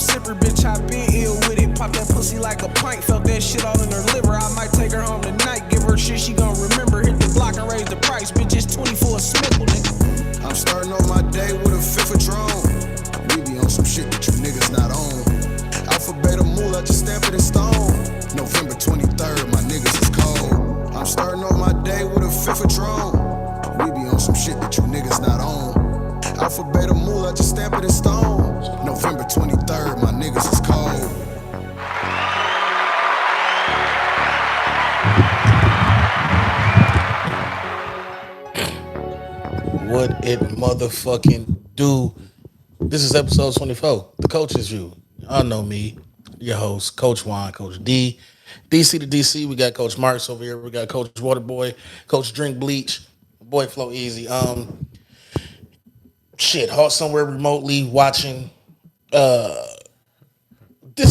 sipper, bitch, I been ill with it. Pop that pussy like a pint, felt that shit all in her liver. I might take her home tonight, give her shit she gon' remember. Hit the block and raise the price, bitch, it's 20 for a smickle, nigga. I'm starting on my day with a fifth of drone. We be on some shit that you niggas not on. Alpha Beta Moolah, just stamp it in stone. November 23rd, my niggas is cold. I'm starting on my day with a fifth of drone. We be on some shit that you niggas not on. Alpha Beta Moolah, just stamp it in stone. November 23rd, my niggas is cold. What it motherfucking do? This is episode 24. The Coach's View. Y'all know me, your host, Coach Juan, Coach D. DC to DC, we got Coach Marks over here. We got Coach Waterboy, Coach Drink Bleach, Boy Flow Easy. Halt somewhere remotely watching. This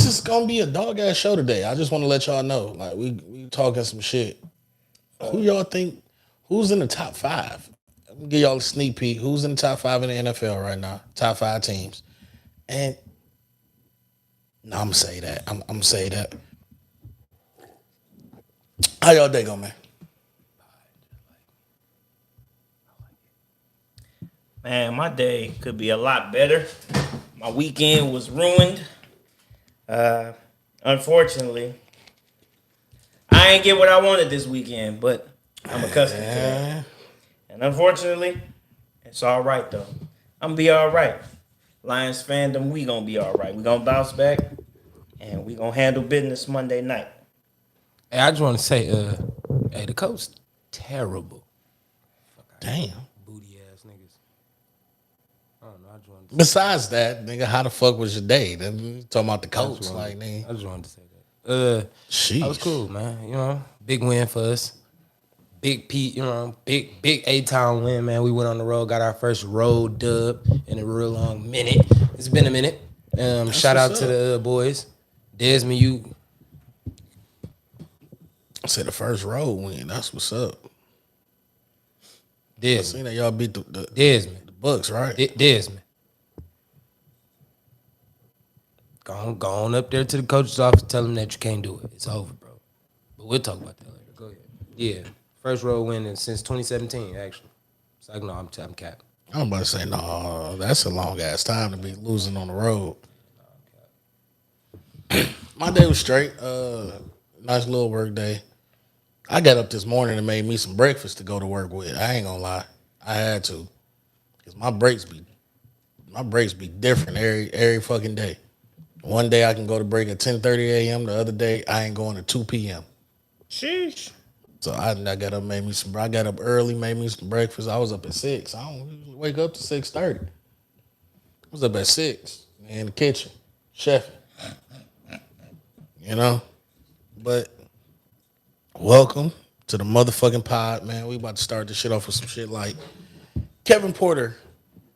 is gonna be a dog ass show today. I just want to let y'all know, like we talking some shit. Who y'all think? Who's in the top 5? Let me give y'all a sneak peek. Who's in the top 5 in the NFL right now? Top 5 teams. And no, I'm gonna say that. I'm gonna say that. How y'all day going, man? Man, my day could be a lot better. My weekend was ruined. Unfortunately, I ain't get what I wanted this weekend, but I'm accustomed to that. And unfortunately, it's all right, though. I'm going to be all right. Lions fandom, we going to be all right. We going to bounce back, and we going to handle business Monday night. Hey, I just want to say, hey, the coach, terrible. Damn. Booty ass niggas. I don't know. I just wanted to say Besides that, nigga, how the fuck was your day? Then talking about the coach, like, nigga. I just wanted to say that. Sheesh. That was cool, man. You know, big win for us. Big Pete, you know, big A-Town win, man. We went on the road, got our first road dub in a real long minute. It's been a minute. Shout out to the boys. Desmond, you. I said the first road win. That's what's up. I Desmond. seen that y'all beat the Desmond. Bucks, right? Desmond. Go on up there to the coach's office, tell him that you can't do it. It's over, bro. But we'll talk about that later. Go ahead. Yeah. First road win since 2017, actually. It's like, no, I'm capping. I'm about to say, no, that's a long ass time to be losing on the road. My day was straight. Nice little work day. I got up this morning and made me some breakfast to go to work with. I ain't gonna lie. I had to. Because my breaks be different every fucking day. One day I can go to break at 10:30 a.m. The other day I ain't going to 2 p.m. Sheesh. So I got up, I got up early, made me some breakfast. I was up at 6. I don't usually wake up to 6:30. I was up at 6 in the kitchen, chefing. You know? But welcome to the motherfucking pod, man. We about to start this shit off with some shit like Kevin Porter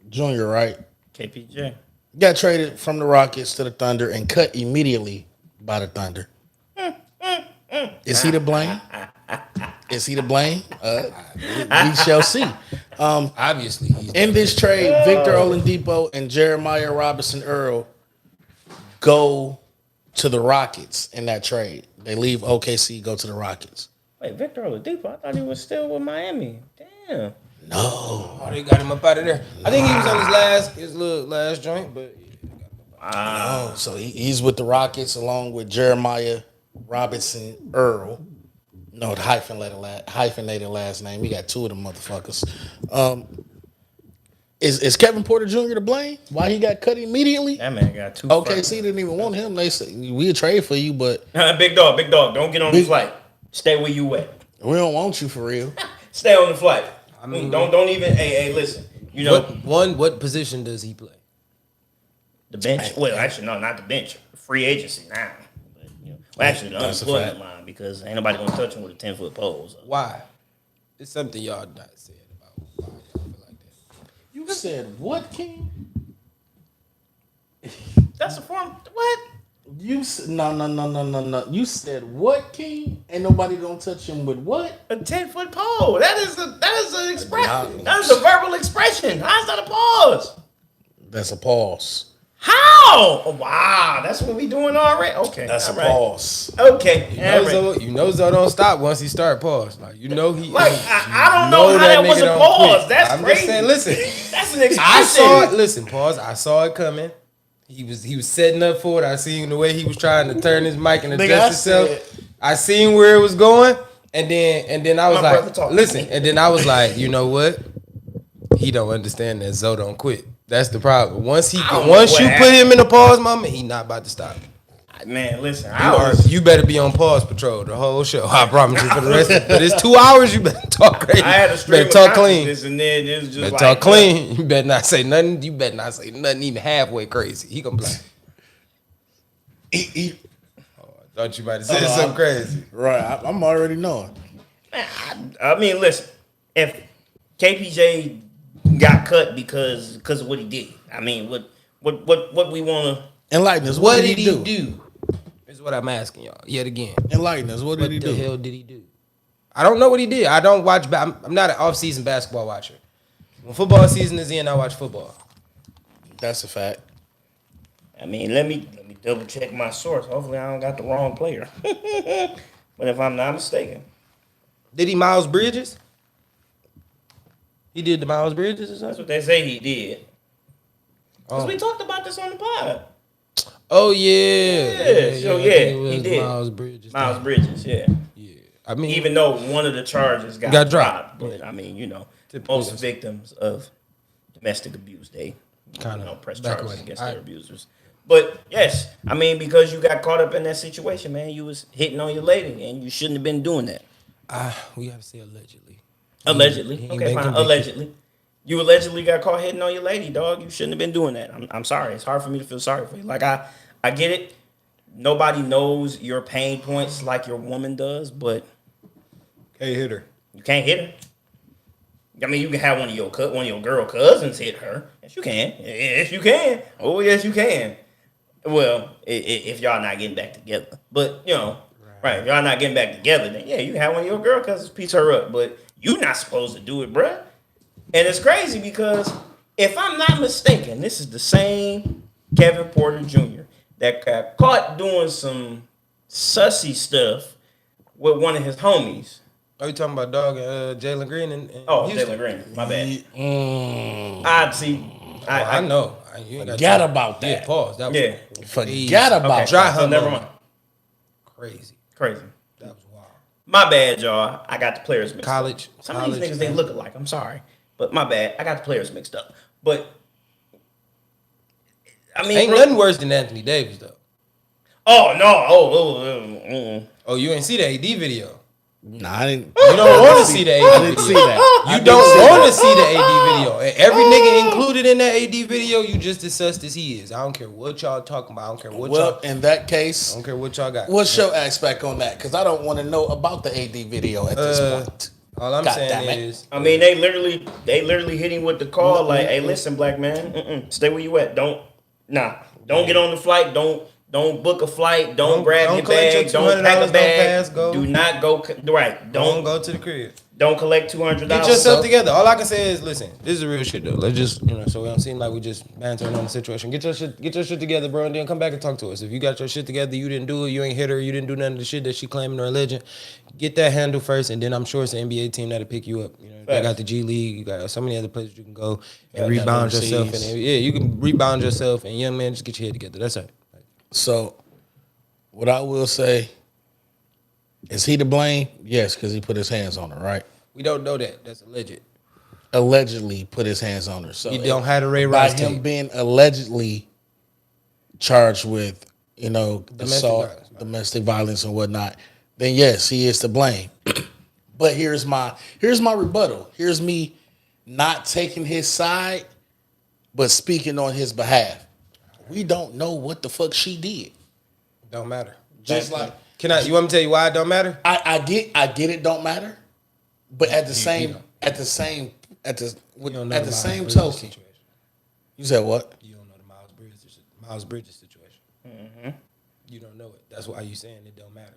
Jr., right? KPJ. Got traded from the Rockets to the Thunder and cut immediately by the Thunder. Is he to blame? Is he to blame? We shall see. Obviously, he's In this trade, Victor Oladipo and Jeremiah Robinson Earl go to the Rockets in that trade. They leave OKC, go to the Rockets. Wait, Victor Oladipo? I thought he was still with Miami. Damn. No. Oh, they got him up out of there. I think he was on his little last joint, but No. So he's with the Rockets along with Jeremiah Robinson Earl. No, the hyphenated last name. We got 2 of them motherfuckers. Is Kevin Porter Jr. to blame? Why he got cut immediately? That man got 2 OKC didn't even want him. They said, we'll trade for you, but Big dog, don't get on the flight. Stay where you at. we don't want you for real. Stay on the flight. I mean, don't even. Hey, listen. You know what position does he play? the bench. Well, actually, no, not the bench. Free agency now. But, well, actually, the That's a unemployment fact. line because ain't nobody gonna touch him with a 10-foot pole. So. Why? It's something y'all not said about why y'all feel like that. You said what, King? That's a form. What? You said no. You said what, King? Ain't nobody gonna touch him with what? A 10-foot pole. That is an expression. That is a verbal expression. How's that a pause? That's a pause. How? Oh, wow, that's what we doing already. Okay, That's a all right. pause. Okay, You know Zoe don't stop once he start pause. Like he. Like I don't know how that was a pause. That's I'm crazy. just saying. Listen, That's an expression. I saw it. Listen, pause. I saw it coming. He was setting up for it. I seen the way he was trying to turn his mic and adjust himself. I seen where it was going, and then I was My brother like, talking. listen, and then I was like, you know what? He don't understand that Zoe don't quit. That's the problem. Once you put him in a pause moment, he not about to stop. Man, listen, You better be on pause patrol the whole show. I promise you for the rest. For this 2 hours, you better talk crazy. I had a stream better of talk clean. consciousness, and then it was just Better like talk clean. You better not say nothing. You better not say nothing even halfway crazy. He gonna be like, oh, I thought you might have said something crazy. Right, I'm already knowing. I mean, listen, if KPJ got cut because of what he did, I mean, what we want to Enlighten us. What did he do? Is what I'm asking y'all. Yet again. Enlighten us. What did he What the do? hell did he do? I don't know what he did. I don't watch. I'm not an off-season basketball watcher. When football season is in, I watch football. That's a fact. I mean, let me double check my source. Hopefully, I don't got the wrong player. But if I'm not mistaken, Did he Miles Bridges? He did the Miles Bridges or that's something? what they say he did. Because Oh. we talked about this on the pod. Oh yeah. So, I yeah, think it was he did. Miles Bridges. Miles Bridges, yeah. Yeah. I mean, Even though one of the charges got Got dropped, dropped. but I mean, Typical. most victims of domestic abuse, they Kinda press back charges away. against I- their abusers. But yes, I mean, because you got caught up in that situation, man, you was hitting on your lady, and you shouldn't have been doing that. we gotta say allegedly. Allegedly, he ain't okay, been fine. convicted. Allegedly, you allegedly got caught hitting on your lady, dog. You shouldn't have been doing that. I'm sorry. It's hard for me to feel sorry for you. Like I get it. Nobody knows your pain points like your woman does, but Hey, hit her. you can't hit her. I mean, you can have one of your girl cousins hit her. Yes, you can. Yes, you can. Oh, yes, you can. Well, if y'all not getting back together, but right? If y'all not getting back together, then yeah, you can have one of your girl cousins piece her up, but you not supposed to do it, bruh. And it's crazy because if I'm not mistaken, this is the same Kevin Porter Jr. that got caught doing some sussy stuff with one of his homies. Are you talking about dog Jalen Green and Oh, Houston? Jalen Green. My bad. Mm, I see. I know. You ain't Forget gotta- about that. Yeah, pause. That was Yeah. Forget about Okay. that. Dry So hump never moment. mind. Crazy. Crazy. That was wild. My bad, y'all. I got the players mixed up. College. Some of these college, niggas, they look alike. I'm sorry. But my bad. I got the players mixed up. But, I mean, Ain't nothing worse than Anthony Davis though. Oh, no. Oh, you ain't see the AD video. Nah, I didn't. You don't want to see the AD I video. didn't see that. You don't want to see the AD video. And every nigga included in that AD video, you just as sus as he is. I don't care what y'all talking about. I don't care what Well, y'all. in that I case, don't care what y'all got. what's your aspect on that? Because I don't want to know about the AD video at this point. All I'm God saying damn it. is, I mean, they literally hit him with the call like, hey, listen, black man, stay where you at. Don't get on the flight. Don't book a flight. Don't grab don't your collect your bag. Don't pack $200, a bag. don't pass go. Do not go. Right. don't Don't go to the crib. Don't collect $200. Get yourself together. All I can say is, listen, this is real shit though. Let's just, so we don't seem like we just bantering on the situation. Get your shit together, bro, and then come back and talk to us. If you got your shit together, you didn't do it, you ain't hit her, you didn't do none of the shit that she claiming or alleging. Get that handle first, and then I'm sure it's an NBA team that'll pick you up. They got the G League, you got so many other places you can go and rebound yourself. And you can rebound yourself. And young man, just get your head together. That's it. So, what I will say, is he to blame? Yes, because he put his hands on her, right? We don't know that. That's alleged. Allegedly put his hands on her. So You don't have the Ray by Rice him tape. being allegedly charged with, assault, violence. domestic violence and whatnot, then yes, he is to blame. But here's my rebuttal. Here's me not taking his side, but speaking on his behalf. We don't know what the fuck she did. Don't matter. Just like You want me to tell you why it don't matter? I get it don't matter, but at the same don't. at the same Miles token, Bridges situation. you said what? You don't know the Miles Bridges situation. Mm-hmm. You don't know it. That's why you saying it don't matter.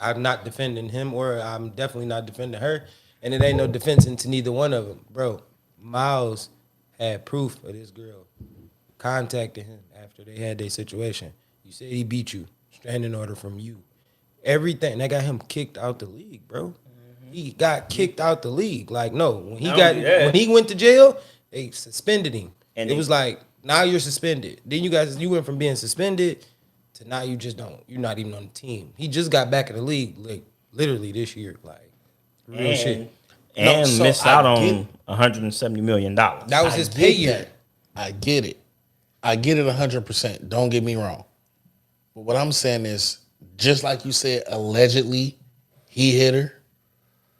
I'm not defending him, or I'm definitely not defending her, and it ain't no defense into neither one of them, bro. Miles had proof of this girl contacted him after they had their situation. You said he beat you. Restraining order from you. Everything. That got him kicked out the league, bro. He got kicked out the league. Like, no. When he went to jail, they suspended him. And it was like, now you're suspended. Then you went from being suspended to now you're not even on the team. He just got back in the league, like, literally this year. Like, real shit. And missed out on $170 million. That was his pay year. I get it. I get it 100%. Don't get me wrong. But what I'm saying is, just like you said, allegedly he hit her.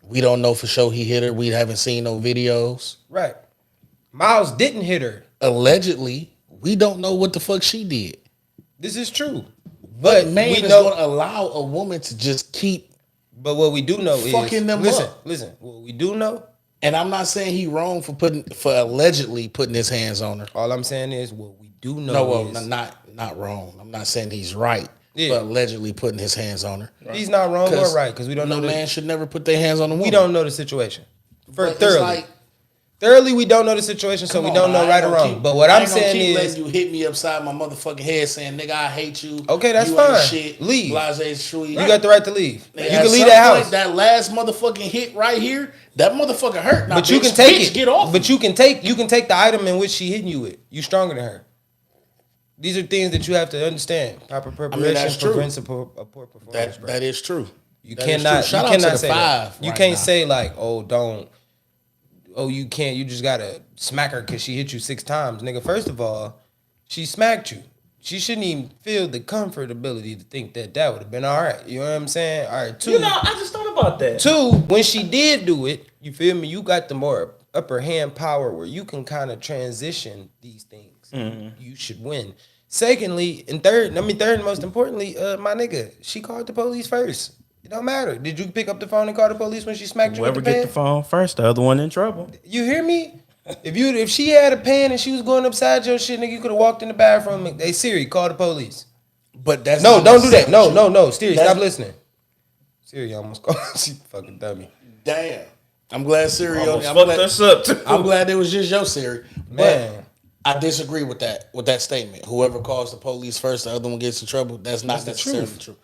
We don't know for sure he hit her. We haven't seen no videos. Right. Miles didn't hit her. Allegedly, we don't know what the fuck she did. This is true. But man we is know, going to allow a woman to just keep but what we do know fucking is them listen, up. Listen, what we do know, and I'm not saying he wrong for allegedly putting his hands on her. all I'm saying is what we do know is not wrong. I'm not saying he's right. Yeah. But allegedly putting his hands on her. he's not wrong or right because we don't know. No man should never put their hands on a woman. We don't know the situation. But Thoroughly. Thoroughly, we don't know the situation, so we don't know right or wrong. But what I'm saying is, letting you hit me upside my motherfucking head, saying, "Nigga, I hate you." Okay, that's you fine. Ain't shit. Leave. Blase Shui. You got the right to leave. Nigga, You can leave that house. That last motherfucking hit right here, that motherfucker hurt. Now, But you bitch, can take bitch, it. Get off. But you can take the item in which she hitting you with. You stronger than her. These are things that you have to understand. Proper preparation that's true. prevents a poor performance. bro. That is true. You That is cannot. true. Shout You out to cannot the say five that. You right can't now. say like, oh, don't. Oh, you can't. You just gotta smack her because she hit you 6 times, nigga. First of all, she smacked you. She shouldn't even feel the comfortability to think that would have been all right. You know what I'm saying? All right. 2. You know, I just thought about that. 2, when she did do it, you feel me? You got the more upper hand power where you can kind of transition these things. You should win. Secondly, and third and most importantly, my nigga, she called the police first. It don't matter. Did you pick up the phone and call the police when she smacked you with Whoever the pen? get the phone first, the other one in trouble. You hear me? If she had a pen and she was going upside your shit, nigga, you could have walked in the bathroom and, hey Siri, call the police. But that's No, not don't do that. necessarily No. true. Siri, stop listening. Siri almost called. She fucking dummy. Damn. I'm glad Siri. Almost I'm fucked glad, us up too. I'm glad it was just your Siri. Man. But I disagree with that statement. Whoever calls the police first, the other one gets in trouble. That's not necessarily true.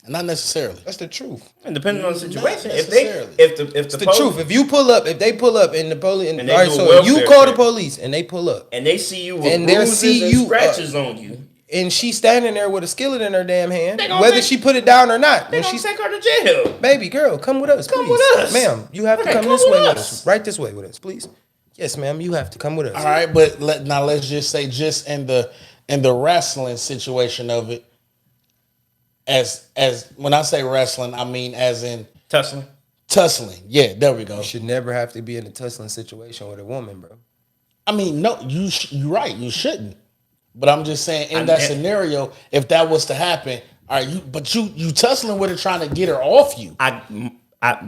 Not necessarily. That's the truth. And depending on the situation, if necessarily. the The truth. If you pull up, if they pull up and the police, And and they all right, do a so welfare you call the check. police and they pull up, and they see you with And they'll bruises see and you, scratches on you, and she's standing there with a skillet in her damn hand, They gonna whether take- she put it down or not. they When gonna she's take her to jail. baby girl, come with us, Come please. with us. Ma'am. You have to Okay, come come this with way with us. us. Right this way with us, please. Yes, ma'am. You have to come with us. All right, but let's just say just in the wrestling situation of it, as when I say wrestling, I mean as in Tussling. tussling. Yeah, there we go. You should never have to be in a tussling situation with a woman, bro. I mean, no, you're right. You shouldn't. But I'm just saying, in that get- scenario, if that was to happen, all right, you tussling with her, trying to get her off you.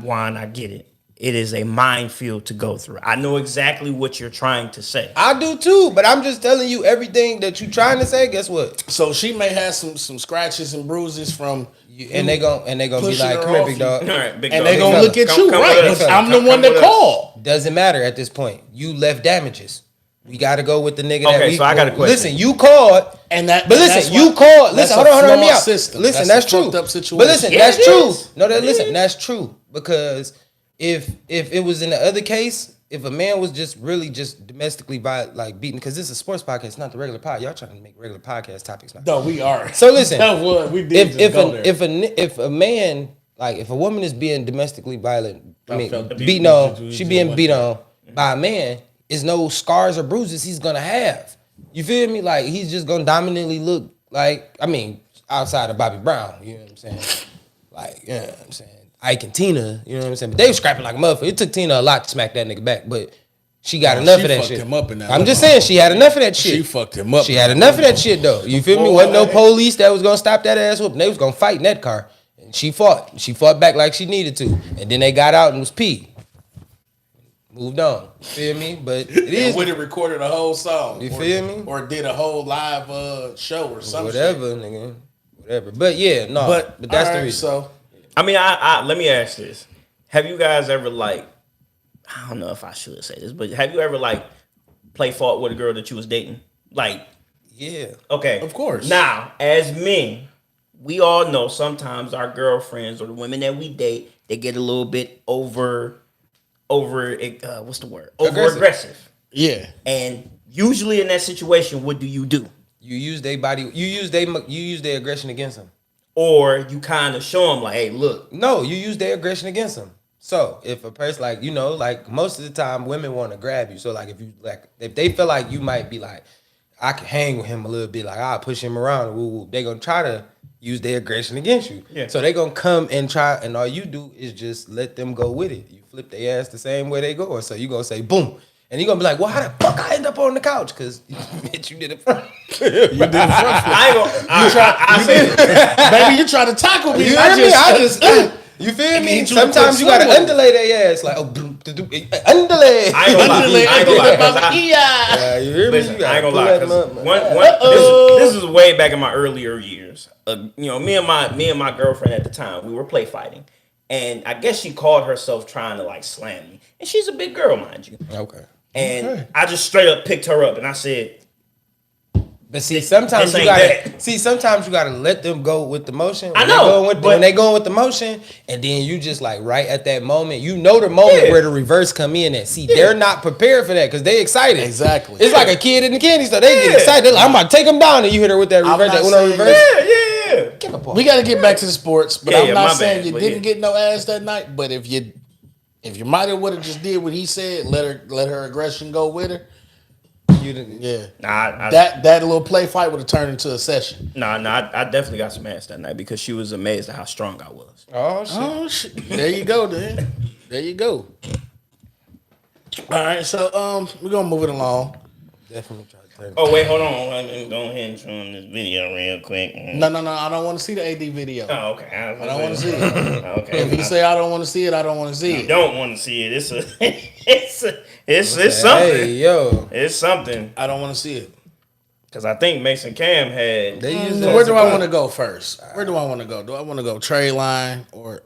Juan, I get it. It is a minefield to go through. I know exactly what you're trying to say. I do too, but I'm just telling you everything that you trying to say. Guess what? So she may have some scratches and bruises from, And they gon' be pushing like, her come here, off big you. dog. All right, big and dog. they gonna fella. look at Come- you come right. with us. But I'm the Come one with that us. called. Doesn't matter at this point. You left damages. We got to go with the nigga Okay, that we so I got a question. Listen, you called. And that, But and that's listen, you why- called. that's Listen, a hold on, hear me flawed out. system. Listen, That's that's a true. fucked up situation. But listen, Yeah, that's it true. is. No, It listen, is. that's true. Because if it was in the other case, if a man was just really just domestically like beaten, because this is a sports podcast, it's not the regular pod. Y'all trying to make regular podcast topics now. No, we are. So listen, That was, we did if a man, like if a woman is being domestically violent, felt beaten on, she being beat on by a man, is no scars or bruises he's gonna have. You feel me? Like he's just gonna dominantly look like, I mean, outside of Bobby Brown, you know what I'm saying? Like, you know what I'm saying? Ike and Tina, you know what I'm saying? But they was scrapping like a motherfucker. It took Tina a lot to smack that nigga back, but she got enough she of that fucked shit. him up in that I'm just one. saying, she had enough of that shit. She fucked him up. She had enough of that shit though. You feel me? Well, Wasn't no hey. police that was gonna stop that ass whooping. They was gonna fight in that car. And she fought. She fought back like she needed to. And then they got out and was pee. Moved on. You feel me? But it And is would have recorded a whole song. You feel me? Or did a whole live show or something. whatever, nigga. Whatever. But yeah, no. But that's all the right, reason. So I mean, I let me ask this: have you guys ever I don't know if I should say this, but have you ever play fought with a girl that you was dating? Like Yeah. Okay. Of course. Now, as men, we all know sometimes our girlfriends or the women that we date, they get a little bit what's the word? Over aggressive. Yeah. And usually in that situation, what do? You use their body. You use their aggression against them. Or you kind of show them like, hey, look. No, you use their aggression against them. So if a person like most of the time women want to grab you. So if they feel like you might be like, I can hang with him a little bit, like I'll push him around, they're gonna try to use their aggression against you. Yeah. So they're gonna come and try, and all you do is just let them go with it. You flip their ass the same way they go. So you gonna say boom. And you're gonna be like, well, how the fuck I end up on the couch? Because bitch, you did it front. You did the front flip. I ain't gonna. Baby, you try to tackle me. You hear me? I just you feel me? Sometimes you gotta underlay their ass, like underlay. I ain't gonna lie. Yeah, you hear me? Listen, I ain't gonna lie. 'Cause this is way back in my earlier years. Me and my girlfriend at the time, we were play fighting, and I guess she called herself trying to like slam me, and she's a big girl, mind you. Okay. And I just straight up picked her up, and I said, But see, sometimes this you ain't gotta sometimes you gotta let them go with the motion. I know, when they going with the motion, and then you just like right at that moment, you know the moment where the reverse come in at. See, they're not prepared for that because they excited. Exactly. It's like a kid in the candy store. They get excited. They're like, I'm about to take them down, and you hit her with that I'm reverse. not That Uno saying- reverse. yeah. We got to get back to the sports, but I'm not my saying bad, you but didn't get no ass that night. But if you might have would have just did what he said, let her aggression go with her. You didn't. Yeah, Nah, that little play fight would have turned into a session. I definitely got some ass that night because she was amazed at how strong I was. Oh shit. Oh shit! There you go, then. There you go. All right, so we're gonna move it along. Definitely try to turn. Oh wait, hold on. Let me go ahead and show him this video real quick. No, I don't want to see the AD video. Oh, okay. I don't want to see it. Okay. If you say I don't want to see it, I don't want to see You it. don't want to see it. It's something. Hey yo, It's something. I don't want to see it. Because I think Mason Cam had. they use So where do I want to go first? Where do I want to go? Do I want to go trade line or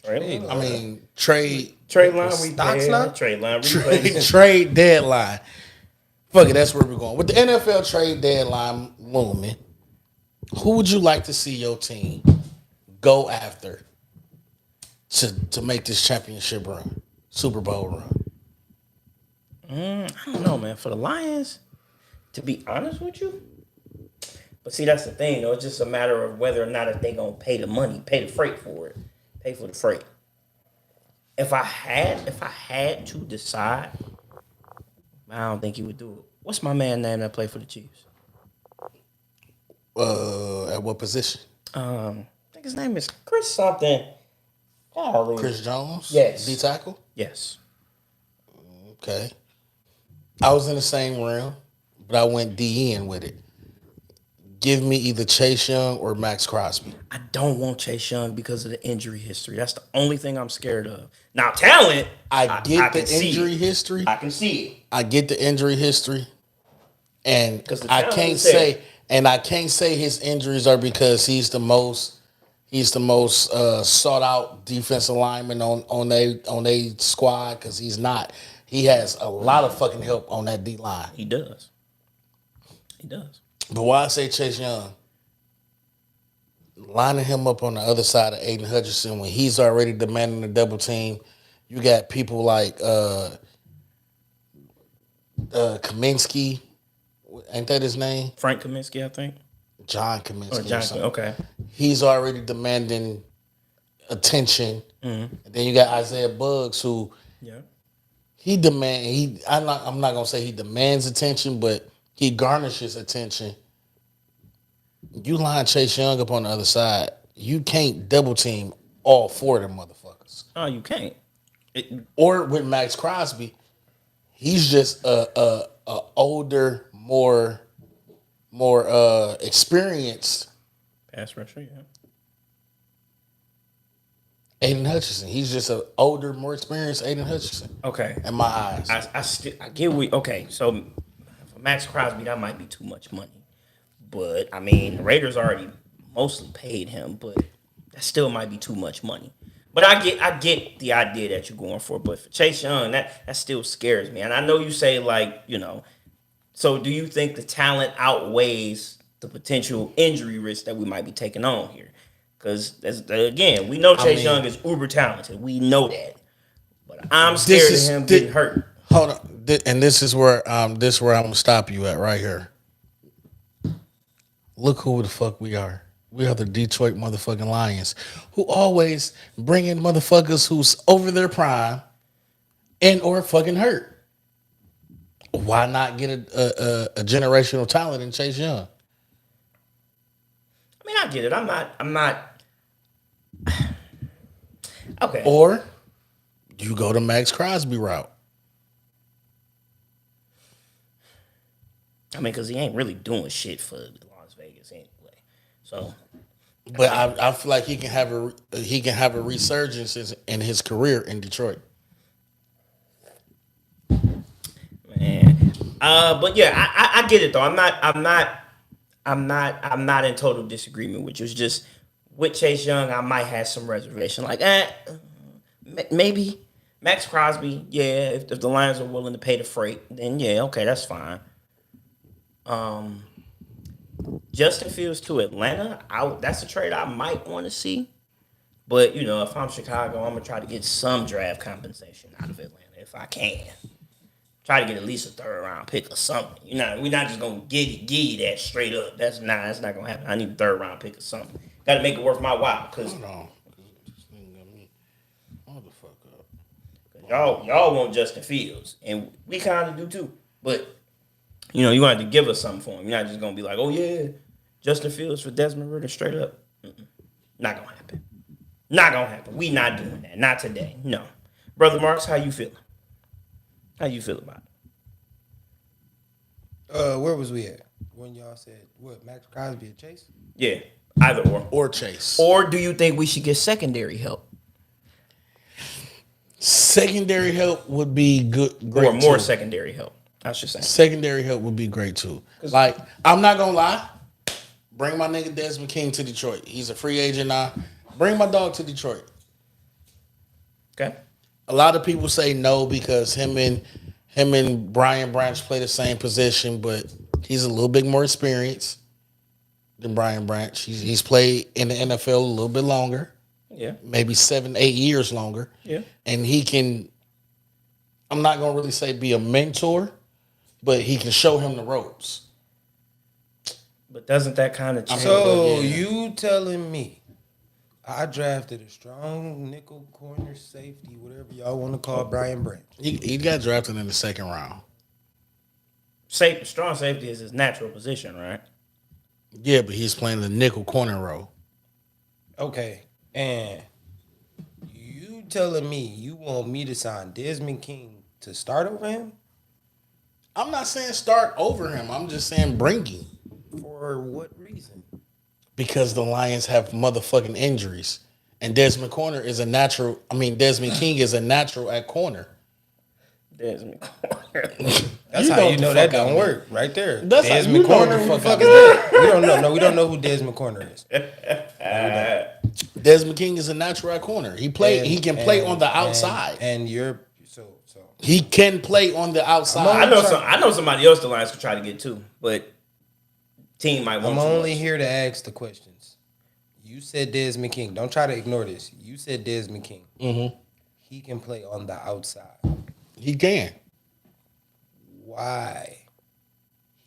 Trade I mean trade line Stocks repair. now? Trade line replay. trade deadline? Fuck it, that's where we're going. With the NFL trade deadline looming, who would you like to see your team go after to make this championship run, Super Bowl run? I don't know, man. For the Lions, to be honest with you. But see, that's the thing, though. It's just a matter of whether or not if they gonna pay the money, pay the freight for it, pay for the freight. If I had to decide, I don't think he would do it. What's my man name that played for the Chiefs? At what position? I think his name is Chris something. Golly. Chris Jones? Yes. D tackle? Yes. Okay. I was in the same room, but I went DN with it. Give me either Chase Young or Max Crosby. I don't want Chase Young because of the injury history. That's the only thing I'm scared of. Now, talent, I get can the see injury it. history. I can see it. I get the injury history. And 'Cause the I talent can't is there. say his injuries are because he's the most sought out defensive lineman on a squad, because he's not. He has a lot of fucking help on that D line. He does. He does. But why I say Chase Young, lining him up on the other side of Aiden Hutchinson when he's already demanding a double team. You got people like Kaminsky, ain't that his name? Frank Kaminsky, I think. John Kaminsky. Or John. Okay. He's already demanding attention. And then you got Isaiah Buggs, who Yeah. I'm not gonna say he demands attention, but he garnishes attention. You line Chase Young up on the other side, you can't double team all four of them motherfuckers. Oh, you can't. Or with Max Crosby, he's just a older, more experienced Pass rusher, yeah. Aiden Hutchinson. He's just an older, more experienced Aiden Hutchinson Okay. in my eyes. I get what. Okay, so for Max Crosby, that might be too much money. But I mean, the Raiders already mostly paid him, but that still might be too much money. But I get the idea that you're going for. But for Chase Young, that still scares me. And I know you say, like, you know, So do you think the talent outweighs the potential injury risk that we might be taking on here? Because again, we know Chase Young is uber talented. We know that, but I'm scared of him getting hurt. Hold on, and this is where I'm gonna stop you at right here. Look who the fuck we are. We are the Detroit motherfucking Lions, who always bring in motherfuckers who's over their prime and or fucking hurt. Why not get a generational talent in Chase Young? I mean, I get it. I'm not. Okay. Or you go the Max Crosby route. I mean, because he ain't really doing shit for Las Vegas anyway. So, But I feel like he can have a resurgence in his career in Detroit. man. But yeah, I get it though. I'm not in total disagreement with you. It's just with Chase Young, I might have some reservation. Like, maybe Max Crosby. Yeah, if the Lions are willing to pay the freight, then yeah, okay, that's fine. Justin Fields to Atlanta, that's a trade I might want to see. But, if I'm Chicago, I'm going to try to get some draft compensation out of Atlanta if I can. Try to get at least a third-round pick or something. We're not just going to give you that straight up. That's not going to happen. I need a third-round pick or something. Got to make it worth my while. Because y'all want Justin Fields. And we kind of do too. But you want to have to give us something for him. You're not just going to be like, oh, yeah, Justin Fields for Desmond Ridder straight up. Not going to happen. Not going to happen. We not doing that. Not today. No. Brother Marks, how you feeling? How you feel about it? Where was we at? When y'all said, what, Max Crosby or Chase? Yeah, either or. Or Chase. Or do you think we should get secondary help? Secondary help would be great or more too. Secondary help. I should say. Secondary help would be great too. Like, I'm not gonna lie. Bring my nigga Desmond King to Detroit. He's a free agent now. Bring my dog to Detroit. Okay. A lot of people say no because him and Brian Branch play the same position, but he's a little bit more experienced than Brian Branch. He's played in the NFL a little bit longer. Yeah. Maybe 7-8 years longer. Yeah. And he can, I'm not gonna really say be a mentor, but he can show him the ropes. But doesn't that kind of change? So you telling me I drafted a strong nickel corner safety, whatever y'all want to call Brian Branch. He got drafted in the second round. Strong safety is his natural position, right? Yeah, but he's playing the nickel corner role. Okay, and you telling me you want me to sign Desmond King to start over him? I'm not saying start over him. I'm just saying bring him. For what reason? Because the Lions have motherfucking injuries. And Desmond King is a natural at corner. Desmond Corner. That's how you know that don't work right there. That's Desmond how you Corner, know who the fuck is that? We don't know. No, we don't know who Desmond Corner is. Desmond King is a natural at corner. He can play on the outside. And you're so he can play on the outside. I know somebody else the Lions could try to get to, but team might want. I'm only here to ask the questions. You said Desmond King. Don't try to ignore this. You said Desmond King. Mm-hmm. He can play on the outside. He can. Why?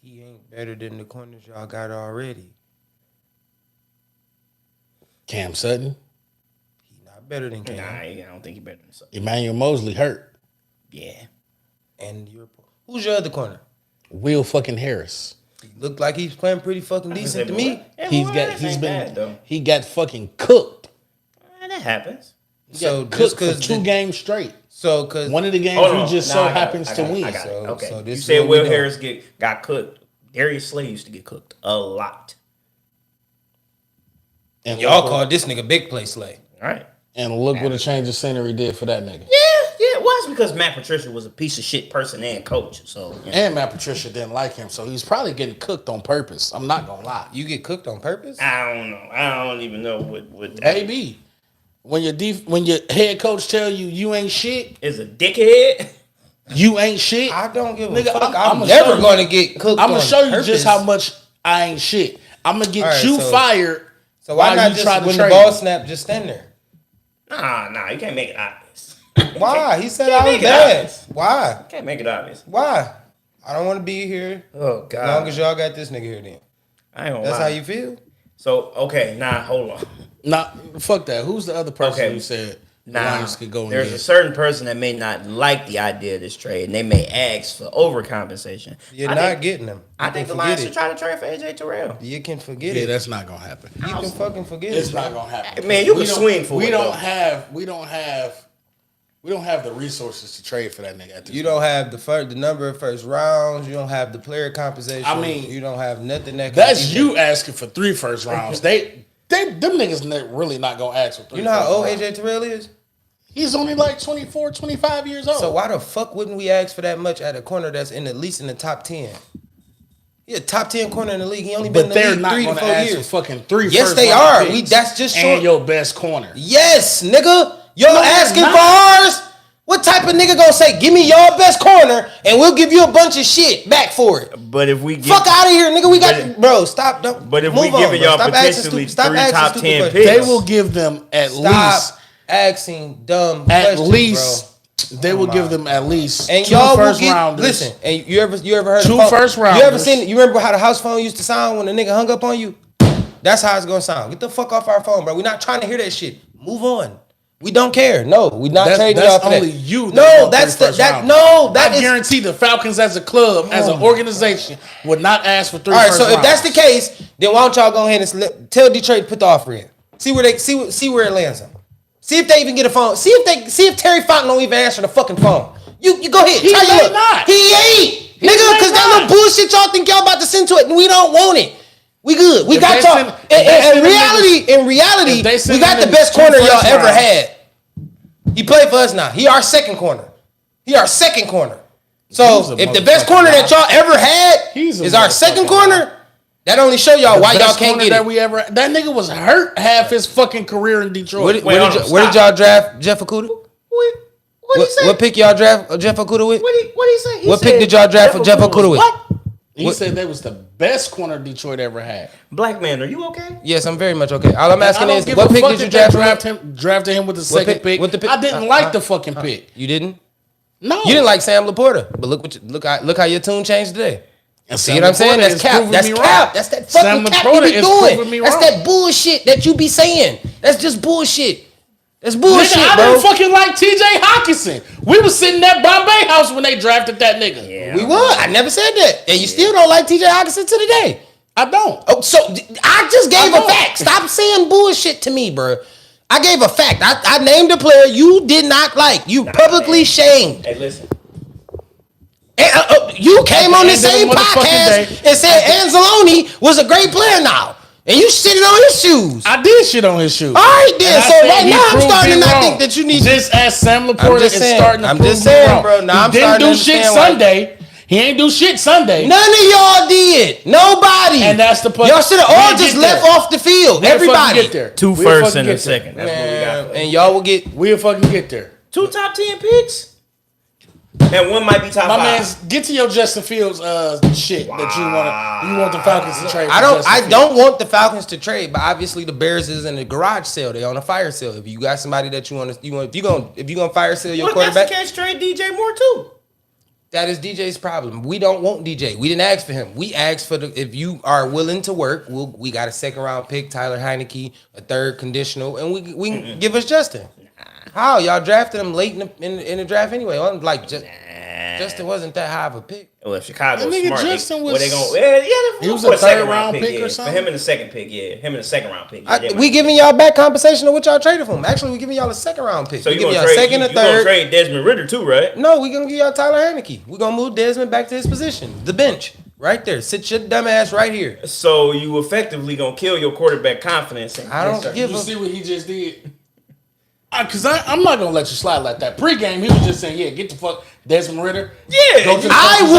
He ain't better than the corners y'all got already. Cam Sutton. He not better than Cam. Nah, I don't think he better than Sutton. Emmanuel Mosley hurt. Yeah. And who's your other corner? Will fucking Harris. He looked like he's playing pretty fucking decent to me. He got fucking cooked. That happens. So cooked for 2 games straight. So because one of the games happens to win. Okay. So you said Will Harris got cooked. Darius Slay used to get cooked a lot. And y'all called this nigga Big Play Slay. All right. And look what a change of scenery did for that nigga. Yeah, it was because Matt Patricia was a piece of shit person and coach. So and Matt Patricia didn't like him, so he's probably getting cooked on purpose. I'm not gonna lie. You get cooked on purpose? I don't know. I don't even know what maybe when your head coach tell you ain't shit is a dickhead. You ain't shit. I don't give a Nigga, fuck. I'ma I'm never show going to get cooked. I'm gonna on show you purpose. just how much I ain't shit. I'm gonna get All right, you so- fired. So why while not you just try to when trade the ball me. snap, just stand there? Nah, you can't make it obvious. Why? He said Can't I was make it bad. obvious. Why? Can't make it obvious. Why? I don't want to be here Oh as long as y'all got this nigga here. Then I ain't gonna that's lie. how you feel. So okay, hold on. Nah, fuck that. Who's the other person Okay. who said the Nah, Lions could go in there's there? a certain person that may not like the idea of this trade, and they may ask for overcompensation. You're I not think, getting them. I You think the can Lions forget should try to trade for AJ Terrell. You can forget Yeah, it. that's not gonna happen. You can fucking forget It's it. not gonna happen. Man, you We can don't- swing for we it, don't though. have we don't have the resources to trade for that nigga at this You don't have the number of first rounds. You don't have the player compensation. I mean, you don't have nothing that. Can That's even- you asking for 3 first rounds. Them niggas really not gonna ask for 3. You know how first old rounds. AJ Terrell is? He's only like 24, 25 years old. So why the fuck wouldn't we ask for that much at a corner that's at least in the top 10? He a top 10 corner in the league. He only been in But the they're league not 3 to gonna 4 ask years. for fucking 3 Yes, first they round are. picks That's just and short. your best corner. Yes, nigga. Y'all No, they're asking not. for ours? What type of nigga gonna say, give me your best corner and we'll give you a bunch of shit back for it? But if we Fuck out of here, nigga. We got But- bro. Stop. Don't. But if move we on, giving bro. y'all Stop asking potentially stop 3 asking top stupid 10 questions. picks. They will give them at Stop asking dumb at questions, least bro. they will give them at least And 2 y'all will first get rounders. listen. And you ever heard 2 the phone? first You ever rounders. seen? You remember how the house phone used to sound when a nigga hung up on you? That's how it's gonna sound. Get the fuck off our phone, bro. We're not trying to hear that shit. Move on. We don't care. No, we not trading y'all That's for only that. you. That No, want that's 3 the first that. rounders. No, that I is. guarantee the Falcons as a club, as an organization, would not ask for 3 All right, first so if that's the rounders. case, then why don't y'all go ahead and tell Detroit to put the offer in? See where it lands them. See if they even get a phone. See if Terry Fountain don't even answer the fucking phone. You go ahead. He try your may luck. not. He ain't. He Nigga, may because that not. little bullshit y'all think y'all about to send to it, and we don't want it. We good. We If got they y'all. send- if they send In them reality, if they we send got them the best niggas 2 corner y'all first ever rounds. had. He played for us now. He our second corner. He our second corner. So He's a if the best motherfucking corner that lie. y'all ever had He's a is our second motherfucking corner, that only show y'all why y'all Best can't corner get that it. we ever. That nigga was hurt half his fucking career in Detroit. Wait, hold on, Where did stop. y'all draft Jeff Okuda? What pick y'all draft Jeff Okuda with? What he say? What pick did y'all draft for Jeff Okuda with? What? He said that was the best corner Detroit ever had. Black man, are you okay? Yes, I'm very much okay. All I'm I asking don't is, give what a pick fuck did you that they draft him? drafted him with the What second pick- pick. what the pick- I didn't like the fucking pick. You didn't? No, You didn't like Sam Laporta, but look how your tune changed today. And See Sam what I'm saying? Laporta That's is cap. proving That's me cap. wrong. That's that Sam fucking cap Laporta you be is proving doing. me That's wrong. that bullshit that you be saying. That's just bullshit. That's bullshit, Nigga, I bro. didn't fucking like T.J. Hawkinson. We was sitting at Bombay House when they drafted that nigga. Yeah. We were. I never said that. And you still don't like TJ Hawkinson to the day. I don't. Oh, so I just gave I a know. fact. Stop saying bullshit to me, bro. I gave a fact. I named a player you did not like. You publicly man. shamed. Hey, listen. And, you came the on the end of the same motherfucking podcast day- and said Anzalone was a great player now. And you sitting on his shoes. I did shit on his shoes. All right, then. And I So said right he now I'm proved starting me to not wrong. think that you need to. Just as Sam Laporta just is saying. starting to I'm prove just me saying, wrong. bro. Now he I'm didn't starting do to shit understand why- Sunday. He ain't do shit Sunday. None of y'all did. Nobody. And that's the point. Y'all should have We'll all get just there. left off the field. We'll fucking Everybody. get there. 2 We'll firsts fucking and a get there. second. That's what we got. And y'all will get. We'll fucking get there. 2 top 10 picks. And one might be top My 5. man's get to your Justin Fields shit that you want the Falcons to trade. I for don't. Justin I Fields. don't want the Falcons to trade, but obviously the Bears is in a garage sale. They on a fire sale. If you got somebody that you want, if you gonna fire sale your What if that's quarterback, the case, trade DJ Moore too? that is DJ's problem. We don't want DJ. We didn't ask for him. We asked for the. If you are willing to work, we got a second round pick, Tyler Heineke, a third conditional, and we can give us Justin. How y'all drafted him late in the draft anyway? I'm like Justin wasn't that high of a pick. Well, if Chicago's That nigga smart, Justin they, was- well, they gonna, he was for a second third-round pick or yeah. something? For him in the second pick, yeah. Him in the second round pick. Yeah, We giving y'all back compensation of what y'all traded for him. Actually, we giving y'all a second round pick. so we you giving gonna y'all trade? second You or gonna third. trade Desmond Ridder too, right? No, we gonna give y'all Tyler Heineke. We gonna move Desmond back to his position, the bench, right there. Sit your dumb ass right here. So you effectively gonna kill your quarterback confidence. I don't give You a. see what he just did? Because I'm not gonna let you slide like that. Pre-game, he was just saying, "Yeah, get the fuck Desmond Ritter." Yeah, go to the I coach's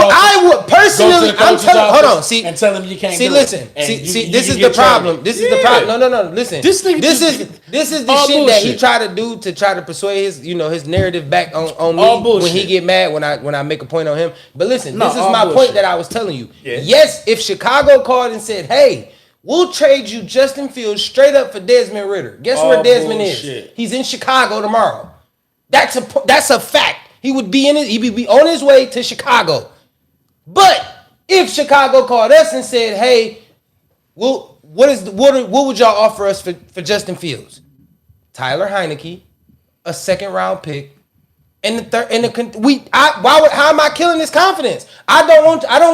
would office, personally. go to the I'm coach's telling. Hold office on. See, and tell him you can't. See, do listen. it. And See, you this can is the get problem. traded. This is the problem. No. Listen. This nigga This just- is the all shit that he bullshit. tried to do to try to persuade his narrative back on All me when bullshit. he get mad when I make a point on him. But listen, No, this is all my bullshit. point that I was telling you. Yeah. Yes, if Chicago called and said, "Hey, we'll trade you Justin Fields straight up for Desmond Ritter," guess where All Desmond bullshit. is? He's in Chicago tomorrow. That's a fact. He would be he'd be on his way to Chicago. But if Chicago called us and said, "Hey, well, what would y'all offer us for Justin Fields?" Tyler Heineke, a second round pick, and the third. And how am I killing this confidence? I don't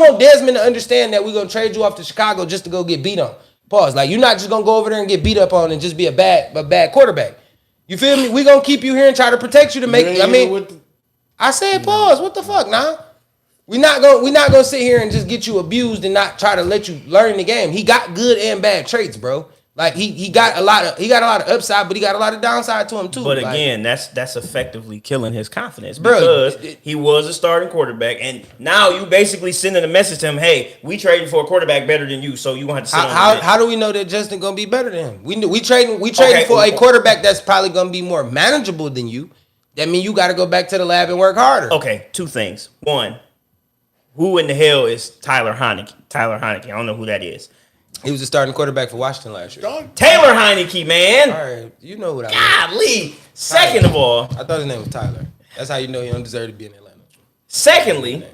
want Desmond to understand that we're gonna trade you off to Chicago just to go get beat on. Pause. Like, you're not just gonna go over there and get beat up on and just be a bad quarterback. You feel me? We gonna keep you here and try to protect you to make. I mean, I said pause. What the fuck, nah? We not gonna sit here and just get you abused and not try to let you learn the game. He got good and bad traits, bro. Like, he got a lot of upside, but he got a lot of downside to him too. But Like, again, that's effectively killing his confidence Bro, because he was a starting quarterback, and now you basically sending a message to him: "Hey, we trading for a quarterback better than you, so you gonna have to sit on the bench." how do we know that Justin gonna be better than him? We trading Okay. for a quarterback that's probably gonna be more manageable than you. That means you got to go back to the lab and work harder. Okay, two things. One, who in the hell is Tyler Heineke? Tyler Heineke. I don't know who that is. He was a starting quarterback for Washington last year. Taylor Heineke, man. All right, you know what I mean. Golly. Second of all, I thought his name was Tyler. That's how you know you don't deserve to be in Atlanta. secondly,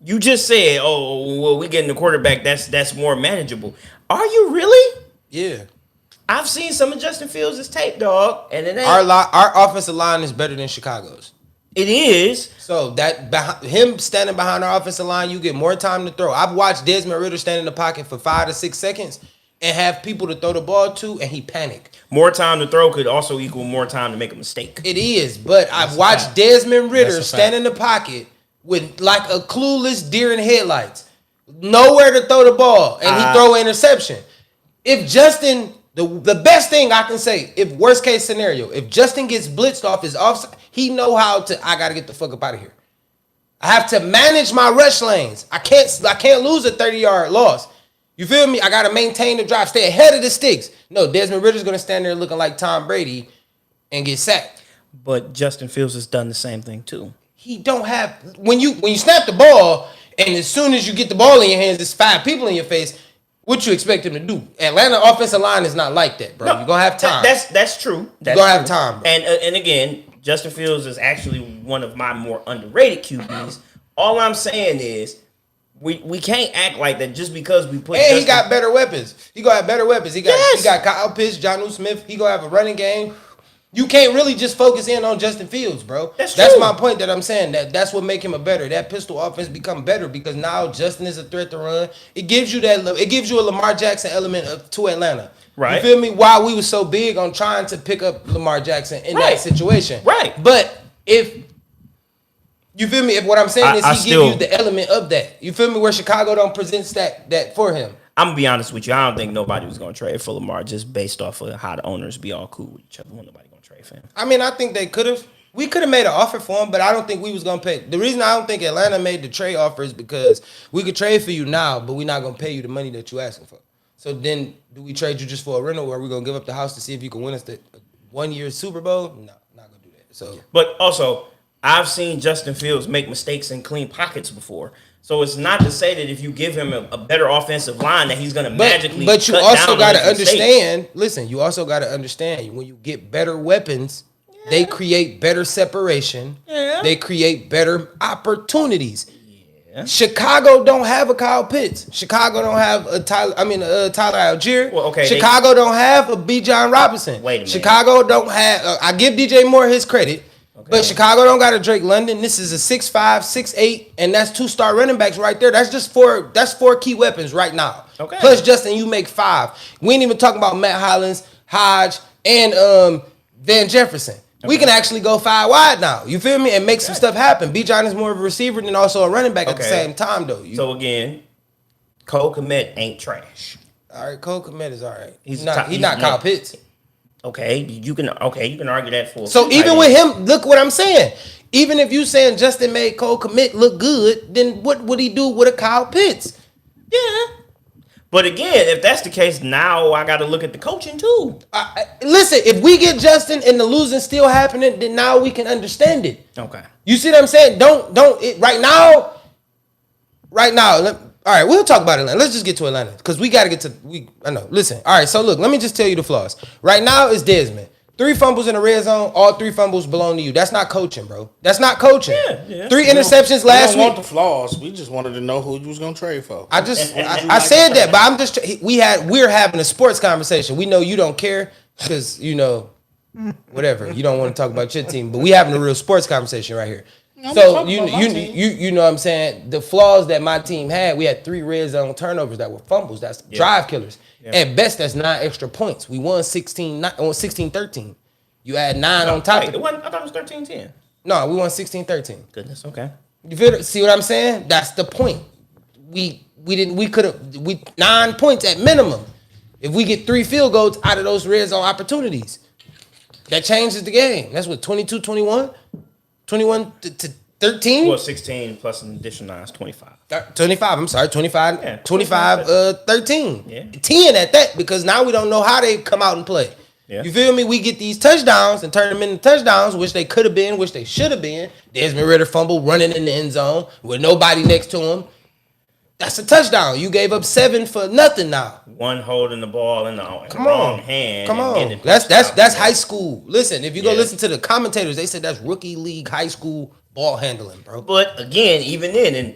you just said, "Oh, well, we getting the quarterback that's more manageable." Are you really? Yeah. I've seen some of Justin Fields' tape, dog, and it ain't. Our offensive line is better than Chicago's. It is. So him standing behind our offensive line, you get more time to throw. I've watched Desmond Ritter stand in the pocket for 5 to 6 seconds and have people to throw the ball to, and he panic. More time to throw could also equal more time to make a mistake. It is, but I've watched fact. Desmond Ritter That's a stand fact. in the pocket with like a clueless deer in headlights, nowhere to throw the ball, and he throw an interception. If Justin, the best thing I can say, if worst case scenario, if Justin gets blitzed off his offside, he know how to. I gotta get the fuck up out of here. I have to manage my rush lanes. I can't lose a 30-yard loss. You feel me? I gotta maintain the drive, stay ahead of the sticks. No, Desmond Ritter's gonna stand there looking like Tom Brady and get sacked. But Justin Fields has done the same thing too. He don't have when you snap the ball and as soon as you get the ball in your hands, there's 5 people in your face. What you expect him to do? Atlanta offensive line is not like that, bro. You're gonna have time. That's true. That's gonna have true. time, bro. And again, Justin Fields is actually one of my more underrated QBs. All I'm saying is we can't act like that just because we put. And Justin, he got better weapons. He gonna have better weapons. He Yes. got Kyle Pitts, Jonnu Smith. He gonna have a running game. You can't really just focus in on Justin Fields, bro. That's That's true. my point that I'm saying. That's what make him a better. That pistol offense become better because now Justin is a threat to run. It gives you a Lamar Jackson element to Atlanta. Right. You feel me? Why we was so big on trying to pick up Lamar Jackson in Right. that situation. Right. But if you feel me, if what I'm saying is I he still- give you the element of that. You feel me? Where Chicago don't present that for him. I'm gonna be honest with you. I don't think nobody was gonna trade for Lamar just based off of how the owners be all cool with each other. When nobody gonna trade for him. I mean, I think they could have. We could have made an offer for him, but I don't think we was gonna pay. The reason I don't think Atlanta made the trade offer is because we could trade for you now, but we're not gonna pay you the money that you asking for. So then, do we trade you just for a rental, or are we gonna give up the house to see if you can win us the 1 year Super Bowl? No, not gonna do that. So But also, I've seen Justin Fields make mistakes and clean pockets before. So it's not to say that if you give him a better offensive line that he's gonna magically. But you cut also down got to on his mistakes. understand. Listen, you also got to understand when you get better weapons, they create better separation. Yeah. They create better opportunities. Chicago don't have a Kyle Pitts. Chicago don't have a Tyler Algier. Well, okay, Chicago don't have a B. John Robinson. Wait a minute. Chicago don't have. I give DJ Moore his credit. But Chicago don't got a Drake London. This is a 6'5", 6'8", and that's 2-star running backs right there. That's 4 key weapons right now. Okay. Plus Justin, you make 5. We ain't even talking about Matt Hollins, Hodge, and Van Jefferson. We can actually go 5 wide now. You feel me? And make some stuff happen. B. John is more of a receiver than also a running back at the Okay. same time, though. So again, Cole Kmet ain't trash. All right, Cole Kmet is all right. He's He's not top- Kyle Pitts. Okay, you can argue that for. So even with him, look what I'm saying. Even if you saying Justin made Cole Kmet look good, then what would he do with a Kyle Pitts? Yeah. But again, if that's the case, now I got to look at the coaching too. Listen, if we get Justin and the losing still happening, then now we can understand it. Okay. You see what I'm saying? Right now. All right, we'll talk about Atlanta. Let's just get to Atlanta because we got to get to. I know. Listen. All right. So look, let me just tell you the flaws. Right now it's Desmond. 3 fumbles in the red zone. All 3 fumbles belong to you. That's not coaching, bro. That's not coaching. Yeah. 3 interceptions last we don't week. want the flaws. We just wanted to know who you was gonna trade for. I said that, but I'm just we're having a sports conversation. We know you don't care because whatever, you don't want to talk about your team, but we having a real sports conversation right here. So you know what I'm saying? The flaws that my team had, we had 3 red zone turnovers that were fumbles. That's drive killers. Yeah. At best, that's 9 extra points. We won 16-13. You add 9 on top. Wait, I thought it was 13-10. No, we won 16-13. Goodness, okay. You see what I'm saying? That's the point. We 9 points at minimum. If we get 3 field goals out of those red zone opportunities, that changes the game. That's what 22-21, 21 to 13. Well, 16 plus an additional 9 is 25. 25. I'm sorry, 25. Yeah, 25. 13. Yeah. 10 at that because now we don't know how they come out and play. Yeah. You feel me? We get these touchdowns and turn them into touchdowns, which they could have been, which they should have been. Desmond Ridder fumble running in the end zone with nobody next to him. That's a touchdown. You gave up 7 for nothing now. One holding the ball in the wrong hand. Come on. That's high school. Listen, if you go listen to the commentators, they said that's rookie league high school ball handling, bro. But again, even then,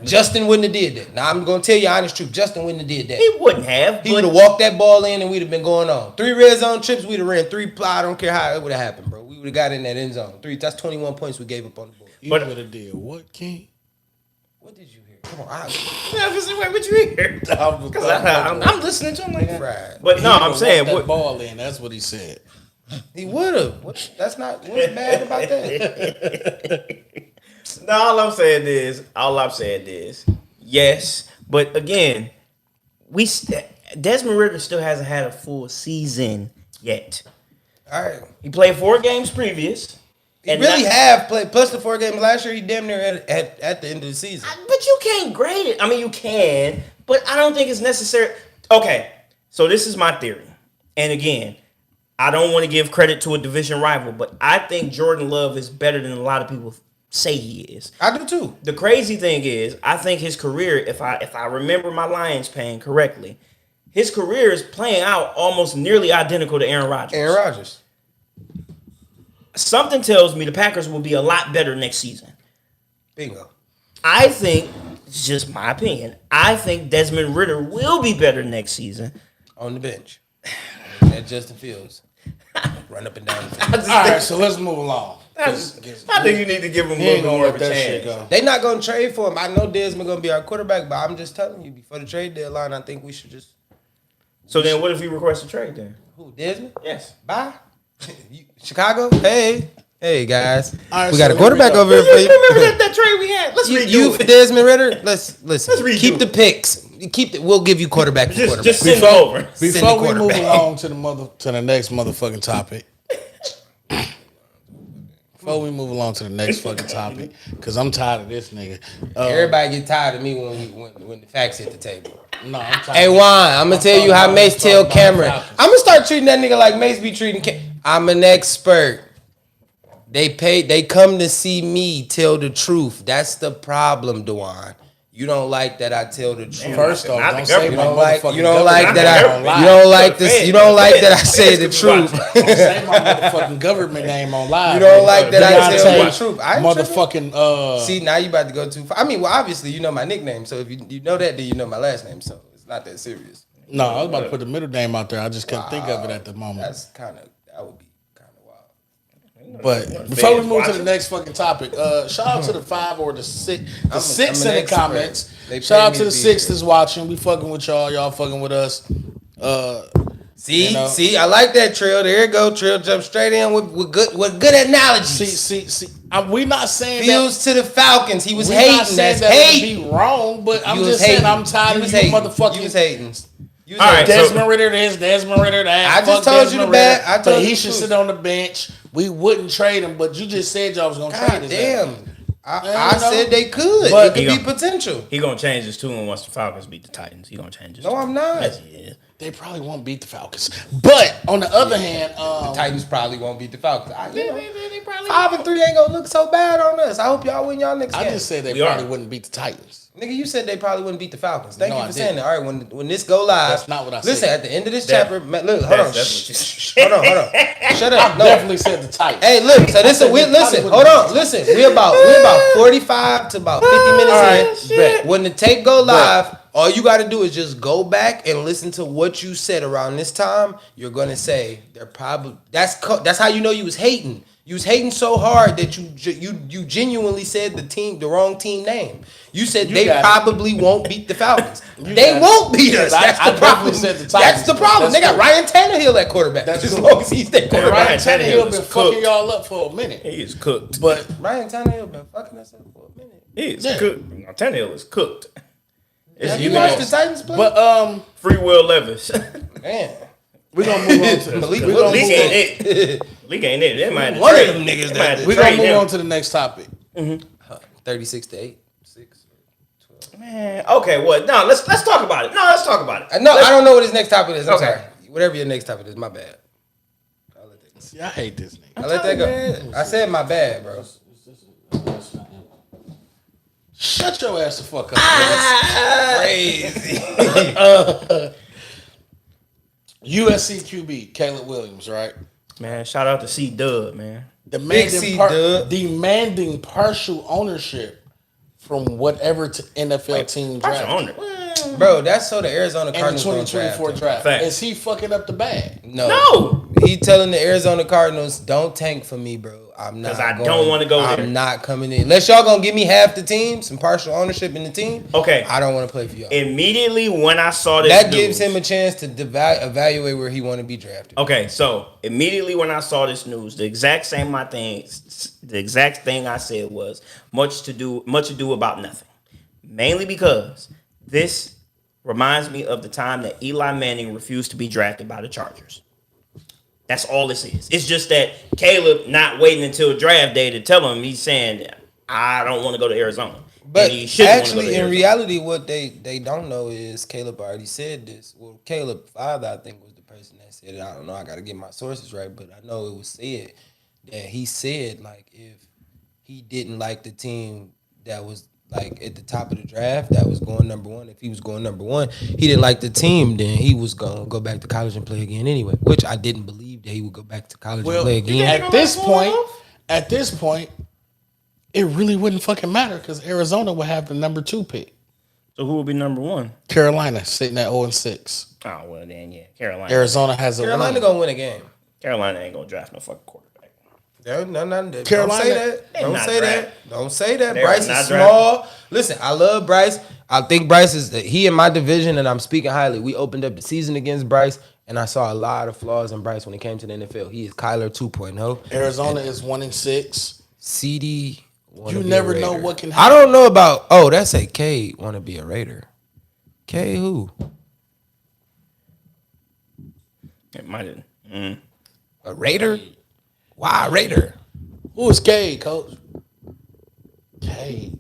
Justin wouldn't have did that. Now I'm gonna tell you the honest truth. Justin wouldn't have did that. he wouldn't have. He would have walked that ball in and we'd have been going on. 3 red zone trips, we'd have ran 3 I don't care how it would have happened, bro. We would have got in that end zone. 3. That's 21 points we gave up on the board. You would have did what, King? What did you hear? Come on, What you hear? Because I'm listening to him like that. fried. But no, I'm saying that ball in. That's what he said. He would have. What's bad about that? No, all I'm saying is, yes, but again, Desmond Ridder still hasn't had a full season yet. All right. He played 4 games previous. He really have played, plus the 4 games last year, he damn near at the end of the season. But you can't grade it. I mean, you can, but I don't think it's necessary. Okay, so this is my theory. And again, I don't want to give credit to a division rival, but I think Jordan Love is better than a lot of people say he is. I do too. The crazy thing is, I think his career, if I remember my Lions paying correctly, his career is playing out almost nearly identical to Aaron Rodgers. Aaron Rodgers. Something tells me the Packers will be a lot better next season. Bingo. I think, it's just my opinion, I think Desmond Ridder will be better next season. On the bench. At Justin Fields. Run up and down the field. All right, so let's move along. I think you need to give him a little more of a chance. They not going to trade for him. I know Desmond going to be our quarterback, but I'm just telling you, before the trade deadline, I think we should just... So then what if he requests a trade then? Who, Desmond? Yes. Bye. Chicago? Hey guys. Right, we got so a quarterback over here for you. Remember that trade we had? Let's redo You it. for Desmond Ridder? Listen. redo Keep it. the picks. We'll give you quarterback for quarterback. Just send it over. Before we move quarterback. along to the next motherfucking topic. Before we move along to the next fucking topic, because I'm tired of this nigga. Everybody get tired of me when the facts hit the table. No, I'm tired. Hey Juan, I'm gonna tell you how Mace tell Cameron. Falcons. I'm gonna start treating that nigga like Mace be treating I'm an expert. They come to see me tell the truth. That's the problem, Dewan. You don't like that I tell the truth. First off, Not the don't say government. my You don't motherfucking like government that name on live. you don't like this. You don't like that I say the truth. Don't say my motherfucking government name on live. You don't like that I Deontay tell the truth. I ain't tripping. motherfucking See, now you about to go too far. I mean, well, obviously you know my nickname, so if you know that, then you know my last name. So it's not that serious. No, I was about to put the middle name out there. I just couldn't think of it at the moment. That would be kind of wild. But before we move to the next fucking topic, shout out to the 5 or the 6, the 6 I'm an in the expert. comments. They Shout paid out me to the to be 6 here. that's watching. We fucking with y'all fucking with us. See, You know? see, I like that Trill. There you go. Trill jump straight in with good analogies. See, we not saying Fields to the Falcons. He was we hating. not saying That's that hate. it would be wrong, but I'm You just was saying hating. I'm tired You of was you hating. motherfucking. You was hating. You All right, Desmond Ritter this, Desmond Ritter that. I just Fuck told you the Desmond bad- Ritter, I told but you he the should truth. sit on the bench. We wouldn't trade him, but you just said y'all was gonna trade God his damn. ass. I you know? said they could. But- It could He be gon- potential. He gonna change his tune once the Falcons beat the Titans. He gonna change his No, tune. I'm not. Yes, he is. They probably won't beat the Falcons. But on the other hand, Titans probably won't beat the Falcons. they probably 5-3 ain't gonna look so bad on us. I hope y'all win y'all next I game. just said they We probably are. wouldn't beat the Titans. Nigga, you said they probably wouldn't beat the Falcons. Thank No, you I for saying didn't. that. All right, when this go live, That's not what I Listen, said. at the end of this That- chapter, man, look, hold on, That's what shh, you hold on. Shut up. No. Definitely said the Titans. Hey, look. So this is we listen. Hold on, listen. We about 45 to about 50 minutes in. Bet. When the tape go live, all you got to do is just go back and listen to what you said around this time. You're gonna say they're probably that's how you know you was hating. You was hating so hard that you genuinely said the wrong team name. You said they got it. probably won't beat the Falcons. got They it. won't beat us. I That's the definitely problem. said the That's Titans, the problem. but They got that's Ryan Tannehill at quarterback. That's as cool. long as he's their And quarterback. Ryan Ryan Tannehill Tannehill been is fucking cooked. y'all up for a minute. He is cooked. But Ryan Tannehill been fucking us up for a minute. He is Yeah. cooked. No, Tannehill is cooked. Have You you watched know. the Titans play? but Free Will Levis. Man. we're gonna move on to Malik we Willis. gonna League move on. ain't it. League ain't it. They might have to One of trade. them niggas They that- might have to We're gonna trade move him. on to the next topic. 36-8. 6. Man, okay, what? No, let's talk about it. No, let's talk about it. No, I don't know what his next topic is. I'm Okay. sorry. Whatever your next topic is, my bad. I'll let that go. See, I hate this nigga. I'll let that go. I said my bad, bro. Shut your ass the fuck up. Crazy. USC QB Caleb Williams, right? Man, shout out to C Dub, man. C-Dub. Demanding partial ownership from whatever NFL team Partial drafted owner. Bro, that's so the Arizona in the Cardinals don't 2024 draft him. draft. Facts. Is he fucking up the bag? No. He telling the Arizona Cardinals, don't tank for me, bro. I'm not 'Cause I going- don't wanna go I'm there. not coming in. Unless y'all gonna give me half the team, some partial ownership in the team. Okay. I don't want to play for y'all. Immediately when I saw this That news, gives him a chance to evaluate where he want to be drafted. Okay, so immediately when I saw this news, the exact thing I said was much ado about nothing. Mainly because this reminds me of the time that Eli Manning refused to be drafted by the Chargers. That's all this is. It's just that Caleb not waiting until draft day to tell him he's saying, I don't want to go to Arizona. But And he shouldn't wanna go actually, to in Arizona. reality, what they don't know is Caleb already said this. Well, Caleb's father, I think, was the person that said it. I don't know. I got to get my sources right, but I know it was said that he said, like, if he didn't like the team that was, like, at the top of the draft that was going number one, if he was going number one, he didn't like the team, then he was going to go back to college and play again anyway, which I didn't believe that he would go back to college and Well, play again. at this point, it really wouldn't fucking matter because Arizona would have the number 2 pick. So who will be number one? Carolina sitting at 0-6. Oh, well then, yeah. Carolina. Arizona has a Carolina win. going to win a game. Carolina ain't going to draft no fucking quarterback. No, Carolina- don't say that. They Don't not say draft. that. Don't say that. They're Bryce not is small. Listen, I love Bryce. I think Bryce is he in my division, and I'm speaking highly. We opened up the season against Bryce, and I saw a lot of flaws in Bryce when it came to the NFL. He is Kyler 2.0. Arizona is 1-6. CD. wanna You be a never know Raider. what can I happen. don't know about. Oh, that's a K. Want to be a Raider? K who? It might have. A Raider? Why a Raider? Who is K, coach? K.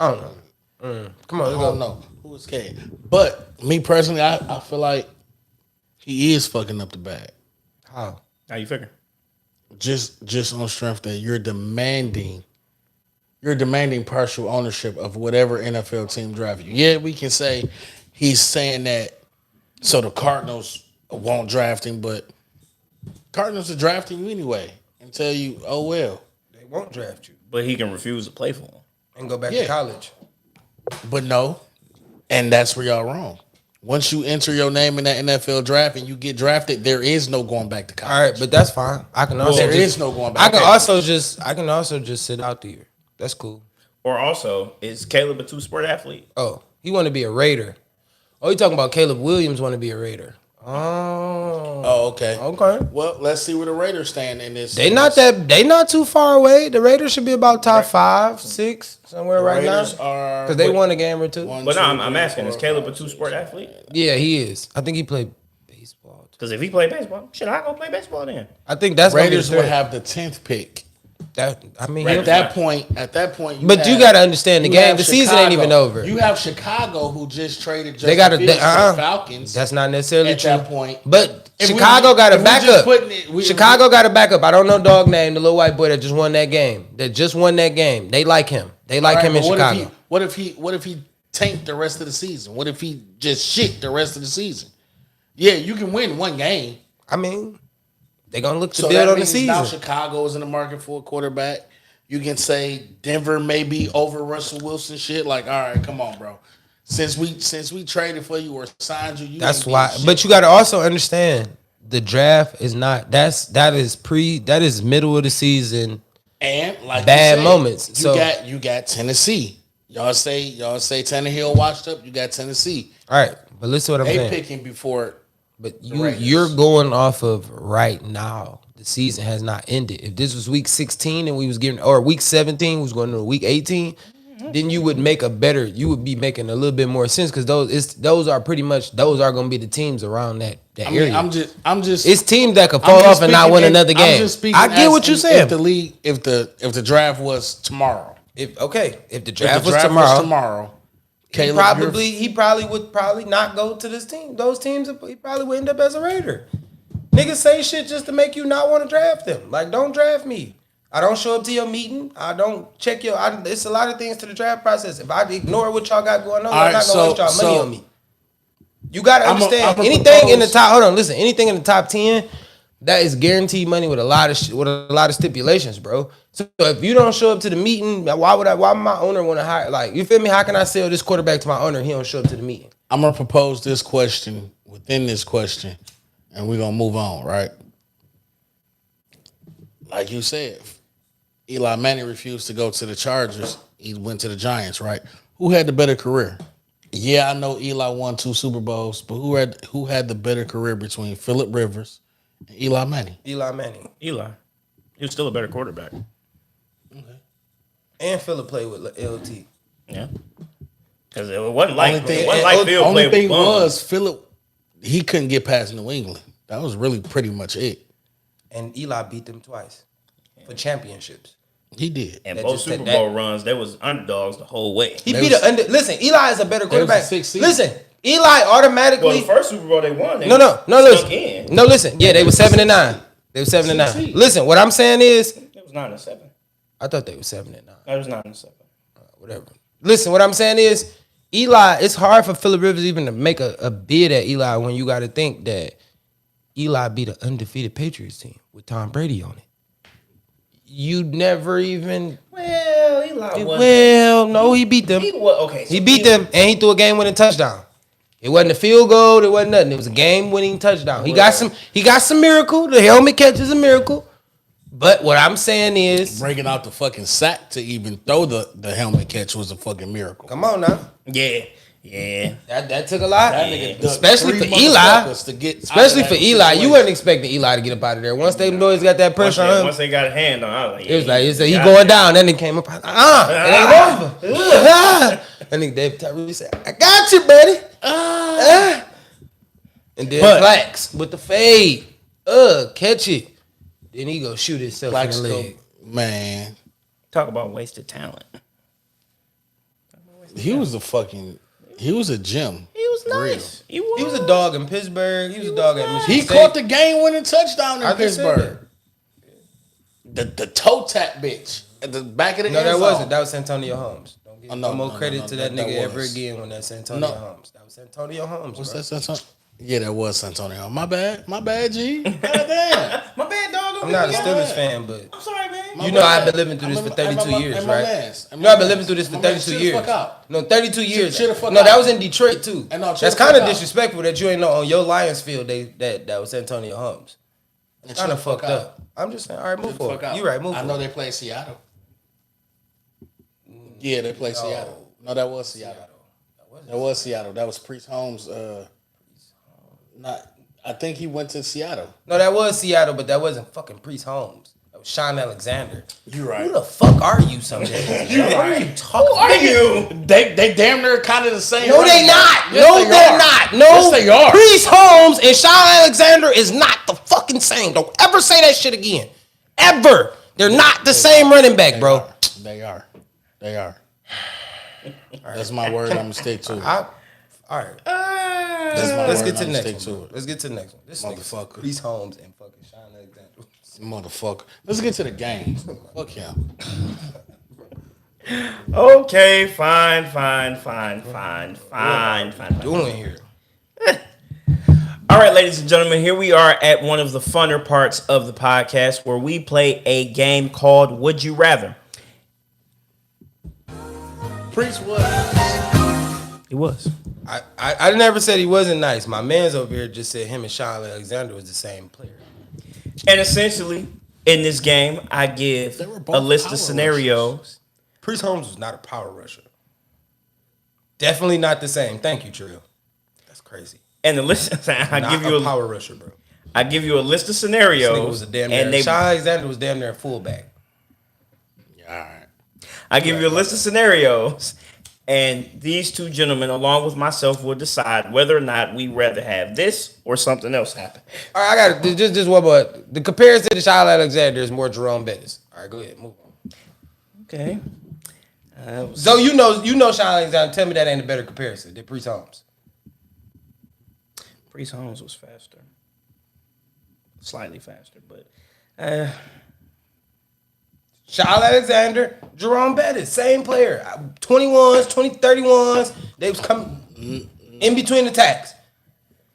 I don't know. Come on, I let's don't go. know. Who is K? But me personally, I feel like he is fucking up the bag. How? How you figure? Just on strength that you're demanding partial ownership of whatever NFL team draft you. Yeah, we can say he's saying that so the Cardinals won't draft him, but Cardinals are drafting you anyway and tell you, oh well. They won't draft you But he can refuse to play for him. and go back Yeah. to college. But no. And that's where y'all wrong. Once you enter your name in that NFL draft and you get drafted, there is no going back to college. All right, but that's fine. I can also there just, is no going back. I can also just sit out the year. That's cool. Or also, is Caleb a two-sport athlete? Oh, he want to be a Raider. Oh, you talking about Caleb Williams want to be a Raider? Oh, okay. Okay. Well, let's see where the Raiders stand in this. They not too far away. The Raiders should be about top 5, 6, somewhere right now. Raiders are Because they won a game or two. But no, I'm asking, is Caleb a two-sport athlete? Yeah, he is. I think he played baseball. Because if he played baseball, should I go play baseball then? I think that's Raiders gonna would be the have the 10th pick. that. I mean, At that point, but you got to understand the you game. have The season ain't even Chicago. over. You have Chicago who just traded Justin They got to. Fields to the Falcons. That's not necessarily at true. that point. But If we- Chicago got a if we just backup. putting it- Chicago got a backup. I don't know dog name. The little white boy that just won that game. They like him. They like Right, him in but Chicago. What if he tanked the rest of the season? What if he just shit the rest of the season? Yeah, you can win one game. I mean, they're gonna look to So build that on the means now season. Chicago is in the market for a quarterback. You can say Denver may be over Russell Wilson shit. Like, all right, come on, bro. Since we traded for you or signed you, That's ain't beat why. shit. But you got to also understand the draft is not. That is middle of the season. and like bad you said, moments. So- you got Tennessee. Y'all say Tannehill washed up. You got Tennessee. All right, but listen to what I'm They saying. picking before. But Raiders. you're going off of right now. The season has not ended. If this was week 16 and we was getting, or week 17 was going to week 18, then you would be making a little bit more sense because those are going to be the teams around that I mean, area. I'm just. It's teams that could I'm fall just off and not speaking win in- another I'm game. just speaking I get as what you're if saying. the league, if the draft was tomorrow, If the if draft the was draft tomorrow, Caleb, he probably would not go to this team. Those teams, he probably would end up as a Raider. Niggas say shit just to make you not want to draft them. Like, don't draft me. I don't show up to your meeting. I don't check it's a lot of things to the draft process. If I ignore what y'all got going on, I'm not gonna waste y'all money on me. You gotta understand I'm a anything in the propose- top. Hold on, listen. Anything in the top 10, that is guaranteed money with a lot of stipulations, bro. So if you don't show up to the meeting, why would my owner want to hire? Like, you feel me? How can I sell this quarterback to my owner? He don't show up to the meeting. I'm gonna propose this question within this question, and we're gonna move on, right? Like you said, Eli Manning refused to go to the Chargers. He went to the Giants, right? Who had the better career? Yeah, I know Eli won 2 Super Bowls, but who had the better career between Phillip Rivers and Eli Manning? Eli Manning Eli. He was still a better quarterback. and Phillip played with LT. Yeah. Because it wasn't like, Only thing, it wasn't like Phil only played thing with bums. was Phillip. He couldn't get past New England. That was really pretty much it. And Eli beat them twice for championships. He did. And That both just said Super that. Bowl runs, they was underdogs the whole way. He They beat was- listen, Eli is a better was quarterback. the sixth seed. Listen, Eli Well, automatically the first Super Bowl they won, they No, stunk listen. in. No, listen. Yeah, they were 7-9. They were 7-9. Six seed. Listen, what I'm saying is, It was 9-7. I thought they were 7-9. No, it was 9-7. Whatever. Listen, what I'm saying is, Eli. It's hard for Phillip Rivers even to make a bid at Eli when you got to think that Eli beat an undefeated Patriots team with Tom Brady on it. You never even. Well, Eli was. Well, no, he beat them. He was okay. So He beat them, and he threw a game-winning touchdown. It wasn't a field goal. It wasn't nothing. It was a game-winning touchdown. He got some miracle. The helmet catch is a miracle. But what I'm saying is, Breaking out the fucking sack to even throw the helmet catch was a fucking miracle. come on now. Yeah. That took a lot. That nigga ducked Especially 3 for Eli. motherfuckers to get Especially out of for that Eli. You situation. wasn't expecting Eli to get up out of there. Once they boys got that pressure on him, Once they got a hand on, I was like, it was like, he got going it. down. Then he came up. It ain't over. And then Dave Tyree said, I got you, buddy. And then But- Plax with the fade. Catch it. Then he go shoot himself in the Plaxico, leg. man, Talk about wasted talent. he was a gem. He was nice. He was a dog in Pittsburgh. He was a dog at Michigan He State. caught the game-winning touchdown in I just said Pittsburgh. The toe tap bitch at the back of the No, end that zone. wasn't. That was Santonio Holmes. Don't give no, no more no, credit no, to that that nigga ever was. again when that's Santonio No. Holmes. That was Santonio Holmes. What's bro. that? Santonio? Yeah, that was Santonio. My bad, G. Goddamn. My bad, dog. I'm not a Steelers fan, but I'm sorry, man. My you know bad. I've been living through this for 32 years, And my right? mans. You know I've been living through this for My man, 32 chill the years. fuck out. No, 32 years. chill the fuck No, that out. was in Detroit too. And no, chill That's the fuck kind of out. disrespectful that you ain't know on your Lions field that was Antonio Holmes. And Kind chill of the fuck fucked out. up. I'm just saying, all right, move Chill the fuck forward. out. You right, move I know forward. they play Seattle. Yeah, they play Seattle. No, that was Seattle. That was Seattle. That was Priest Holmes. I think he went to Seattle. No, that was Seattle, but that wasn't fucking Priest Holmes. That was Sean Alexander. You're right. Who the fuck are you, someday? You're What are right. you talking about? They damn near kind of the same. No, they not. Yes, No, they they're are. not. No, Yes, they are. Priest Holmes and Sean Alexander is not the fucking same. Don't ever say that shit again. Ever. They're not the same running back, bro. They are. They are. That's my word. I'm gonna stick to it. All right. That's my Let's word. get to the I'm next stick one. to Bro. it. Let's get to the next one. This Motherfucker. nigga, Priest Holmes and fucking Sean Alexander. Motherfucker. Let's get to the game. Fuck him. Okay, fine. Doing here. All right, ladies and gentlemen, here we are at one of the funner parts of the podcast where we play a game called Would You Rather. Priest was. It was. I never said he wasn't nice. My man's over here just said him and Sean Alexander was the same player. And essentially, in this game, I give They were both a list power of scenarios. Priest Holmes was not a power rusher. Definitely not the same. Thank you, Trill. That's crazy. And the list, I Not give you a power rusher, bro. I give you a list of This scenarios. nigga was a damn and near. Sean Alexander was damn near a fullback. All right. I give you a list of scenarios, and these two gentlemen, along with myself, will decide whether or not we rather have this or something else happen. All right, I got it. Just one more. The comparison to Sean Alexander is more Jerome Bettis. All right, go ahead, move on. Okay. So you know Sean Alexander. Tell me that ain't a better comparison than Priest Holmes. Priest Holmes was faster, slightly faster, but Sean Alexander, Jerome Bettis, same player. 21s, 31s. They was coming in between the tacks.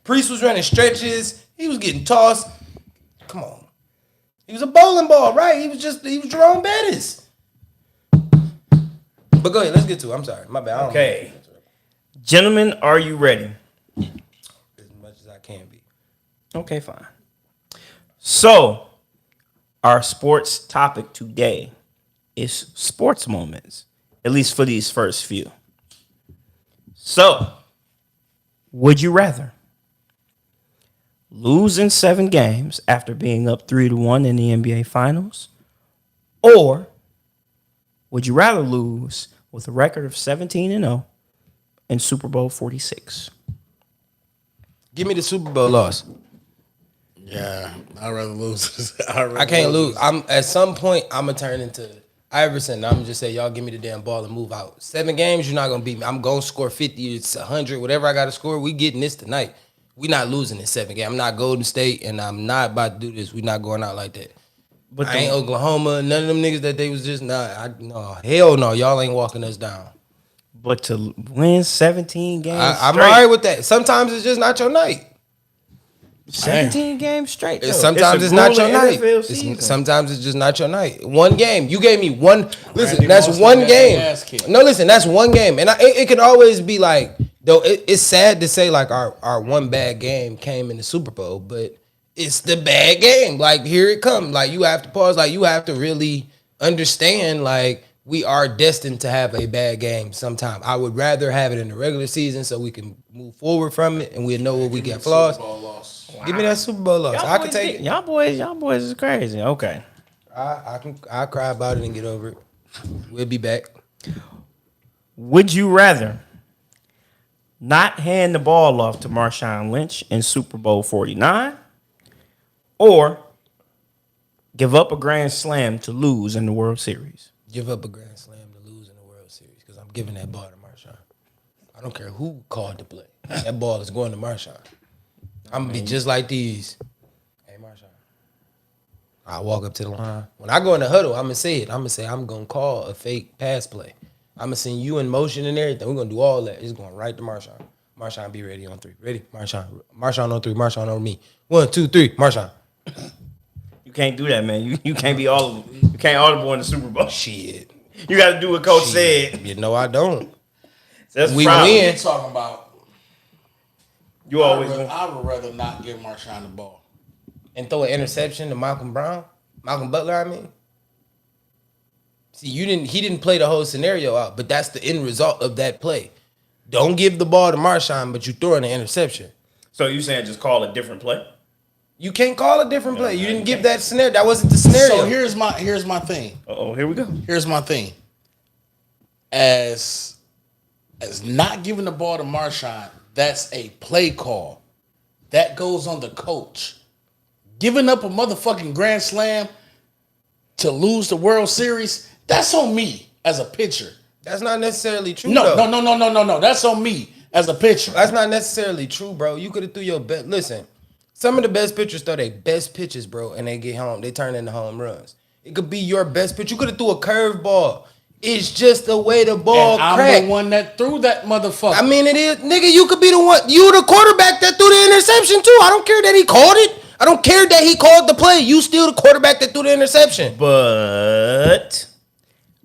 Priest was running stretches. He was getting tossed. Come on. He was a bowling ball, right? He was Jerome Bettis. But go ahead, let's get to it. I'm sorry. My bad. I don't okay. Gentlemen, are you ready? know as much as I can be. Okay, fine. So, our sports topic today is sports moments, at least for these first few. So, would you rather lose in 7 games after being up 3-1 in the NBA Finals, or would you rather lose with a record of 17-0 in Super Bowl 46? Give me the Super Bowl loss. Yeah, I'd rather lose. I can't lose. At some point I'm gonna turn into Iverson. I'm gonna just say, y'all give me the damn ball and move out. 7 games, you're not gonna beat me. I'm gonna score 50, it's 100, whatever I gotta score. We getting this tonight. We not losing in 7 games. I'm not Golden State, and I'm not about to do this. We not going out like that. But I ain't Oklahoma. None of them niggas that they was just no. Hell no. Y'all ain't walking us down. But to win 17 games I'm straight, all right with that. Sometimes it's just not your night. 17 games straight. though. Sometimes a it's not your grueling night. NFL season. Sometimes it's just not your night. One game. You gave me one. Listen, Randy that's Moss one got their game. ass kicked. No, listen, that's one game. And it can always be like, though, it's sad to say like our one bad game came in the Super Bowl, but it's the bad game. Like, here it comes. Like, you have to pause. Like, you have to really understand, like, we are destined to have a bad game sometime. I would rather have it in the regular season so we can move forward from it and we know what we got flaws. Give me that Super Bowl loss. I can take it. Y'all boys is crazy. Okay. I'll cry about it and get over it. We'll be back. Would you rather not hand the ball off to Marshawn Lynch in Super Bowl 49 or give up a grand slam to lose in the World Series? Give up a grand slam to lose in the World Series because I'm giving that ball to Marshawn. I don't care who called the play. That ball is going to Marshawn. I'm going to be just like these. Hey, Marshawn. I walk up to the line. When I go in the huddle, I'm going to say it. I'm going to say, I'm going to call a fake pass play. I'm going to send you in motion and everything. We're going to do all that. It's going right to Marshawn. Marshawn, be ready on 3. Ready? Marshawn. Marshawn on 3. Marshawn on me. 1, 2, 3. Marshawn. You can't do that, man. You can't be all you can't audible in the Super Bowl. Shit. You got to do what Coach said. You know I don't. That's the We problem. win. You talking about? You always win. I would rather not give Marshawn the ball. And throw an interception to Malcolm Butler, I mean. See, he didn't play the whole scenario out, but that's the end result of that play. Don't give the ball to Marshawn, but you throw in an interception. So you saying just call a different play? You can't call a different play. You no, didn't you give can't. that scenario. That wasn't the scenario. So here's my thing. Oh, here we go. Here's my thing. As not giving the ball to Marshawn, that's a play call. That goes on the coach. Giving up a motherfucking grand slam to lose the World Series, that's on me as a pitcher. That's not necessarily true. No. though. That's on me as a pitcher. That's not necessarily true, bro. You could have threw your best. Listen, some of the best pitchers throw their best pitches, bro, and they get home. They turn into home runs. It could be your best pitch. You could have threw a curveball. It's just the way the ball And I'm cracked. the one that threw that motherfucker. I mean, it is, nigga. You could be the one. You the quarterback that threw the interception too. I don't care that he called it. I don't care that he called the play. You still the quarterback that threw the interception. But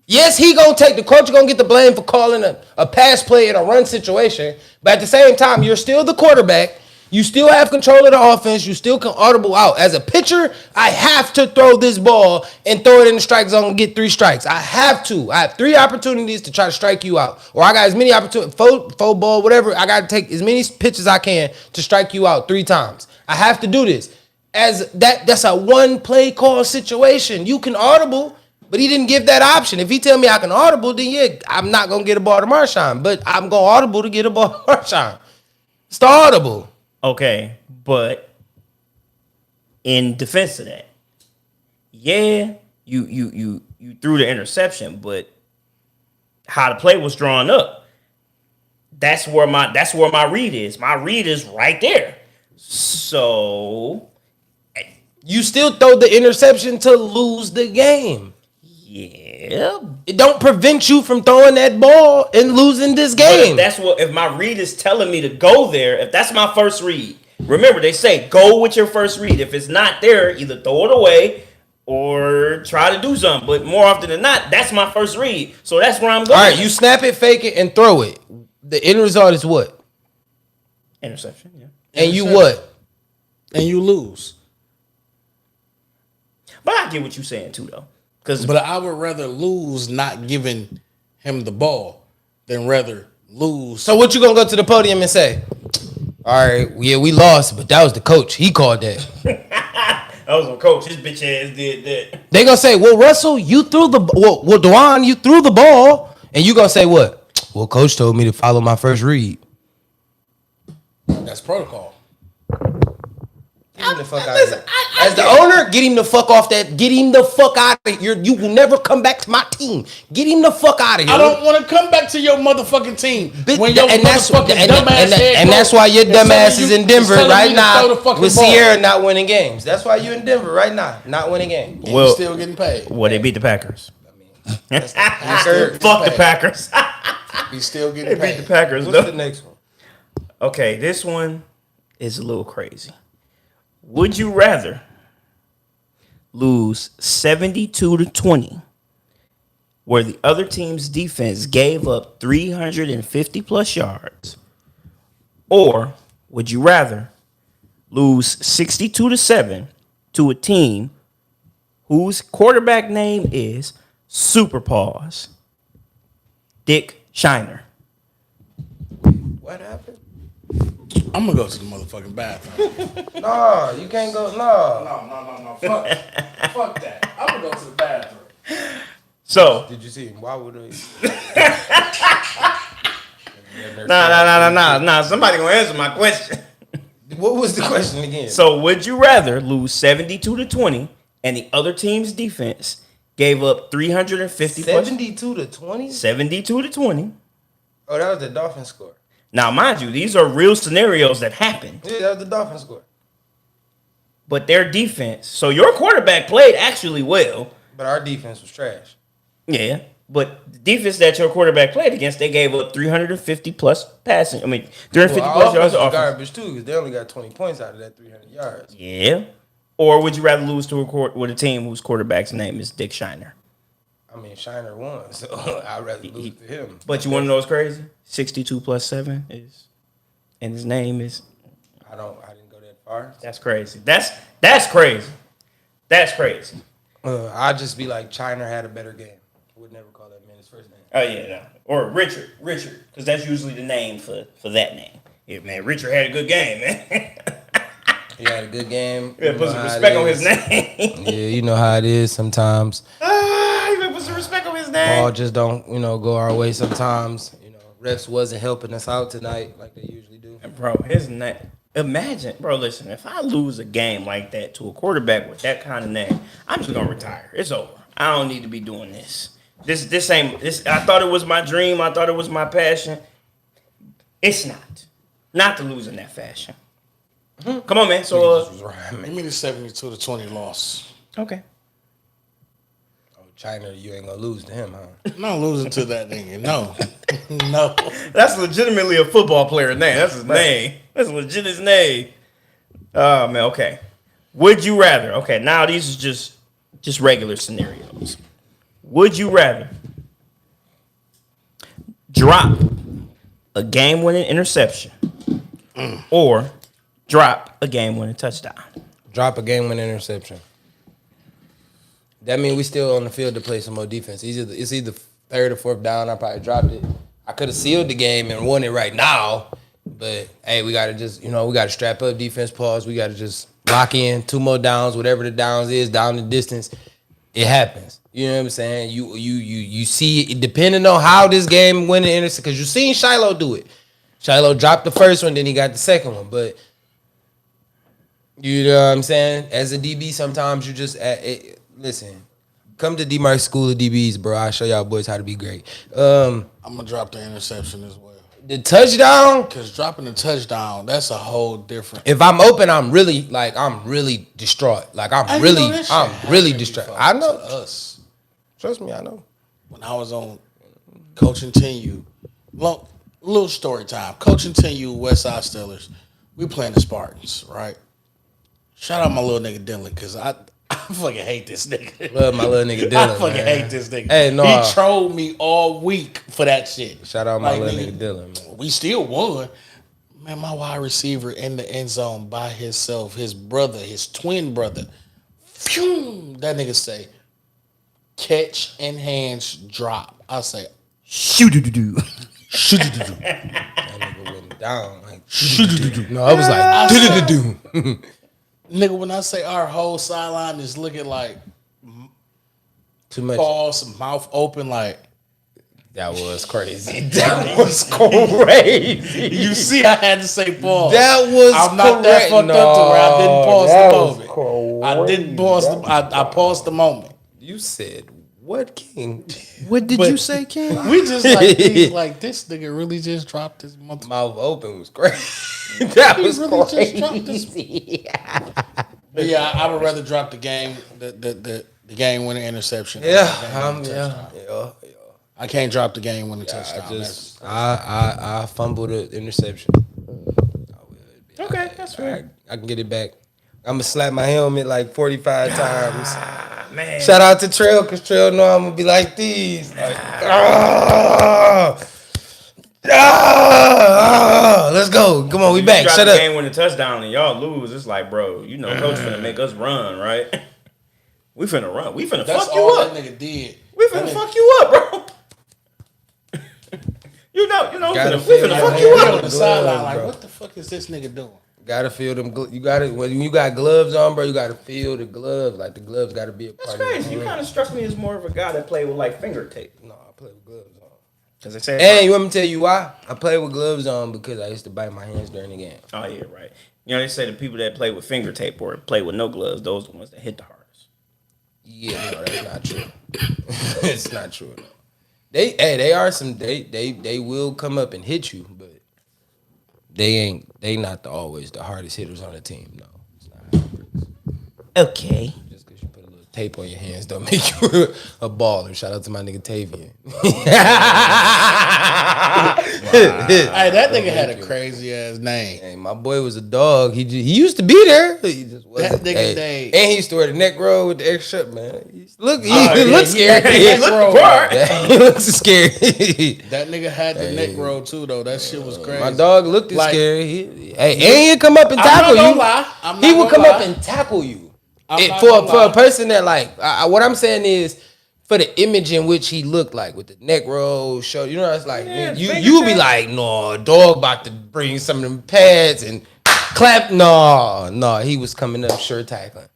Yes, he gonna take the coach gonna get the blame for calling a pass play in a run situation. But at the same time, you're still the quarterback. You still have control of the offense. You still can audible out. As a pitcher, I have to throw this ball and throw it in the strike zone and get 3 strikes. I have to. I have 3 opportunities to try to strike you out. Or I got as many opportunities, foul ball, whatever. I got to take as many pitches I can to strike you out 3 times. I have to do this. That's a one play call situation. You can audible, but he didn't give that option. If he tell me I can audible, then yeah, I'm not going to get a ball to Marshawn. But I'm going to audible to get a ball to Marshawn. It's the audible. okay, but in defense of that, yeah, you threw the interception, but how the play was drawn up, that's where my read is. My read is right there. So You still throw the interception to lose the game. yeah, It don't prevent you from throwing that ball and losing this but game. if my read is telling me to go there, if that's my first read, remember they say go with your first read. If it's not there, either throw it away or try to do something. But more often than not, that's my first read. So that's where I'm going. All right, you snap it, fake it, and throw it. The end result is what? interception, yeah. And you what? And you lose. But I get what you're saying too, though. But I would rather lose not giving him the ball than rather lose. So what you gonna go to the podium and say? All right, yeah, we lost, but that was the coach. He called that. that was on coach. His bitch ass did that. They gonna say, well, Russell, you threw the well, Dwan, you threw the ball, and you gonna say what? Well, coach told me to follow my first read. That's protocol. Get him the fuck out of here. As the owner, get him the fuck off that. Get him the fuck out of here. You will never come back to my team. Get him the fuck out of here. I don't want to come back to your motherfucking team when your and that's motherfucking dumbass head and that's why your coach dumb telling ass is you- in Denver telling right me to throw the now fucking with ball. Sierra not winning games. That's why you in Denver right now, not winning games. And Well- you still getting paid. Well, they beat the Packers. Packers. Fuck the Packers. You still They getting beat the paid. Packers, What's the though. next one? Okay, this one is a little crazy. Would you rather lose 72-20, where the other team's defense gave up 350 plus yards, or would you rather lose 62-7 to a team whose quarterback name is Super Paws, Dick Shiner? What happened? I'm gonna go to the motherfucking bathroom. No, you can't go. No. No. Fuck that. I'm gonna go to the bathroom. So, Did you see him? Why would he? nah. Somebody gonna answer my question. What was the question again? So, would you rather lose 72-20 and the other team's defense gave up 350 plus 72-20. 72-20? Oh, that was the Dolphins score. Now, mind you, these are real scenarios that happened, Yeah, that was the Dolphins score. but their defense. So your quarterback played actually well. But our defense was trash. Yeah, but the defense that your quarterback played against, they gave up 350 plus passing. 350 Well, plus our yards offense of was offense. garbage too, because they only got 20 points out of that 300 yards. Yeah. Or would you rather lose to with a team whose quarterback's name is Dick Shiner? I mean, Shiner won, so I'd rather lose to him. But you want to know what's crazy? 62 plus 7 is, and his name is. I didn't go that far. That's crazy. That's crazy. That's crazy. I'd just be like, Shiner had a better game. I would never call that man his first name. Oh yeah, no. Or Richard, because that's usually the name for that name. Yeah, man, Richard had a good game, man. He had a good game. Yeah, put some respect on his name. Yeah, you know how it is sometimes. You better put some respect on his name. Ball just don't, go our way sometimes. Refs wasn't helping us out tonight like they usually do. Bro, his name. Imagine, bro, listen, if I lose a game like that to a quarterback with that kind of name, I'm just gonna retire. It's over. I don't need to be doing this. This ain't this. I thought it was my dream. I thought it was my passion. It's not. Not to lose in that fashion. Come on, man. So Give me the 72-20 loss. okay. China, you ain't gonna lose to him, huh? I'm not losing to that nigga. No. No. That's legitimately a football player name. That's his name. That's legit his name. Oh man, okay. Would you rather? Okay, now these are just regular scenarios. Would you rather drop a game-winning interception or drop a game-winning touchdown? Drop a game-winning interception. That means we still on the field to play some more defense. It's either third or fourth down. I probably dropped it. I could have sealed the game and won it right now, but hey, we gotta just we gotta strap up defense pause. We gotta just lock in 2 more downs, whatever the downs is, down the distance. It happens. You know what I'm saying? You see it depending on how this game went in interception, because you seen Shiloh do it. Shiloh dropped the first one, then he got the second one, but. You know what I'm saying? As a DB, sometimes you just listen. Come to D-Mark School of DBs, bro. I'll show y'all boys how to be great. I'm gonna drop the interception as well. The touchdown, Because dropping the touchdown, that's a whole different. if I'm open, I'm really distraught. Like I'm really distraught. I know. To us, Trust me, I know. when I was on Coaching 10U, little story time. Coaching 10U, West Side Steelers. We playing the Spartans, right? Shout out my little nigga Dylan, because I fucking hate this nigga. Love my little nigga Dylan. I fucking man. hate this nigga. Hey, no. He trolled me all week for that shit. Shout out my Like, little nigga Dylan, man. We still won. Man, my wide receiver in the end zone by himself, his brother, his twin brother. Phew, that nigga say, catch and hands drop. I say, Shoot-do-do-do. shoot-do-do-do. That nigga went down. Like, no, I was like, do. Nigga, when I say our whole sideline is looking like Too much. paws, mouth open, like, That was crazy. That was crazy. you see, I had to say pause. That was I'm not that correct. fucked up to where I didn't pause that the was moment. I crazy. didn't pause the. I paused the moment. You said what, King? What did But- you say, King? We just like these, like this nigga really just dropped his mother. Mouth open was crazy. That He was really just dropped crazy. But yeah, I would rather drop the game, the game winning interception. Yeah, than the touchdown. yeah. I can't drop the game winning touchdown. I fumbled the interception. Okay, that's fair. I can get it back. I'm gonna slap my helmet like 45 times. Man. Shout out to Trail, cause Trail know I'm gonna be like these. Like, let's go. Come on, we back. Drop Shut the up. game when the touchdown and y'all lose. It's like, bro, coach finna make us run, right? We finna run. We finna That's fuck you all up. that nigga did. We finna fuck you up, bro. we Gotta finna feel fuck that you He up. on the sideline, like, bro. what the fuck is this nigga doing? Gotta feel them. You gotta when you got gloves on, bro. You gotta feel the gloves. Like the gloves gotta be a That's part of crazy. the You game. kind of struck me as more of a guy that played with like finger tape. No, I play with gloves on. Cause they said, And you want me to tell you why? I play with gloves on because I used to bite my hands during the game. oh yeah, right. They say the people that play with finger tape or play with no gloves, those are the ones that hit the hardest. Yeah, no, that's not true. It's not true. No. They are some. They will come up and hit you, but they not always the hardest hitters on the team. No, it's not how it works. Okay. Just because you put a little tape on your hands don't make you a baller. Shout out to my nigga Tavian. Hey, that nigga had a crazy ass name. Hey, my boy was a dog. He used to be there. He just wasn't. That nigga Dave. And he used to wear the neck roll with the extra shirt, man. He looks yeah, scary. he had the neck roll. He looks scary. That nigga had the neck roll too, though. That shit was crazy. My dog looked Like- scary. And he'd come up and I'm tackle not gonna you. lie. I'm He not would gonna come up lie. and tackle you. I'm not For gonna a lie. person that like, what I'm saying is, for the image in which he looked like with the neck roll, show. You know, it's like Yeah, you be like, no, dog about to bring some of them pads and clap. No, he was coming up shirt tackling.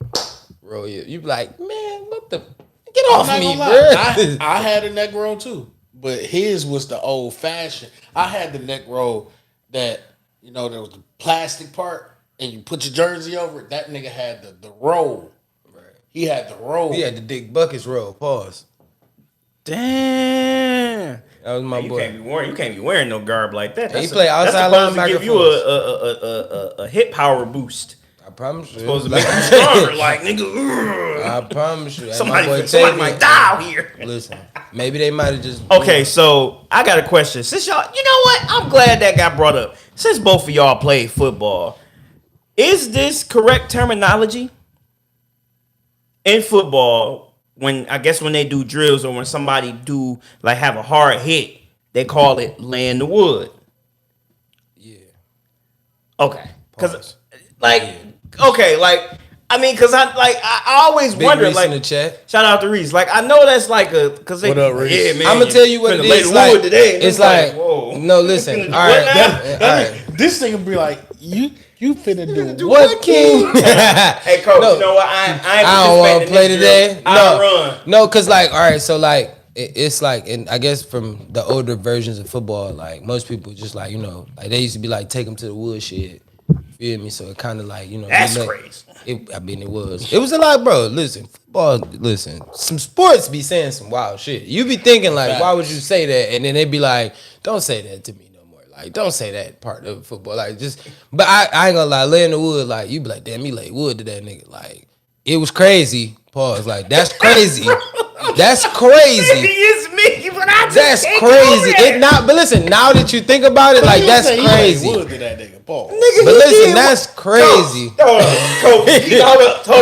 Bro, you be like, man, what the get off I'm not me, gonna bro. lie. I had a neck roll too, but his was the old fashioned. I had the neck roll that there was the plastic part, and you put your jersey over it. That nigga had the roll. Right. He had the roll. He had the Dick Buckets roll. Pause. Damn. That was my You boy. can't be wearing no garb like that. He play outside that's supposed to linebacker give you a hit power boost. I promise you. Supposed to make you stronger, like nigga. I promise you. Somebody Tavian- might die out here. Listen, maybe they might have just. Okay, so I got a question. Since y'all, you know what? I'm glad that got brought up. Since both of y'all played football, is this correct terminology in football? When they do drills or when somebody do like have a hard hit, they call it laying the wood. Yeah. Okay, because Pause. because I always Big wonder Reese like in the chat. shout out to Reese. Like I know that's like a because they What up, Reese? yeah man. I'm gonna tell you what it finna lay is. the Like, wood today. it's like whoa. no, listen. All What right, now? all right. This thing would be like, you finna do What king? Hey coach, No. you know what? I ain't I don't want to participating play in this today. drill. I'll run. No, cause like, all right, so like, it's like, and I guess from the older versions of football, like most people just like, like they used to be like, take them to the woodshed. Feel me? So it kind of like, That's they crazy. It was a lot, bro. Listen, football. Listen, some sports be saying some wild shit. You be thinking like, why would you say that? And then they be like, don't say that to me no more. Like, don't say that part of football. Like, just. But I ain't gonna lie, laying the wood. Like, you be like, damn, he laid wood to that nigga. Like, it was crazy. Pause. Like, that's crazy. That's crazy. It's me, but I just That's can't crazy. do that. It not. But listen, now that you think about it, like that's crazy. Wood to that nigga, Paul. But listen, that's crazy. Hold on, coach. You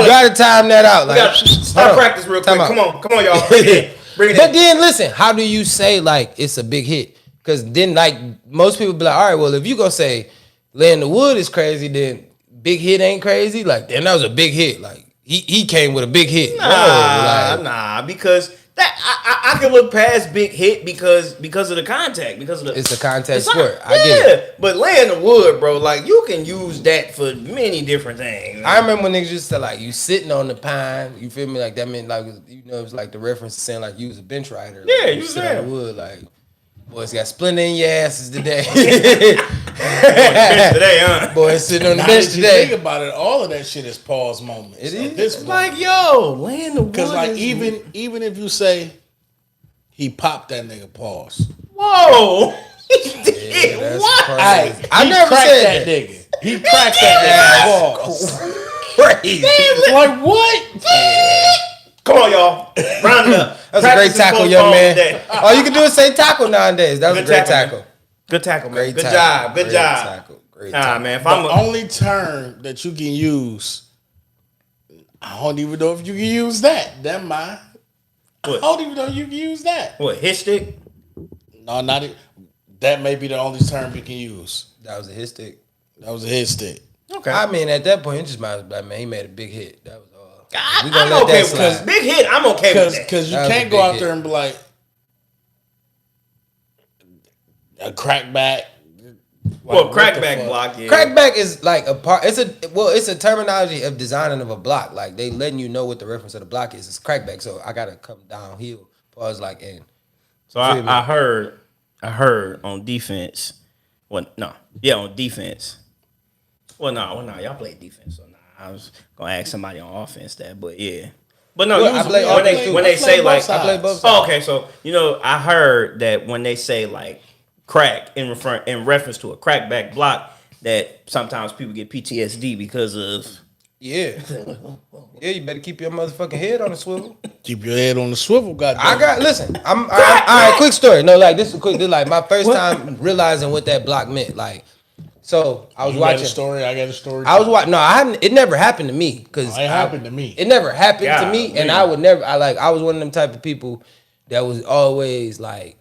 gotta time that out. Like, Stop hold on. practice real quick. Time out. Come on, y'all. Bring it in. Bring it But in. then listen, how do you say like it's a big hit? Because then like most people be like, all right, well if you gonna say laying the wood is crazy, then big hit ain't crazy. Like then that was a big hit. Like he came with a big hit. Nah, because that I can look past big hit because of the contact, because of the It's a contact not- sport. I get it. But laying the wood, bro, like you can use that for many different things. I remember when niggas used to like you sitting on the pine. You feel me? Like that meant like it was like the reference to saying like you was a bench rider. Like, Yeah, you sit there. on the wood. Like boys got splinter in your asses today. Today, huh? Boys sitting on the Now bench that you think today. about it, all of that shit is Paul's moments. It At is. this It's point. like, yo, laying the wood. Because like is- even if you say he popped that nigga, pause. whoa. He did that's what? crazy. Hey, I he never cracked said that nigga. He cracked that nigga, pause. Crazy. Like what? Come on, y'all. Round it up. That's a great Practice is tackle, young postponed man. today. All you can do is say tackle nowadays. That was Good a great tackle, tackle. Good tackle, man. Great Good tackle. job. Good Great job. tackle. Great Nah, tackle. man. If The I'm only term that you can use, I don't even know if you can use that. Never mind. I What? don't even know if you can use that. what hit stick? No, not it. That may be the only term you can use. That was a hit stick. That was a hit stick. Okay. I mean, at that point, it just might as well, man, he made a big hit. That was all. We I'm gonna let okay that with that. slide. Big hit. I'm okay with that. Because you That was a can't go big out hit. there and be like a crackback. Well, Like, what the crackback fuck? block. Yeah. Crackback is like a part. It's a terminology of designing of a block. Like they letting you know what the reference of the block is. It's crackback. So I gotta come downhill. Pause like and So Feel me? I heard on defense. On defense. Well, no, y'all play defense, so nah. I was gonna ask somebody on offense that, but yeah. But no, Well, I play when they offense when too. they I play say both like, sides. I play both sides. oh, okay, so I heard that when they say like crack in reference to a crackback block, that sometimes people get PTSD because of. yeah, yeah. You better keep your motherfucking head on the swivel. Keep your head on the swivel, goddamn. Listen. All right. Quick story. No, like this is quick. This like my first time realizing what that block meant. Like, so I was You got watching. a story. I got a story. I was watching. No, I hadn't. It never happened to me because It happened to me. It never happened to me, Golly. and I would never. I was one of them type of people that was always like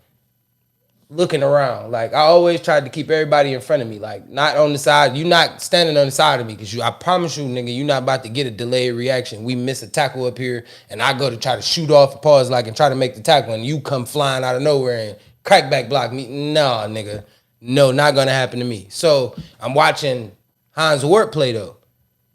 looking around. Like I always tried to keep everybody in front of me, like not on the side. You not standing on the side of me because I promise you, nigga, you not about to get a delayed reaction. We miss a tackle up here, and I go to try to shoot off, pause like, and try to make the tackle, and you come flying out of nowhere and crackback block me. Nah, nigga, no, not gonna happen to me. So I'm watching Hines Ward play though.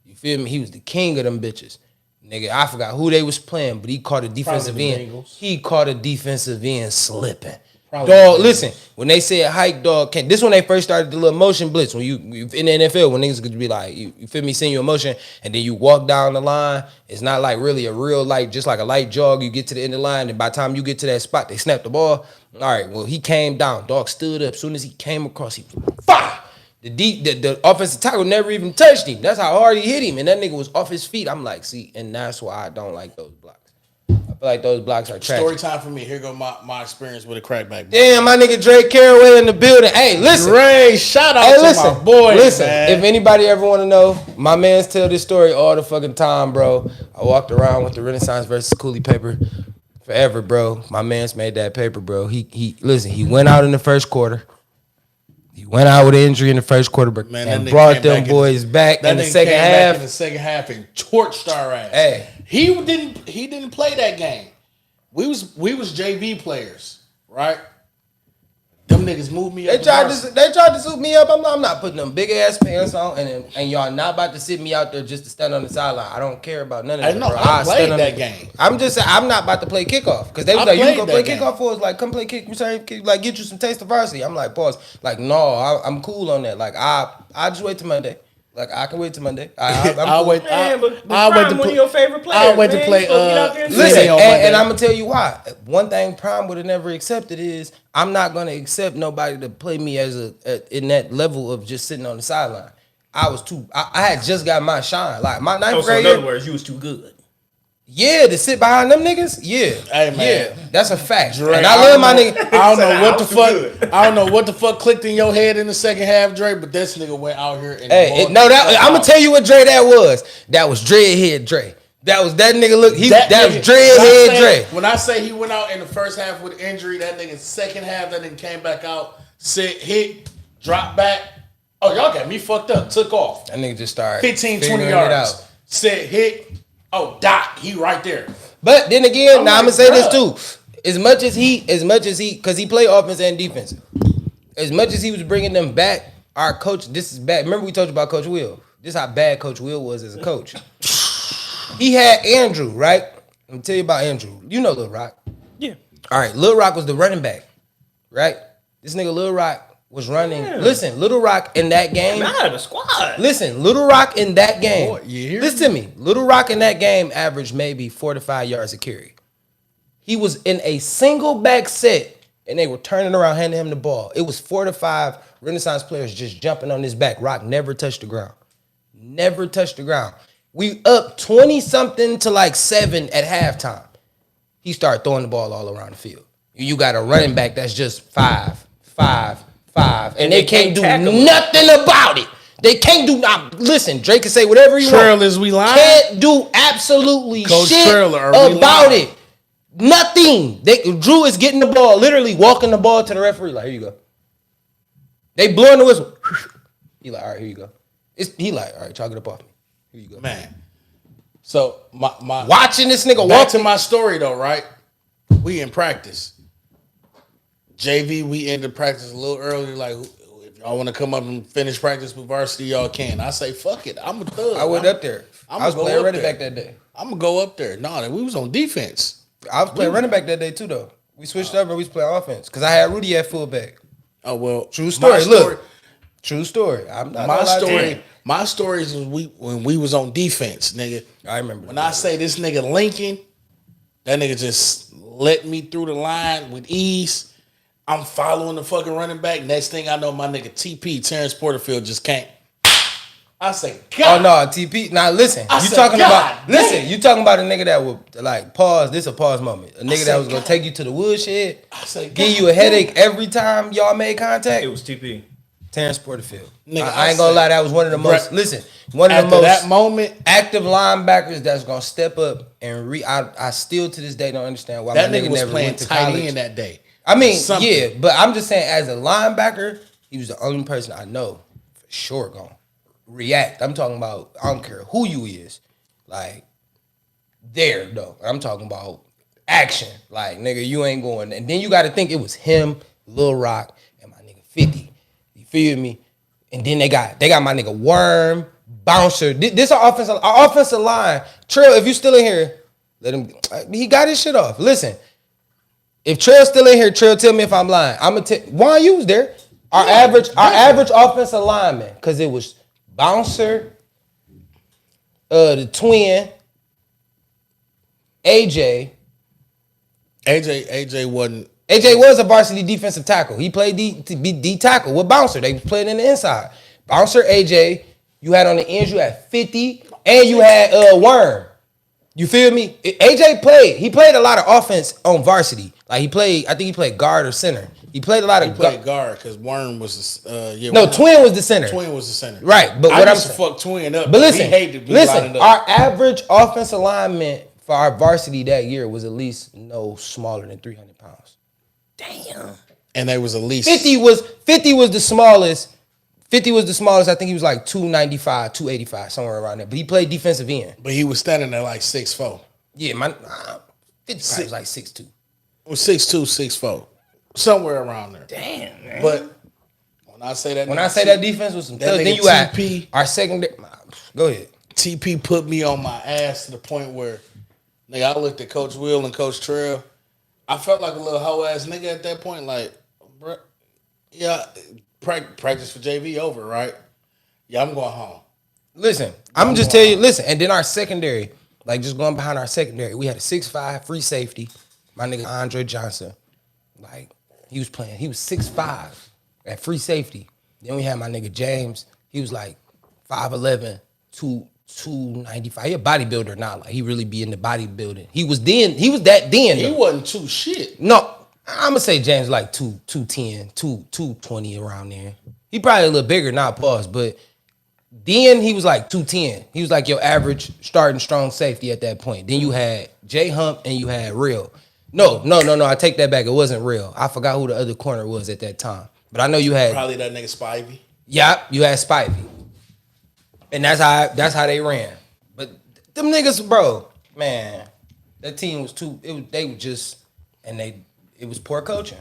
You feel me? He was the king of them bitches. Nigga, I forgot who they was playing, but he caught a defensive end. Bengals. He caught a defensive end slipping. Probably Dog, the listen, when they said hike, dog, this when they first started the little motion blitz. When you in the NFL, when niggas could be like, you feel me, seeing you in motion, and then you walk down the line. It's not like really a real light, just like a light jog. You get to the end of the line, and by the time you get to that spot, they snap the ball. All right, well, he came down. Dog stood up. As soon as he came across, he fire. The offensive tackle never even touched him. That's how hard he hit him, and that nigga was off his feet. I'm like, see, and that's why I don't like those blocks. I feel like those blocks are trash. Story time for me. Here go my experience with a crackback. Damn, my nigga Dre Caraway in the building. Hey, listen. Dre, shout out to my boy. Listen, man. if anybody ever want to know, my mans tell this story all the fucking time, bro. I walked around with the Renaissance versus Cooley paper forever, bro. My mans made that paper, bro. He listen, he went out in the first quarter. He went out with an injury in the first quarter, but Man, and that nigga brought came them back boys back in the second half. In the second half and torched our ass. Hey. He didn't play that game. We was JV players, right? Them niggas moved me up. They tried to suit me up. I'm not putting them big ass pants on, and y'all not about to sit me out there just to stand on the sideline. I don't care about none of that. I know. Bro. I played stand on that game. I'm just saying I'm not about to play kickoff because they was I like, you can played go play that game. kickoff for us. Like, come play kick return, kick, like get you some taste of varsity. I'm like, pause. Like, no, I'm cool on that. Like, I just wait till Monday. Like, I can wait till Monday. I'm I'll cool. wait. Man, but I'll wait Prime to one of play. your favorite players. I'll wait to man. play. You supposed to get out there and Listen, City on Monday. and I'm gonna tell you why. One thing Prime would have never accepted is I'm not gonna accept nobody to play me as in that level of just sitting on the sideline. I had just got my shine. Like my ninth Oh, so grade in year, other words, you was too good. yeah, to sit behind them niggas, yeah, Hey, man. yeah, that's a fact. Dre, and I love my nigga. I don't know Said, what "I the was too fuck. good." I don't know what the fuck clicked in your head in the second half, Dre. But this nigga went out here and Hey, I'm gonna tell you what Dre that was. That was dreadhead Dre. That was that nigga. Look, that was dreadhead Dre. When I say he went out in the first half with injury, that nigga second half, that nigga came back out, hit, dropped back. Oh, y'all got me fucked up. Took off. That nigga just started 15, 20 figuring it yards. out. Said hit. Oh, Doc, he right there. But then again, I'm now I'm like, gonna say this bruh. too. As much as he, because he played offense and defense. As much as he was bringing them back, our coach. This is bad. Remember we told you about Coach Will. This is how bad Coach Will was as a coach. He had Andrew, right? Let me tell you about Andrew. You know Lil Rock. Yeah. All right, Lil Rock was the running back, right? This nigga Lil Rock was running. Listen, Little Rock in that game. Man, out of the squad. Listen, Little Rock in that game. Boy, you hear listen to me. Little Rock in that game averaged maybe 4 to 5 yards a carry. He was in a single back set, and they were turning around, handing him the ball. It was 4 to 5 Renaissance players just jumping on his back. Rock never touched the ground. Never touched the ground. We up 20-something to like 7 at halftime. He started throwing the ball all around the field. You got a running back that's just 5, 5, 5, and they can't do tackle him. nothing about it. They can't do. Listen, Drake can say whatever he Trail, wants. is we lying? Can't do absolutely Coach shit Trail, are we about lying? it. Nothing. Drew is getting the ball, literally walking the ball to the referee. Like, here you go. They blowing the whistle. He like, all right, here you go. He like, all right, chalk it up off me. Here you go. Man. So my Watching this nigga back walk to my story though, right? We in practice. JV, we ended practice a little early. Like, if y'all want to come up and finish practice with varsity, y'all can. I say, fuck it. I'm a thug. I went up there. I was go playing up running there. back that day. I'm gonna go up there. No, we was on defense. I was playing running back that day too, though. We switched up and we was playing offense because I had Rudy at fullback. Oh well, True story. my Look, true story. I'm not my gonna lie to you. story. My stories was when we was on defense, nigga. I remember. When I say this nigga Lincoln, that nigga just let me through the line with ease. I'm following the fucking running back. Next thing I know, my nigga TP, Terrence Porterfield, just can't. I say, Oh God. no, TP. Now listen, I you said, talking God about damn. listen, you talking about a nigga that would like pause. This a pause moment. A nigga said, that was gonna God. take you to the woodshed, I say, give God you a headache damn. every time y'all made contact. It was TP. Terrence Porterfield. Nigga, I ain't I gonna said- lie, that was one of the most. Bruh, Listen, one of the After most that moment, active linebackers that's gonna step up and I still to this day don't understand why that my nigga nigga was never playing went to tight college. end that day. I mean, Something. yeah, but I'm just saying, as a linebacker, he was the only person I know for sure gonna react. I'm talking about, I don't care who you is, like there though. I'm talking about action, like nigga, you ain't going. And then you got to think it was him, Lil Rock, and my nigga 50. You feel me? And then they got my nigga Worm, Bouncer. This our offensive line. Trill, if you still in here, let him. He got his shit off. Listen. If Trell's still in here, Trell, tell me if I'm lying. I'm gonna tell. Why you was there? Our average offensive lineman, because it was Bouncer, the twin, AJ. AJ wasn't. AJ was a varsity defensive tackle. He played D tackle with Bouncer. They played in the inside. Bouncer, AJ. You had on the ends. You had 50, and you had Worm. You feel me? AJ played. He played a lot of offense on varsity. Like he played. I think he played guard or center. He played a lot of. He played guard because Worm was No, Worm. Twin was the center. Twin was the center. Right, but I what I'm used to saying, fuck Twin up. but listen, he hated to be listen. lined up. Our average offensive lineman for our varsity that year was at least no smaller than 300 pounds. Damn. And they was at least 50 was the smallest. 50 was the smallest. I think he was like 295, 285, somewhere around there. But he played defensive end. But he was standing there like 6'4". Yeah, man. 50 was like 6'2". It was 6'2", 6'4", somewhere around there. Damn, man. But when I say that Defense was some that tough, then nigga you had TP. our secondary. Go ahead. TP put me on my ass to the point where, nigga, I looked at Coach Will and Coach Trail. I felt like a little hoe ass nigga at that point. Like, bruh, yeah, practice for JV over, right? Yeah, I'm going home. Listen, I'm just tell you. Listen, and then our secondary, like just going behind our secondary, we had a 6'5" free safety. My nigga Andre Johnson, like he was playing. He was 6'5" at free safety. Then we had my nigga James. He was like 5'11", 295. He a bodybuilder now. Like he really be in the bodybuilding. He was that then. He though. wasn't too shit. No, I'm gonna say James like 210, 220 around there. He probably a little bigger now, pause, but then he was like 210. He was like your average starting strong safety at that point. Then you had J Hump and you had Real. No, I take that back. It wasn't Real. I forgot who the other corner was at that time. But I know you had Probably that nigga Spivey. yeah, you had Spivey. And that's how they ran. But them niggas, bro, man, that team was it was poor coaching.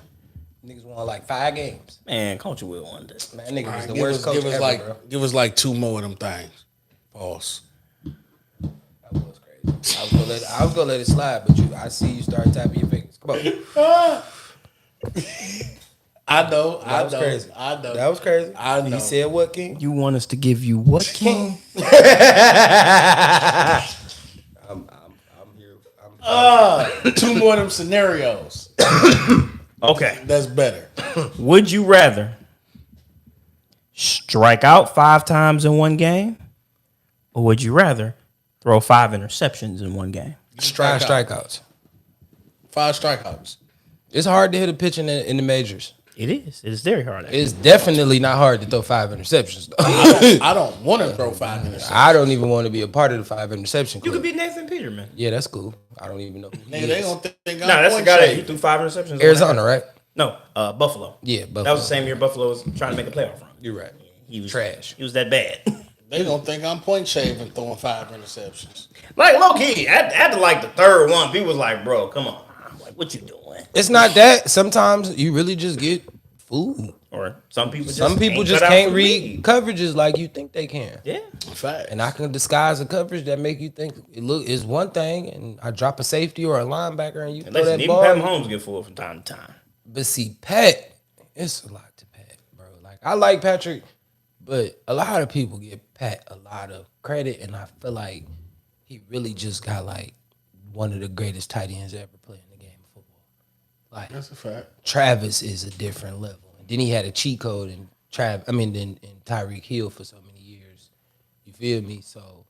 Niggas won like 5 games. Man, Coach Will won this. Man, nigga was the Give worst us- coach give us ever, like, bro. Give us like 2 more of them things. Pause. That was crazy. I was gonna let it slide, but I see you start tapping your fingers. Come on. I know. That was crazy. I know. That was crazy. I know. You said what, King? You want us to give you what, King? I'm here. 2 more of them scenarios. Okay. That's better. Would you rather strike out 5 times in one game, or would you rather throw 5 interceptions in one game? Five strikeouts. 5 strikeouts. It's hard to hit a pitch in the majors. It is. It is very hard. It's definitely not hard to throw 5 interceptions. though. I don't want to throw 5 interceptions. I don't even want to be a part of the 5 interception You club. could be Nathan Peterman. Yeah, that's cool. I don't even know who he Nigga, they is. gonna think I'm No, that's the point guy that shade. he threw 5 interceptions. on. Arizona, right? No, Buffalo. Yeah, Buffalo. That was the same year Buffalo was trying to make a playoff run. You're right. He was Trash. He was that bad. They gonna think I'm point shaving throwing 5 interceptions. Like low key, after like the third one, people was like, "Bro, come on." I'm like, "What you doing?" It's not that. Sometimes you really just get fooled. Or some people just Just can't read coverages like you think they can. Yeah. Fact. And I can disguise a coverage that make you think it look is one thing, and I drop a safety or a linebacker and you And throw listen, that even ball. Pat Mahomes get fooled from time to time. But see, Pat, it's a lot to Pat, bro. Like I like Patrick, but a lot of people give Pat a lot of credit, and I feel like he really just got like one of the greatest tight ends ever played in the game of football. Like That's a fact. Travis is a different level. And then he had a cheat code in Tyreek Hill for so many years. You feel me? So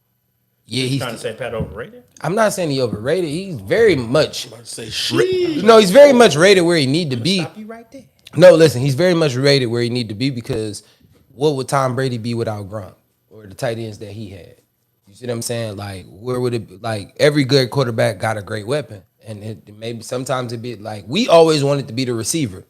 yeah, he's Trying to say Pat overrated? I'm not saying he overrated. He's very much Say shit. no, he's very much rated where he need to be. Stop you right there. No, listen, he's very much rated where he need to be because what would Tom Brady be without Gronk or the tight ends that he had? You see what I'm saying? Like, where would it be? Like, every good quarterback got a great weapon. And it maybe sometimes it be like we always wanted to be the receiver,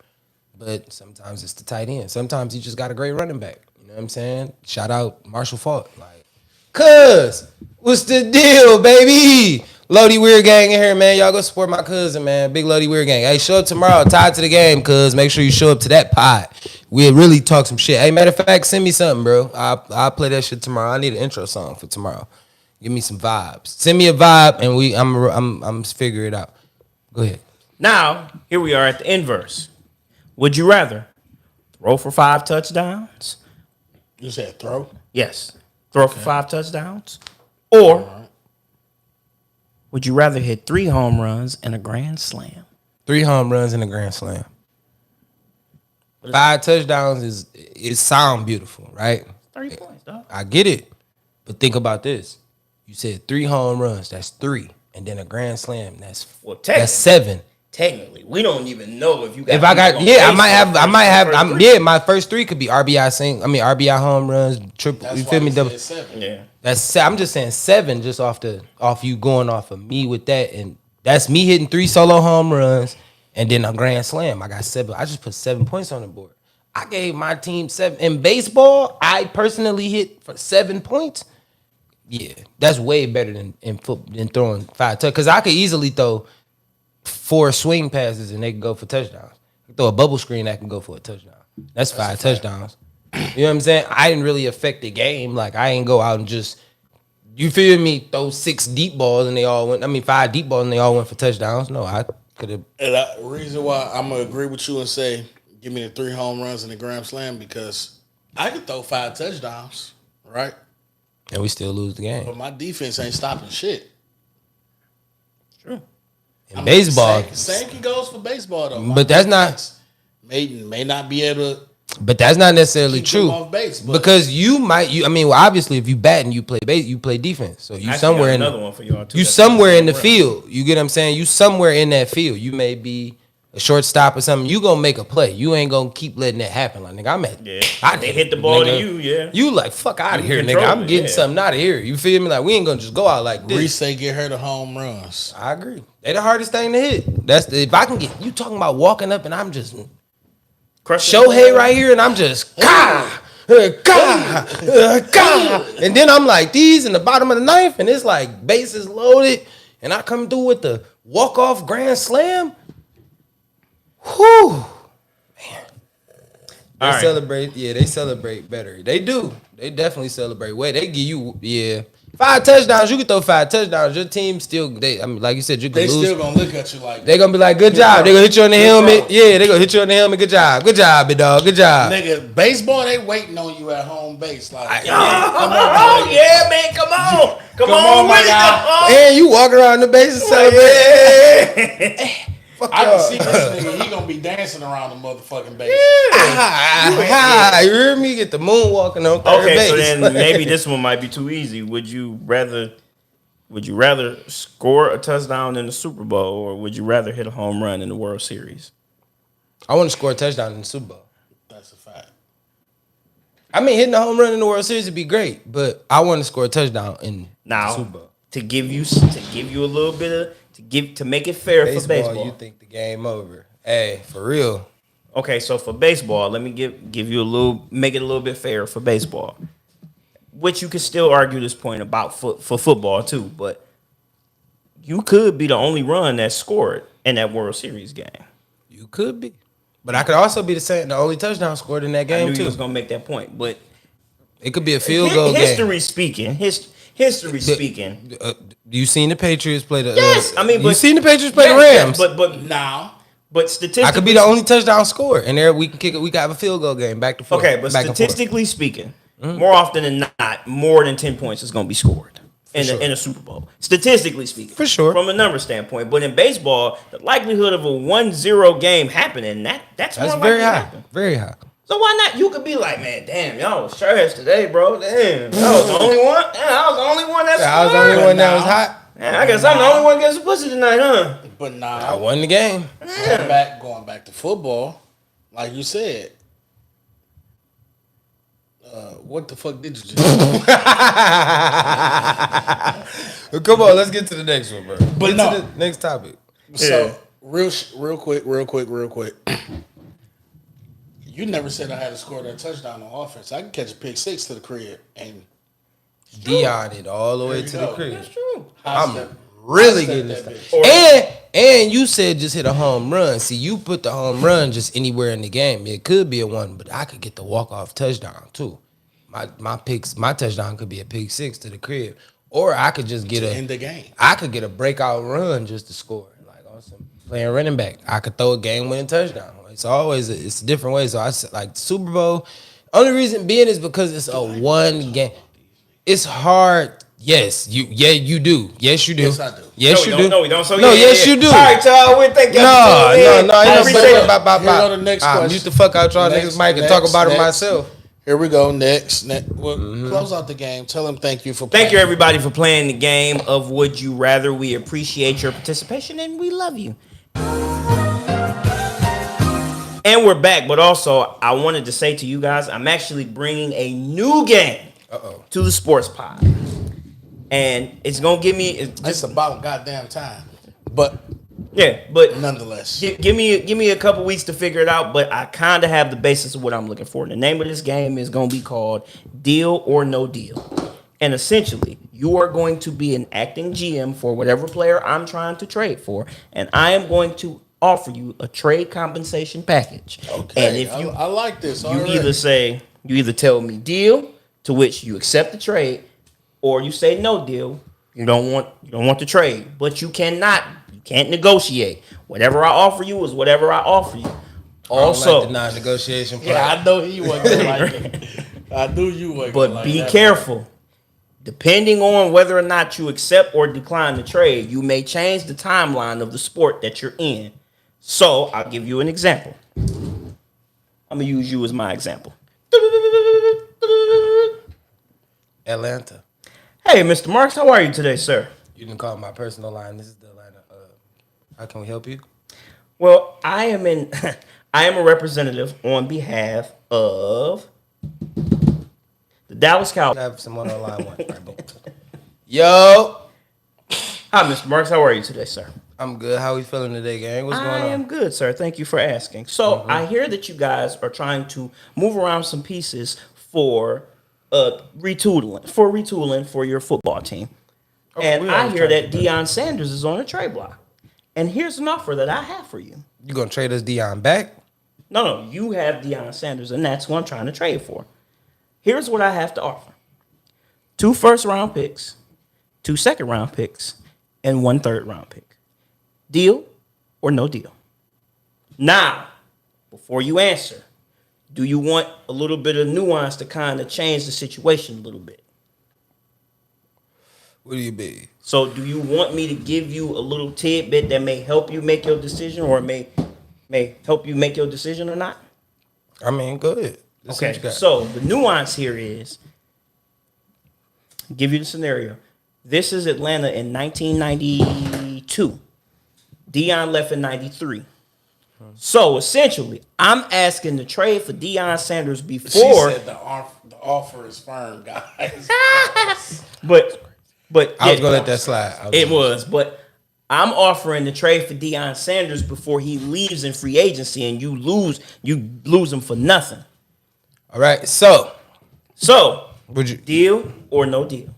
but sometimes it's the tight end. Sometimes you just got a great running back. You know what I'm saying? Shout out Marshall Faulk. Like, cuz, what's the deal, baby? Lodi Weird Gang in here, man. Y'all go support my cousin, man. Big Lodi Weird Gang. Hey, show up tomorrow. Tied to the game, cuz. Make sure you show up to that pod. We'll really talk some shit. Hey, matter of fact, send me something, bro. I'll play that shit tomorrow. I need an intro song for tomorrow. Give me some vibes. Send me a vibe, and I'm figure it out. Go ahead. Now, here we are at the inverse. Would you rather throw for 5 touchdowns? You said throw? Yes. Throw for 5 touchdowns? Or would you rather hit 3 home runs and a grand slam? 3 home runs and a grand slam. 5 touchdowns is sound beautiful, right? 30 points, dog. I get it. But think about this. You said 3 home runs, that's 3. And then a grand slam, that's 7. Technically, we don't even know if you got. If I got, my first 3 could be RBI home runs, triple. That's you feel why me? you Double. said 7. Yeah. I'm just saying 7, just off you going off of me with that, and that's me hitting 3 solo home runs, and then a grand slam. I got 7. I just put 7 points on the board. I gave my team 7 in baseball. I personally hit for 7 points. Yeah, that's way better than throwing 5 touchdowns. Because I could easily throw 4 swing passes and they can go for touchdowns. I can throw a bubble screen that can go for a touchdown. That's 5 touchdowns. You know what I'm saying? I didn't really affect the game. Like, I ain't go out and just, you feel me, throw 6 deep balls and they all went, 5 deep balls and they all went for touchdowns. No, I could have. And the reason why I'm going to agree with you and say, give me the 3 home runs and the grand slam, because I could throw 5 touchdowns, right? And we still lose the game. But my defense ain't stopping shit. True. In baseball. Same goes for baseball, though. My But that's not. defense may not be able to But that's not necessarily keep true. them off base. But Because obviously, if you bat and you play base, you play defense. So you Actually, somewhere got in another one for y'all too. you That's somewhere in the run. field. You get what I'm saying? You somewhere in that field. You may be a shortstop or something. You gonna make a play. You ain't gonna keep letting that happen. Like, nigga, I'm at. Yeah. They hit the ball to you, yeah. You like, fuck out of You here, nigga. control I'm it, getting yeah. something out of here. You feel me? Like, we ain't gonna just go out like this. Reese say get her the home runs. I agree. They the hardest thing to hit. If I can get you talking about walking up and I'm just Crushing Shohei the- right here and I'm just and then I'm like these in the bottom of the ninth and it's like bases loaded and I come through with the walk-off grand slam. Whew. They All right. celebrate, they celebrate better. They do. They definitely celebrate. Wait, they give you, 5 touchdowns. You can throw 5 touchdowns. Your team still, like you said, you can They lose. still gonna look at you like They gonna be like, good job. They gonna hit you on the helmet. Yeah, they gonna hit you on the helmet. Good job, big dog. Good job. nigga. Baseball, they waiting on you at home base. Like, Oh, yeah, man, come on. Come on, on my with it. guy. Come on. And you walk around the bases celebrating. Fuck I can y'all. see this nigga. He gonna be dancing around the motherfucking base. You hear me? Get the moonwalking on third Okay, base. so then maybe this one might be too easy. Would you rather score a touchdown in the Super Bowl or would you rather hit a home run in the World Series? I want to score a touchdown in the Super Bowl. That's a fact. Hitting a home run in the World Series would be great, but I want to score a touchdown in the Super Now, Bowl. to give you a little bit of to make it fair for baseball. You think the game over? Hey, for real. Okay, so for baseball, let me give you make it a little bit fair for baseball. Which you could still argue this point about for football too, but you could be the only run that scored in that World Series game. You could be, but I could also be the only touchdown scored in that I game knew too. you was gonna make that point, but It could be a field goal game. history speaking, You seen the Patriots play the? Yes, you seen the Patriots play the Rams. But statistically, I could be the only touchdown scorer, and there we can kick it. We can have a field goal game back to forth. okay, but back and forth. statistically speaking, more often than not, more than 10 points is going to be scored in a Super Bowl. Statistically speaking. For sure. From a number standpoint. But in baseball, the likelihood of a 1-0 game happening, that's more That's likely very to high. happen. Very high. So why not? You could be like, man, damn, y'all was trash today, bro. Damn, I was the only one. Damn, I was the only one that I was the scored. only one that was hot. Man, I guess I'm the only one getting some pussy tonight, huh? But I now, won the game. going back to football, like you said. What the fuck did you just do? Come on, let's get to the next one, bro. But Get no. to the next topic. So real quick. You never said I had to score that touchdown on offense. I can catch a pick six to the crib and Dion it all the way you to go. the crib. That's true. I'm Really getting this thing. And you said just hit a home run. See, you put the home run just anywhere in the game. It could be a one, but I could get the walk-off touchdown too. My touchdown could be a pick six to the crib. Or I could just get in the game. I could get a breakout run just to score. Like on some playing running back. I could throw a game-winning touchdown. It's always it's a different way. So I said like Super Bowl. Only reason being is because it's a one game. It's hard. Yes, you do. Yes, you do. Yes, I do. Yes, you do. No, we don't. So yes, you do. All right, y'all. We thank y'all. No. I appreciate it. Here go the next question. Mute the fuck out y'all niggas mic and talk about it myself. Here we go. Next. Well, close out the game. Tell them thank you for playing. Thank you, everybody, for playing the game of Would You Rather. We appreciate your participation, and we love you. And we're back, but also, I wanted to say to you guys, I'm actually bringing a new game to the Sports Pod. And it's going to give me... It's about goddamn time. But nonetheless. Give me a couple weeks to figure it out, but I kind of have the basis of what I'm looking for. The name of this game is going to be called Deal or No Deal. And essentially, you are going to be an acting GM for whatever player I'm trying to trade for, and I am going to offer you a trade compensation package. Okay, and if I like this. You either tell me deal, to which you accept the trade, or you say no deal. You don't want the trade, but you can't negotiate. Whatever I offer you is whatever I offer you. Also, like the non-negotiation part. Yeah, I know you wasn't gonna like it. I knew you wasn't. But be careful. Depending on whether or not you accept or decline the trade, you may change the timeline of the sport that you're in. So I'll give you an example. I'm gonna use you as my example. Atlanta. Hey, Mr. Marks, how are you today, sir? You didn't call my personal line. This is the line. How can we help you? Well, I am a representative on behalf of the Dallas Cowboys. I have someone on line one. Right, boom. Yo. Hi, Mr. Marks. How are you today, sir? I'm good. How we feeling today, gang? What's going on? I am good, sir. Thank you for asking. So I hear that you guys are trying to move around some pieces for retooling for your football team. And I hear that Deion Sanders is on a trade block. And here's an offer that I have for you. You gonna trade us Deion back? No, you have Deion Sanders, and that's who I'm trying to trade for. Here's what I have to offer: 2 first-round picks, 2 second-round picks, and 1 third-round pick. Deal or no deal? Now, before you answer, do you want a little bit of nuance to kind of change the situation a little bit? What do you mean? So do you want me to give you a little tidbit that may help you make your decision, or may help you make your decision or not? I mean, go ahead. Okay, so the nuance here is, give you the scenario. This is Atlanta in 1992. Deion left in 93. So essentially, I'm asking to trade for Deion Sanders before. She said the offer is firm, guys. But I was gonna let that slide. But I'm offering to trade for Deion Sanders before he leaves in free agency, and you lose him for nothing. All right, so would you deal or no deal?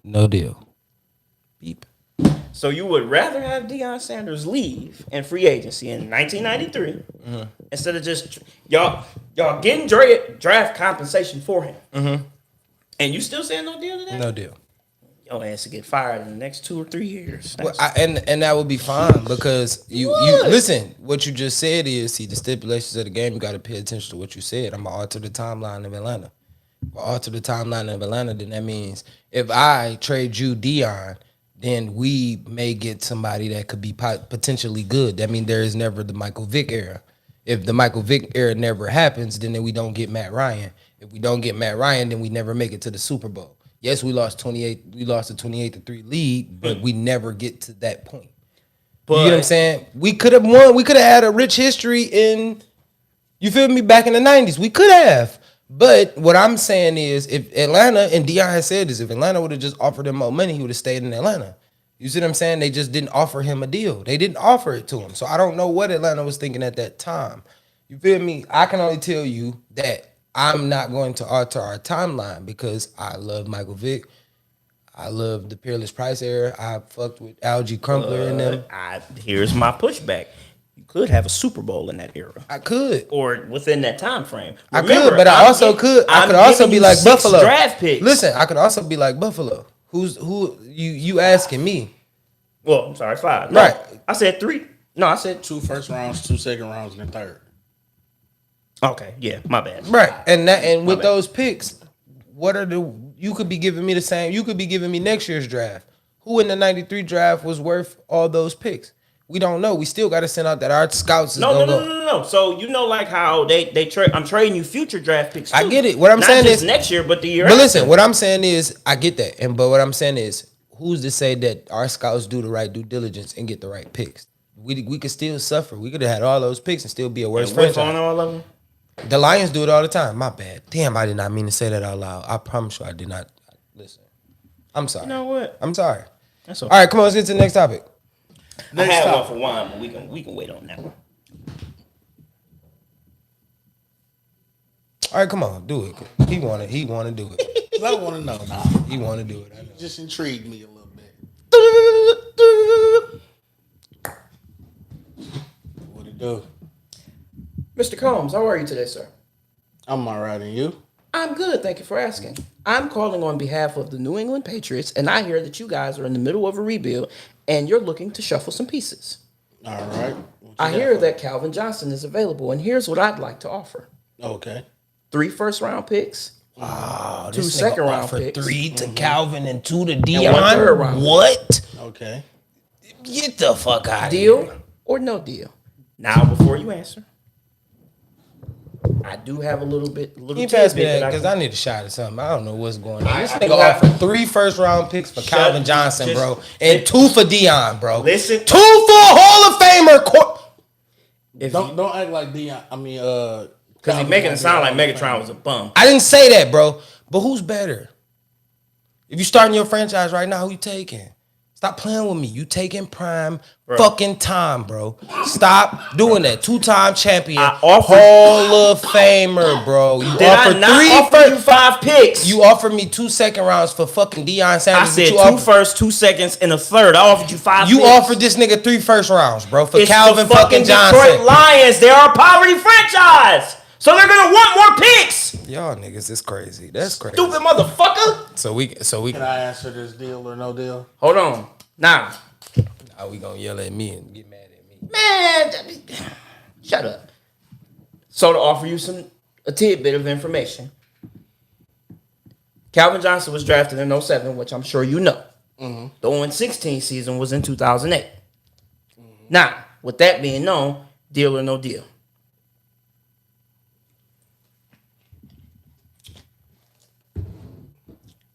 No deal. Beep. So you would rather have Deion Sanders leave in free agency in 1993 instead of just y'all getting draft compensation for him, and you still saying no deal to that? No deal. Your ass to get fired in the next 2 or 3 years. Well, and that would be fine because you listen. What you just said is, see, the stipulations of the game. You got to pay attention to what you said. I'm gonna alter the timeline of Atlanta. If I alter the timeline of Atlanta, then that means if I trade you Deion, then we may get somebody that could be potentially good. That means there is never the Michael Vick era. If the Michael Vick era never happens, then we don't get Matt Ryan. If we don't get Matt Ryan, then we never make it to the Super Bowl. Yes, we lost 28. We lost a 28-3 lead, but we never get to that point. You know what I'm saying? We could have won. We could have had a rich history in, you feel me, back in the 90s. We could have. But what I'm saying is, if Atlanta, and Deion has said this, if Atlanta would have just offered him more money, he would have stayed in Atlanta. You see what I'm saying? They just didn't offer him a deal. They didn't offer it to him. So I don't know what Atlanta was thinking at that time. You feel me? I can only tell you that I'm not going to alter our timeline because I love Michael Vick. I love the Peerless Price era. I fucked with Algie Crumpler in them. Here's my pushback. You could have a Super Bowl in that era. I could. Or within that time frame. I Remember, could, but I also could. I could also giving be you like 6 Buffalo. draft picks. Listen, I could also be like Buffalo. Who you asking me? Well, I'm sorry, 5. No, Right. I said 3. No, I said 2 first rounds, 2 second rounds, and a third. Okay, yeah, my bad. Right. And with bad. those picks, you could be giving me the same, you could be giving me next year's draft. Who in the 93 draft was worth all those picks? We don't know. We still got to send out that our scouts is No. gonna go. So you know, like how they trade. I'm trading you future draft picks. Too. I get it. What I'm Not saying just is next year, but the year. But after. listen, what I'm saying is I get that. But what I'm saying is who's to say that our scouts do the right due diligence and get the right picks? We could still suffer. We could have had all those picks and still be a worse And whiff franchise. on all of them. The Lions do it all the time. My bad. Damn, I did not mean to say that out loud. I promise you I did not. Listen. I'm sorry. You know what? I'm sorry. That's All okay. right, come on, let's get to the next topic. I had topic. one for wine, but we can wait on that one. All right, come on, do it. He want to do it. 'Cause I want to know now. He want to do it. I know. Just intrigued me a little bit. What it do? Mr. Combs, how are you today, sir? I'm all right, and you? I'm good, thank you for asking. I'm calling on behalf of the New England Patriots, and I hear that you guys are in the middle of a rebuild, and you're looking to shuffle some pieces. All right. What you I got hear for that Calvin Johnson is available, and here's what I'd like to offer. me? Okay. 3 first-round picks, Oh, 2 this nigga second-round offered picks, 3 to Calvin and 2 to one Dion. third-round. What? Okay. Get the fuck out of here. deal or no deal. Now, before you answer, I do have a little Can you pass me that? Because I need a shot or something. I don't know what's going on. This I nigga do have- offered 3 first-round picks for Calvin Johnson, just- bro, and 2 for Dion, bro. Listen. 2 for a Hall of Famer. if Don't act like Dion. I mean, because he's making it sound like Megatron was a bum. I didn't say that, bro. But who's better? If you starting your franchise right now, who you taking? Stop playing with me. You taking prime fucking time, bro. Stop doing that. 2-time champion, I offered- Hall of Famer, bro. You Did I offered not 3 offer first. you 5 picks? You offered me 2 second rounds for fucking Deion I Sanders. said but 2 you first, 2 seconds, and a third. I offered you 5 You picks. offered this nigga 3 first rounds, bro, for It's Calvin the fucking fucking Detroit Johnson. Lions. They are a poverty franchise. So they're going to want more picks. Y'all niggas is crazy. That's crazy. Stupid motherfucker. So we can I answer this deal or no deal? Hold on. Now, now we gonna yell at me and get mad at me. man, shut up. So to offer you a tidbit of information, Calvin Johnson was drafted in 07, which I'm sure you know. The 0-16 season was in 2008. Now, with that being known, deal or no deal?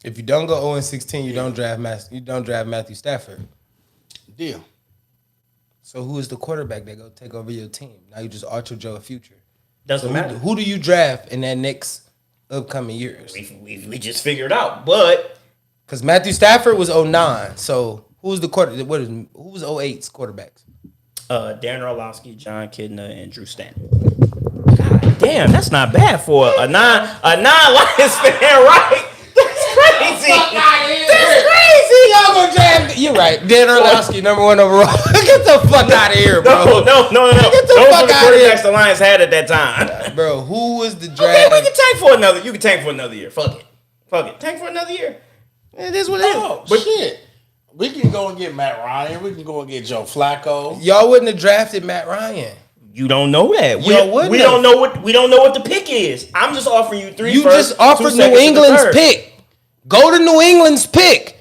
If you don't go 0-16, you don't draft Matthew Stafford. Deal. So who is the quarterback that go take over your team? Now you just Archer Joe a future. Doesn't So matter. who do you draft in that next upcoming years? We just figured out, but Because Matthew Stafford was 09. So who's the who was 08's quarterbacks? Darren Orlovsky, John Kidner, and Drew Stanton. God damn, that's not bad for a non-Lions fan, right? That's crazy. That's crazy. Y'all gonna draft? You're right. Dan Orlovsky, number 1 overall. Get the fuck out of here, bro. No. Get the Those fuck were the outta here. quarterbacks the Lions had at that time. Bro, who was the Okay, draft? we can tank for another. You can tank for another year. Fuck it. Tank for another year. It is what it is. Oh, But shit. We can go and get Matt Ryan. We can go and get Joe Flacco. Y'all wouldn't have drafted Matt Ryan. you don't know that. Y'all wouldn't We have. don't know what the pick is. I'm just offering you 3 You firsts, just offered 2 New seconds, and a England's third. pick. Go to New England's pick.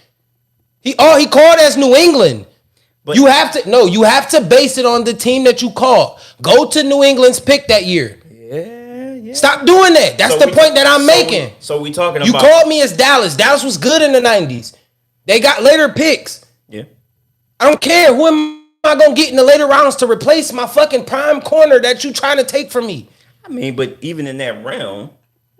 He called as New England. But- you have to base it on the team that you called. Go to New England's pick that year. Yeah. Stop doing that. That's the point that I'm making. So we talking You about called me as Dallas. Dallas was good in the 90s. They got later picks. Yeah. I don't care. Who am I going to get in the later rounds to replace my fucking prime corner that you trying to take from me? I mean, but even in that realm,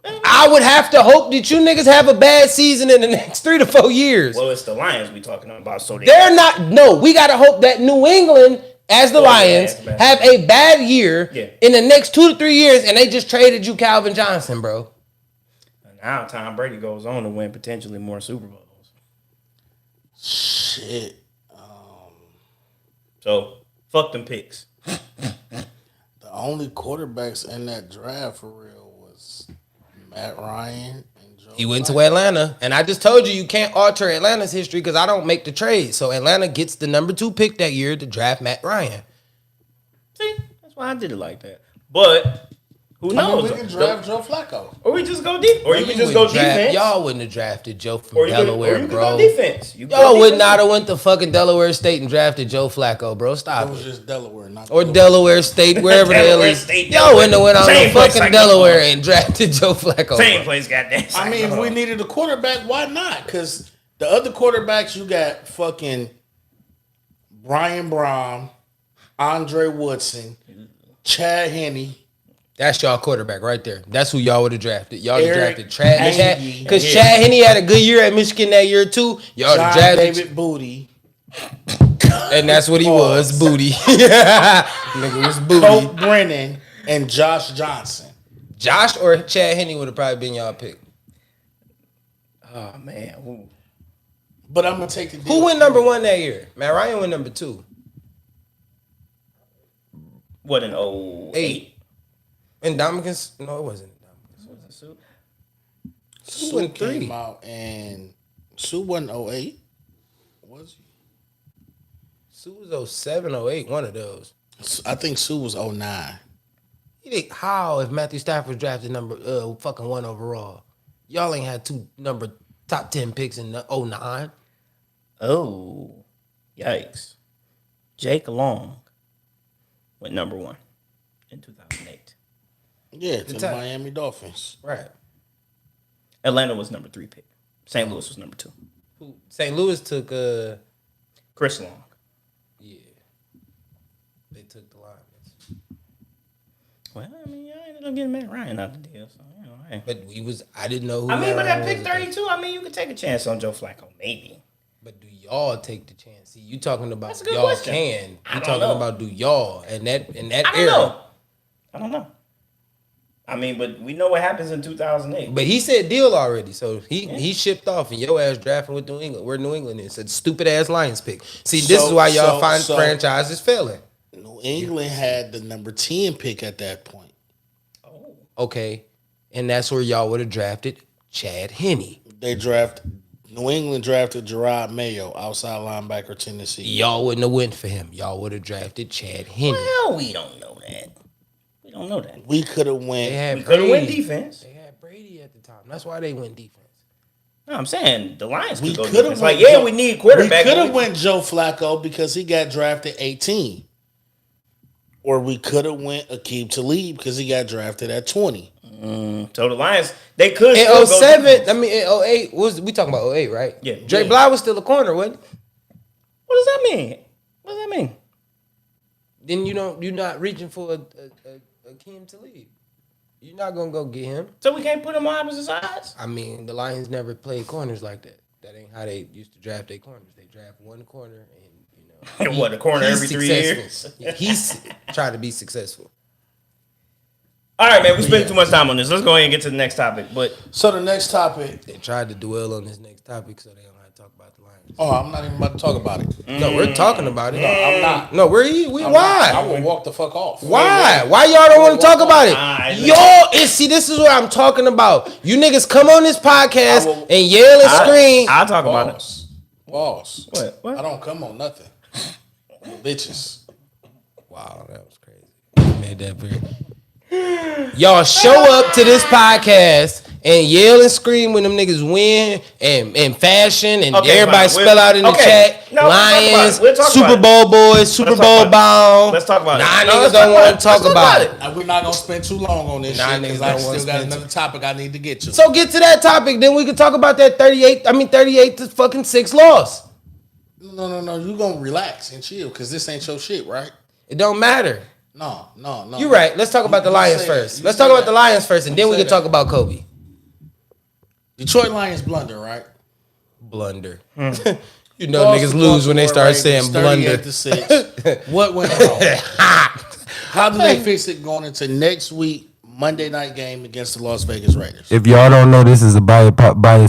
I would have to hope that you niggas have a bad season in the next 3 to 4 years. Well, it's the Lions we talking about, so They're not. No, we got to hope that New England, as the Lions, have a bad year in the next 2 to 3 years, and they just traded you Calvin Johnson, bro. Now Tom Brady goes on to win potentially more Super Bowls. Shit. So fuck them picks. The only quarterbacks in that draft for real was Matt Ryan and Joe. He went to Atlanta, and I just told you can't alter Atlanta's history because I don't make the trade. So Atlanta gets the number 2 pick that year to draft Matt Ryan. See, that's why I did it like that. But who knows? we can draft Joe Flacco. Or we just go deep. Or you can just go defense. Y'all wouldn't have drafted Joe from or you Delaware, could, or you bro. Could go defense. Y'all would not have went to fucking Delaware State and drafted Joe Flacco, bro. Stop It was it. just Delaware, not Or Delaware State, wherever the hell Delaware is. State, Y'all wouldn't have went out Same to place, fucking like Delaware and drafted Joe Flacco. Same bro. place, goddamn. I mean, if we needed a quarterback, why not? Because the other quarterbacks, you got fucking Brian Brown, Andre Woodson, Chad Henne. That's y'all quarterback right there. That's who y'all would have drafted. Y'all would have Eric drafted Chad. Henne. Because Chad Henne had a good year at Michigan that year too. Y'all would have John drafted. David Booty, And that's what he was, booty. Nigga was booty. Colt Brennan, and Josh Johnson. Josh or Chad Henne would have probably been y'all pick. Oh man. Ooh. But I'm gonna take the deal. Who went number 1 that year? Matt Ryan went number 2. What an 08. And Dominican's no, it wasn't Dominican's. Sue went 3. Came out and Sue wasn't 08. Was he? Sue was 07, 08, one of those. I think Sue was 09. You think how if Matthew Stafford drafted number fucking 1 overall? Y'all ain't had 2 top 10 picks in 09. Oh, yikes. Jake Long went number 1 in 2008. Yeah, to the Miami Dolphins. Right. Atlanta was number 3 pick. St. Louis was number 2. Who St. Louis took Chris Long. yeah. They took the Lions. Well, I mean, I ended up getting Matt Ryan out the deal, so you know, hey. But I didn't know who I mean, Matt but Ryan at pick was. 32, I mean, you could take a chance on Joe Flacco, maybe. But do y'all take the chance? See, you talking about That's a good y'all question. can. I You don't talking know. about do y'all and that I don't era. know. I don't know. I mean, but we know what happens in 2008. But he said deal already, so he shipped off, and your ass drafting with New England. Where New England is, a stupid ass Lions pick. See, this is why y'all find franchises failing. New England had the number 10 pick at that point. Okay, and that's where y'all would have drafted Chad Henne. New England drafted Gerard Mayo, outside linebacker, Tennessee. Y'all wouldn't have went for him. Y'all would have drafted Chad Henne. Well, we don't know that. We don't know that. We could have They went. had We could have went Brady. defense. They had Brady at the time. That's why they went defense. No, I'm saying the Lions We could go could have defense. went. Like, yeah, Joe- we need quarterback. We could have but went Joe Flacco because he got drafted 18. Or we could have went Aqib Talib because he got drafted at 20. So the Lions, they could In still go 07, defense. I mean, in 08, we talking about 08, right? Yeah. Dre Yeah. Bly was still a corner, wasn't he? What does that mean? What does that mean? Then you're not reaching for a Akeem Talib. You're not gonna go get him. So we can't put him on opposite sides? I mean, the Lions never played corners like that. That ain't how they used to draft their corners. They draft one corner, and What, a corner he's every 3 successful. years? He's trying to be successful. All right, man, we spent too much time on this. Let's go ahead and get to the next topic. But So the next topic. They tried to dwell on this next topic, so they don't have to talk about the Lions. Oh, I'm not even about to talk about it. No, we're talking about it. I'm not. No, we I'm not. why? I will walk the fuck off. Why? Why y'all don't want to talk about Ah, it? Y'all, see, this is what I'm talking about. You niggas come on this podcast and yell and scream. I'll talk about it. Boss. What? I don't come on nothing. Bitches. Wow, that was crazy. You made that very. Y'all show up to this podcast and yell and scream when them niggas win and fashion and Okay, everybody fine. spell out in the Okay. chat. No, Lions, we'll talk about Super it. Bowl boys, Super talk Bowl about it. bound. Let's talk about it. Nah, No, niggas let's don't talk want about to it. talk Let's talk about about it. We're not going to spend too long on this Nah, shit niggas because don't I wanna still got spend another topic I need to get to. So get to that topic, then we can talk about that 38 to fucking 6 loss. No. You going to relax and chill because this ain't your shit, right? It don't matter. No. You're right. Let's talk about the You Lions say first. that. You Let's say talk about that. the Lions first, and then we say can talk that. about Kobe. Detroit Lions blunder, right? Blunder. You know niggas lose when they start saying blunder. 38-6. What went wrong? How do they fix it going into next week, Monday night game against the Las Vegas Raiders? If y'all don't know, this is a bias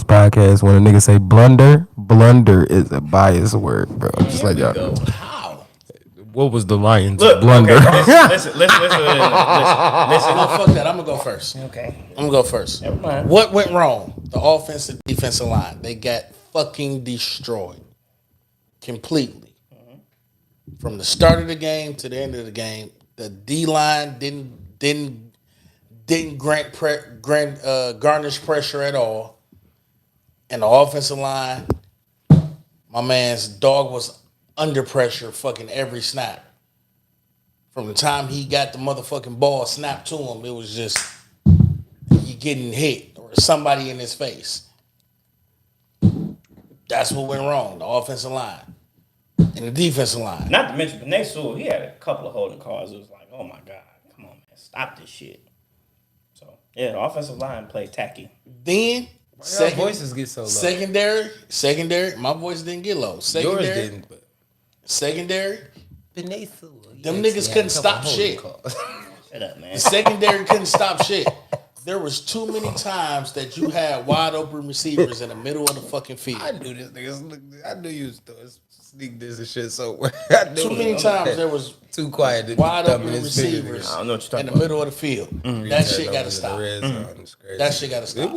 podcast. When a nigga say blunder is a biased word, bro. Just like y'all know. How? What was the Lions blunder? blunder? Listen. No, fuck that. I'm gonna go first. Okay. I'm gonna go first. Never mind. What went wrong? The offensive defensive line. They got fucking destroyed completely. From the start of the game to the end of the game, the D line didn't garnish pressure at all, and the offensive line, my man's dog was under pressure fucking every snap. From the time he got the motherfucking ball snapped to him, it was just he getting hit or somebody in his face. That's what went wrong. The offensive line and the defensive line. Not to mention Penei Sewell, he had a couple of holding calls. It was like, oh my God, come on, man, stop this shit. So yeah, the offensive line played tacky. Then Voices get so low. secondary. My voice didn't get low. Secondary, Yours didn't, but secondary. Them Them niggas couldn't stop shit. Shut up, man. The secondary couldn't stop shit. There was too many times that you had wide open receivers in the middle of the fucking field. I knew this nigga. I knew you was sneak this and shit. So I knew Too many times there was too quiet. To wide thumb open in his fingers. receivers I don't know what you're in talking the about. middle of the field. That shit got to stop. That shit got to stop. It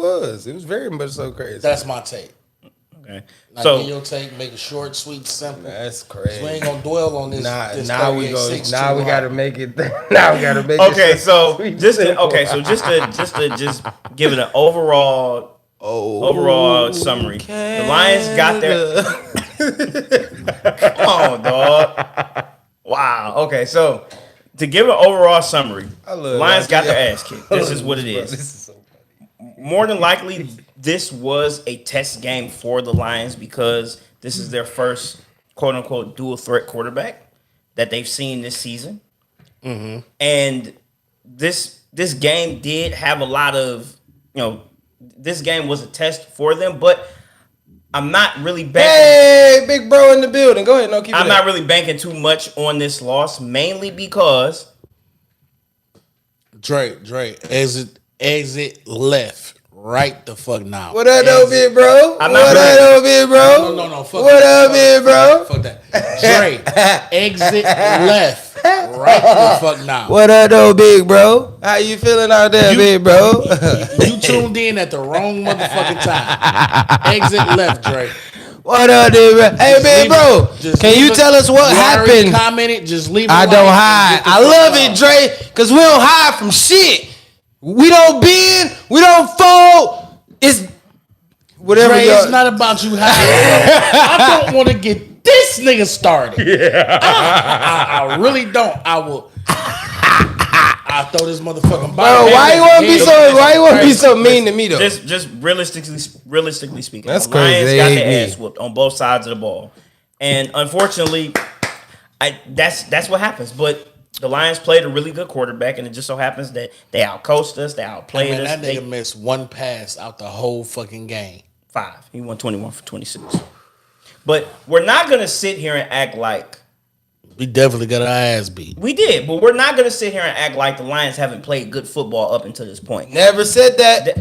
was very much so crazy. That's my take. Okay. Now So get your take, make it short, sweet, simple. That's 'Cause crazy. we ain't gonna dwell on this. this Now we 38-6 go. Now we too gotta long. make it. Now we gotta make it. okay, so sweet, just to, simple. okay, so just to overall summary. The Lions got their Come on, dog. Wow. Okay, so to give an overall summary, Lions got their ass kicked. This is what it is. This is so More than likely, this was a test game for the Lions because this is their first quote unquote dual threat quarterback that they've seen this season. And this game did have a lot of, this game was a test for them, but I'm not really banking. Hey, big bro in the building. Go ahead. No, keep it I'm up. not really banking too much on this loss, mainly because Drake, exit left, right the fuck now. What up, though, big bro? I'm What not up, though, big bro? No, fuck What that. up, big bro? Fuck that. Drake, exit left, right the fuck now. What up, though, big bro? How you feeling out there, big bro? You tuned in at the wrong motherfucking time. Exit left, Drake. What up, dude? Bro? Hey, big bro, can you tell us what You already happened? commented, just leave it I alone don't and hide. get the I fuck love off. it, Dre, because we don't hide from shit. We don't bend. We don't fold. It's whatever Dre, y'all. it's not about you hiding. I don't want to get this nigga started. Yeah. I really don't. I'll throw this motherfucking ball. Bro, why you want to be so mean to me though? just realistically speaking, That's the crazy. Lions They got hate their me. ass whooped on both sides of the ball, and unfortunately, that's what happens. But the Lions played a really good quarterback, and it just so happens that they outcoached us, they outplayed Man, us. that They nigga missed one pass out the whole fucking game. 5. He won 21 for 26. But we're not gonna sit here and act like We definitely got our ass beat. we did. But we're not gonna sit here and act like the Lions haven't played good football up until this point. Never said that.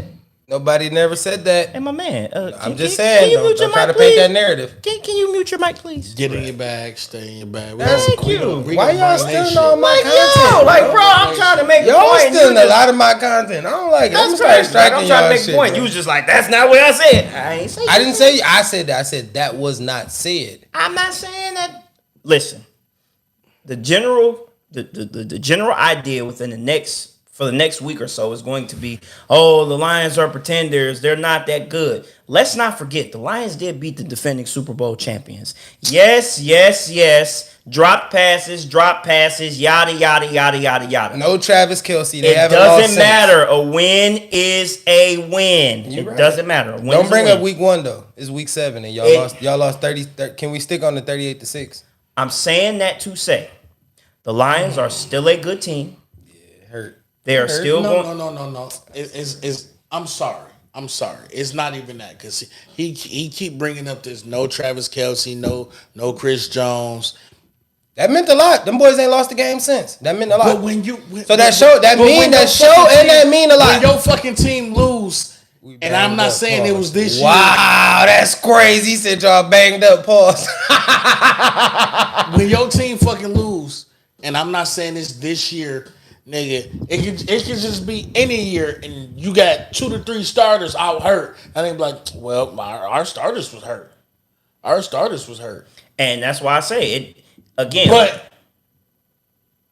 Nobody never said that. Hey, my man. I'm just saying. Don't try to paint that narrative. Can you mute your mic, please? Get in your bag, stay in your bag. Thank you. Why y'all stealing all my Yo, content? bro, I'm trying to make a Y'all point. stealing a lot of my content. I don't like it. I'm That's gonna start crazy. striking I'm trying to y'all make a shit, point. bro. You was just like, that's not what I said. I ain't say I didn't say I said that. I said that was not said. I'm not saying that. Listen, the general idea within the next week or so is going to be, oh, the Lions are pretenders. They're not that good. Let's not forget, the Lions did beat the defending Super Bowl champions. Yes. Dropped passes, yada, yada, yada, yada, yada. No Travis Kelce. They It haven't lost doesn't since. matter. A win is a win. You're It right. doesn't matter. A win Don't is bring a win. up week 1 though. It's week 7 and It- y'all lost 30. Can we stick on the 38-6? I'm saying that to say the Lions are still a good team. It hurt. They are still going. No. I'm sorry. I'm sorry. It's not even that because he keep bringing up this no Travis Kelce, no Chris Jones. That meant a lot. Them boys ain't lost the game since. That meant a lot. But when you that mean a lot. When your fucking team lose, and I'm not saying it was this year. Wow, that's crazy. He said y'all banged up. Pause. When your team fucking lose, and I'm not saying it's this year, nigga, it could just be any year, and you got 2 to 3 starters out hurt. And they be like, well, our starters was hurt. Our starters was hurt. And that's why I say it again. But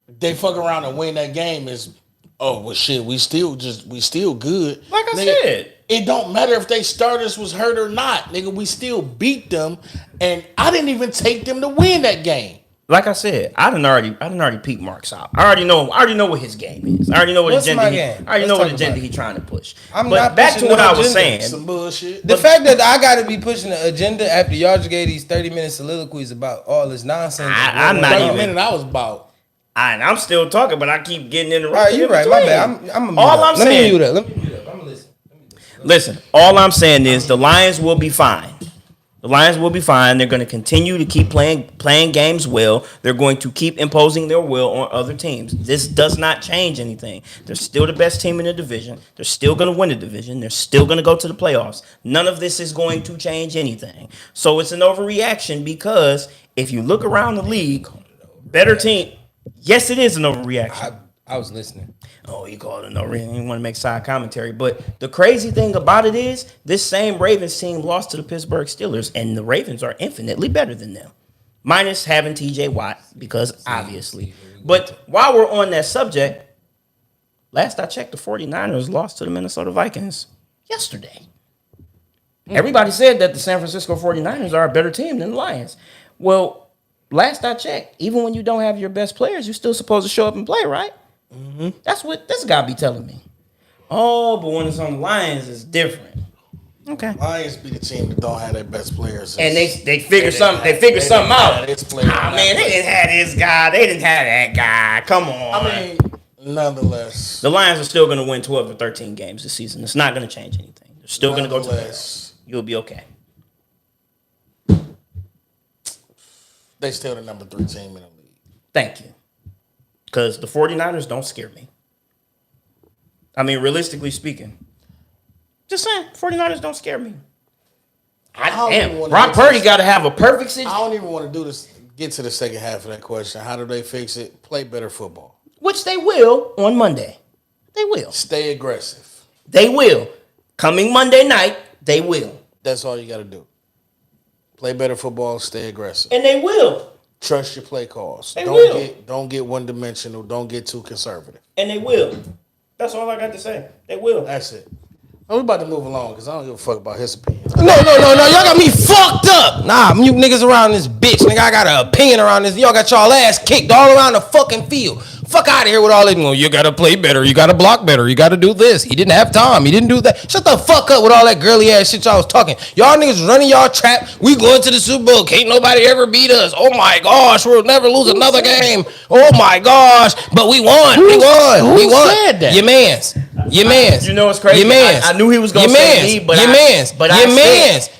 they fuck around and win that game is, oh well, shit. We still good. Like I nigga, said, it don't matter if they starters was hurt or not, nigga. We still beat them, and I didn't even take them to win that game. like I said, I done already peeped Mark's out. I already know what his game is. I already know what What's agenda my he, game? I already Let's know what talk agenda about it. he's trying to push. I'm but not back to pushing what no I was agenda. saying. Some bullshit. The fact that I got to be pushing the agenda after y'all just gave these 30-minute soliloquies about all this nonsense. I'm not 30 even. minutes I was about. I'm still talking, but I keep getting interrupted. All right, you're in right. My between. bad. I'm All I'm Let me saying. mute up. Let me mute up. I'm gonna listen. Listen, all I'm saying is the Lions will be fine. The Lions will be fine. They're going to continue to keep playing games well. They're going to keep imposing their will on other teams. This does not change anything. They're still the best team in the division. They're still going to win the division. They're still going to go to the playoffs. None of this is going to change anything. So it's an overreaction because if you look around the league, better team. Yes, it is an overreaction. I was listening. Oh, you called it no reason. You want to make side commentary. But the crazy thing about it is this same Ravens team lost to the Pittsburgh Steelers, and the Ravens are infinitely better than them. Minus having TJ Watt, because obviously. But while we're on that subject, last I checked, the 49ers lost to the Minnesota Vikings yesterday. Everybody said that the San Francisco 49ers are a better team than the Lions. Well, last I checked, even when you don't have your best players, you're still supposed to show up and play, right? Mm-hmm. That's what this guy be telling me. Oh, but when it's on the Lions, it's different. Okay. Lions be the team that don't have their best players. And they figure something. They figure something out. Ah, man, they didn't have this guy. They didn't have that guy. Come on. I mean, nonetheless, the Lions are still going to win 12 or 13 games this season. It's not going to change anything. They're still going to go to the playoffs. You'll be okay. They still the number 3 team in the league. Thank you. Because the 49ers don't scare me. I mean, realistically speaking. Just saying, 49ers don't scare me. Brock Purdy got to have a perfect season. I don't even want to do this. Get to the second half of that question. How do they fix it? Play better football. Which they will on Monday. They will. Stay aggressive. They will. Coming Monday night, they will. That's all you got to do. Play better football. Stay aggressive. And they will. Trust your play calls. They will. Don't get one-dimensional. Don't get too conservative. And they will. That's all I got to say. They will. That's it. We about to move along because I don't give a fuck about his opinion. No. Y'all got me fucked up. Nah, you niggas around this bitch. Nigga, I got an opinion around this. Y'all got y'all ass kicked all around the fucking field. Fuck out of here with all that. You got to play better. You got to block better. You got to do this. He didn't have time. He didn't do that. Shut the fuck up with all that girly ass shit y'all was talking. Y'all niggas running y'all trap. We going to the Super Bowl. Can't nobody ever beat us. Oh my gosh, we'll never lose another game. Oh my gosh, but we won. We won. said that? Your mans. You know what's crazy? Your mans. I knew he was going to say me, but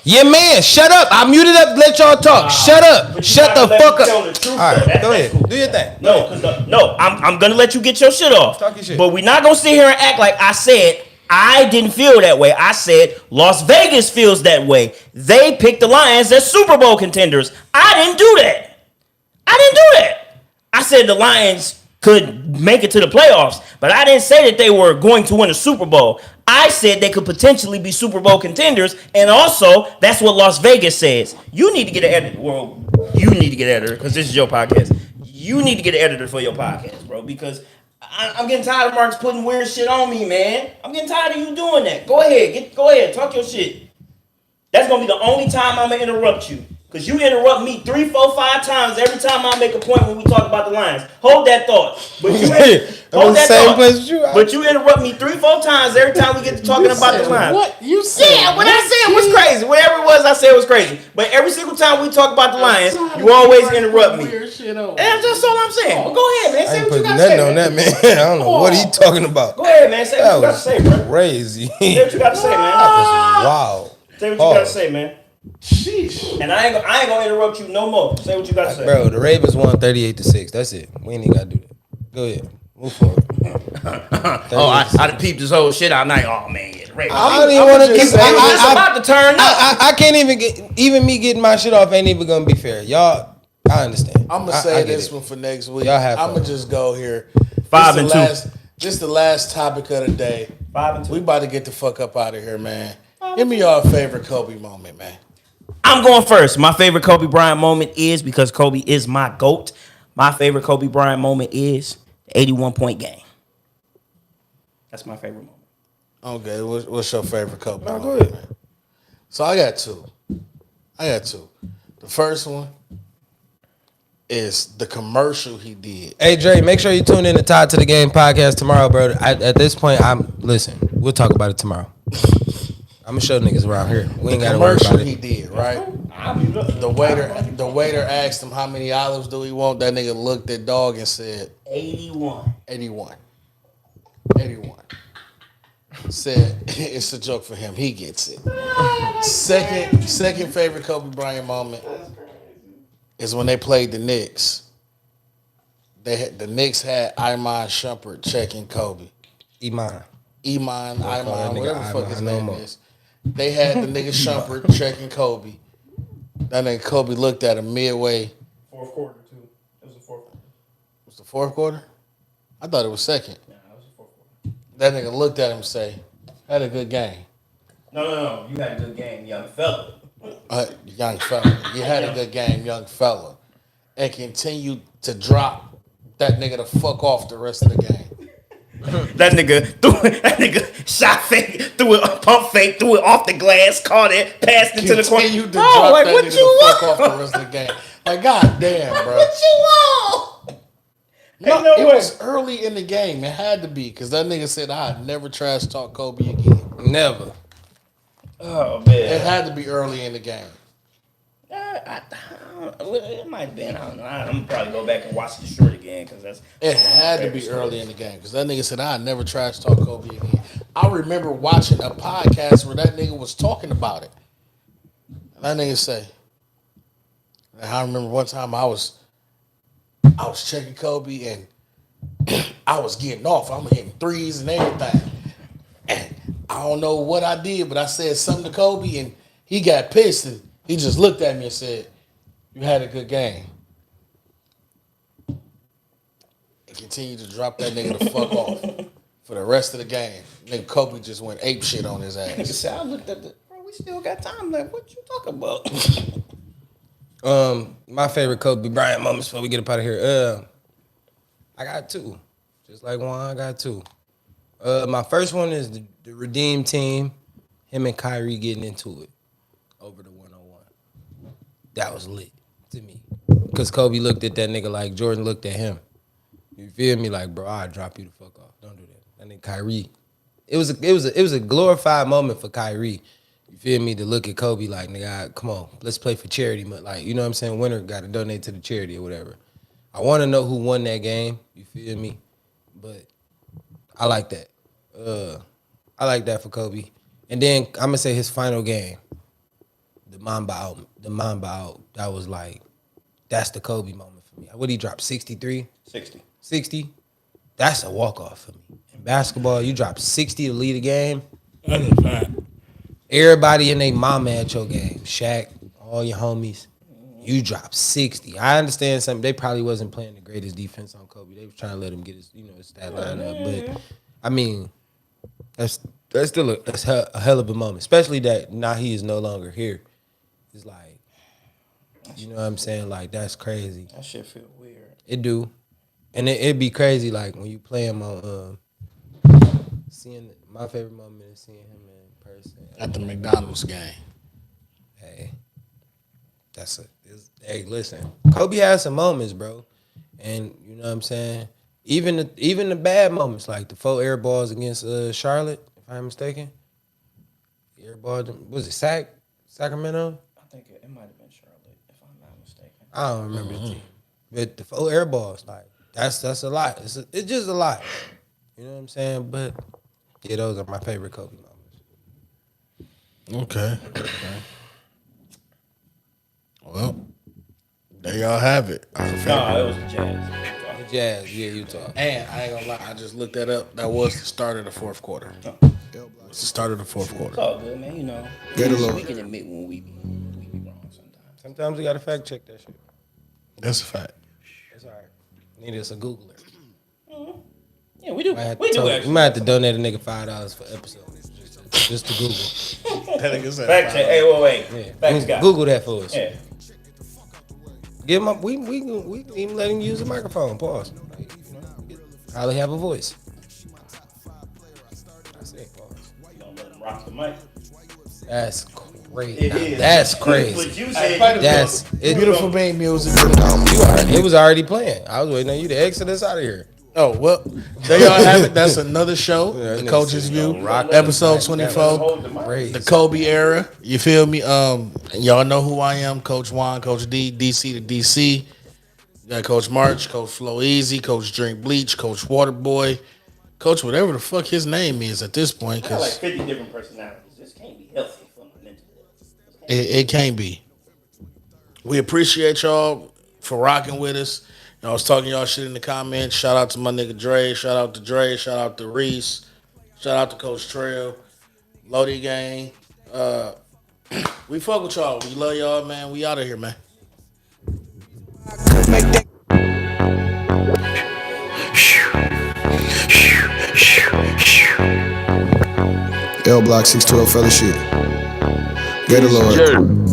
Your mans. Shut up. I muted up. Let y'all talk. Shut up. Shut the fuck up. All right, go ahead. Do your thing. No, I'm gonna let you get your shit off. Talk your shit. But we're not gonna sit here and act like I said I didn't feel that way. I said Las Vegas feels that way. They picked the Lions as Super Bowl contenders. I didn't do that. I said the Lions could make it to the playoffs, but I didn't say that they were going to win a Super Bowl. I said they could potentially be Super Bowl contenders, and also that's what Las Vegas says. You need to get an editor. Well, you need to get an editor because this is your podcast. You need to get an editor for your podcast, bro, because I'm getting tired of Marcus putting weird shit on me, man. I'm getting tired of you doing that. Go ahead, talk your shit. That's gonna be the only time I'm gonna interrupt you. Because you interrupt me 3, 4, 5 times every time I make a point when we talk about the Lions. Hold that thought. But you hold that same thought. place as you. But you interrupt me 3, 4 times every time we get to talking about the Lions. What you said? Yeah, what I said was crazy. Whatever it was, I said it was crazy. But every single time we talk about the Lions, you always interrupt me. Weird shit over. And that's all I'm saying. But go ahead, man. I Say ain't what you putting got to say. nothing on Man. that, man. I don't know what he talking about. Go ahead, man. Say what That you got to was say, bro. crazy. Say what you got to say, man. Wow. Say what you got to say, man. Sheesh. And I ain't gonna interrupt you no more. Say what you got to say. Bro, the Ravens won 38-6. That's it. We ain't even got to do that. Go ahead. Move forward. Oh, I peeped this whole shit out night. Oh man, yeah, the Ravens. I don't even want to keep. It's about to turn up. I can't even get. Even me getting my shit off ain't even gonna be fair. Y'all, I understand. I'm gonna I say get this it. one for next week. Y'all have I'm fun. gonna just go here. 5 This and the 2. last- This the last topic of the day. 5 and 2. We about to get the fuck up out of here, man. Give me your favorite Kobe moment, man. I'm going first. My favorite Kobe Bryant moment is, because Kobe is my GOAT. My favorite Kobe Bryant moment is the 81-point game. That's my favorite moment. Okay, what's your favorite Kobe moment? go ahead. Man? So I got two. The first one is the commercial he did. Hey Dre, make sure you tune in to Todd to the Game podcast tomorrow, bro. At this point, listen. We'll talk about it tomorrow. I'm gonna show niggas around here. We ain't gotta worry Commercial about he it. did, right? The waiter asked him how many olives do he want. That nigga looked at dog and said 81. 81. Said it's a joke for him. He gets it. Second favorite Kobe Bryant moment is when they played the Knicks. The Knicks had Iman Shumpert checking Kobe. Iman, Iman, that nigga whatever the fuck Iman his no name more. is. They had the nigga Shumpert checking Kobe. That nigga Kobe looked at him midway. Fourth quarter, too. It was the fourth quarter. Was the fourth quarter? I thought it was second. Yeah, it was the fourth quarter. That nigga looked at him and say, had a good game. No. You had a good game, young fella. Young fella. You had a good game, young fella. And continued to drop that nigga the fuck off the rest of the game. That nigga shot fake, threw it, pump fake, threw it off the glass, caught it, passed it to the corner. Continued to Bro, drop like, that what nigga you the fuck want? off the rest of the game. Like, goddamn, bro. What you want? No, Ain't no it way. was early in the game. It had to be because that nigga said I'd never trash talk Kobe again. never. Oh It man, had to be early in the game. it might have been. I don't know. I'm gonna probably go back and watch the short again because that's. It had to be early in the game because that nigga said I'd never trash talk Kobe again. I remember watching a podcast where that nigga was talking about it. And that nigga say, and I remember one time I was checking Kobe and I was getting off. I'm hitting threes and everything. And I don't know what I did, but I said something to Kobe and he got pissed and he just looked at me and said, "You had a good game." And continued to drop that nigga the fuck off for the rest of the game. Nigga Kobe just went ape shit on his Nigga ass. said, I looked at the. Bro, we still got time left. What you talking about? My favorite Kobe Bryant moments before we get up out of here. I got two. Just like Juan, I got two. My first one is the Redeem team. Him and Kyrie getting into it over the 101. That was lit to me. Because Kobe looked at that nigga like Jordan looked at him. You feel me? Like, bro, I'll drop you the fuck off. Don't do that. And then Kyrie. It was a glorified moment for Kyrie. You feel me? To look at Kobe like, nigga, come on, let's play for charity. But like, you know what I'm saying? Winner got to donate to the charity or whatever. I want to know who won that game. You feel me? But I like that. I like that for Kobe. And then I'm gonna say his final game, the Mamba out. That was like, that's the Kobe moment for me. What he dropped? 63? 60. 60? That's a walk-off for me. In basketball, you drop 60 to lead a game. Everybody and their mama at your game. Shaq, all your homies. You drop 60. I understand something. They probably wasn't playing the greatest defense on Kobe. They was trying to let him get his stat line up. But, I mean, that's still a hell of a moment. Especially that now he is no longer here. It's like, you know what I'm saying? Like, that's crazy. That shit feel weird. It do. And it'd be crazy, like, when you play him on, my favorite moment is seeing him in person. At the McDonald's game. Hey, Hey, listen, Kobe has some moments, bro, and you know what I'm saying. Even the bad moments, like the 4 air balls against Charlotte, if I'm mistaken. The air ball, was it Sacramento? I think it might have been Charlotte, if I'm not mistaken. I don't remember the team, but the 4 air balls, like that's a lot. It's just a lot. You know what I'm saying? But yeah, those are my favorite Kobe moments. Okay. Well, there y'all have it. No, it was the Jazz. The Jazz, yeah, Utah. And I ain't gonna lie, I just looked that up. That was the start of the fourth quarter. It's the start of the fourth It's quarter. all good, man. You know, we can admit when we be wrong sometimes. Sometimes we gotta fact check that shit. That's a fact. It's all right. Need us a Googler. Yeah, we do. We We do we actually. might have to donate a nigga $5 for episodes just to Google. That nigga said Fact check. Hey, wait. Yeah, Facts guy. Google that for us. Yeah. Give him. We can even let him use a microphone. Pause. Like, you know, probably have a voice. I say pause. You don't let him rock the mic. That's crazy. It is. That's But crazy. you said That's it. Beautiful main music. It was already playing. I was waiting on you to exit us out of here. Oh, well, there y'all have it. That's another show. Yeah, The nigga Coach's said, View, "Don't rock episode the mic." 24. hold the mic. Crazy. The Kobe era. You feel me? Y'all know who I am. Coach Juan, Coach D, DC to DC. You got Coach March, Coach Flow Easy, Coach Drink Bleach, Coach Waterboy, Coach whatever the fuck his name is at this point. I got like Because 50 different personalities. This can't be healthy for my mental health. it can't be. We appreciate y'all for rocking with us. I was talking y'all shit in the comments. Shout out to my nigga Dre. Shout out to Dre. Shout out to Reese. Shout out to Coach Trail. Lodi Gang. We fuck with y'all. We love y'all, man. We out of here, man. Make that L Block 612 fellowship. Gator Lord.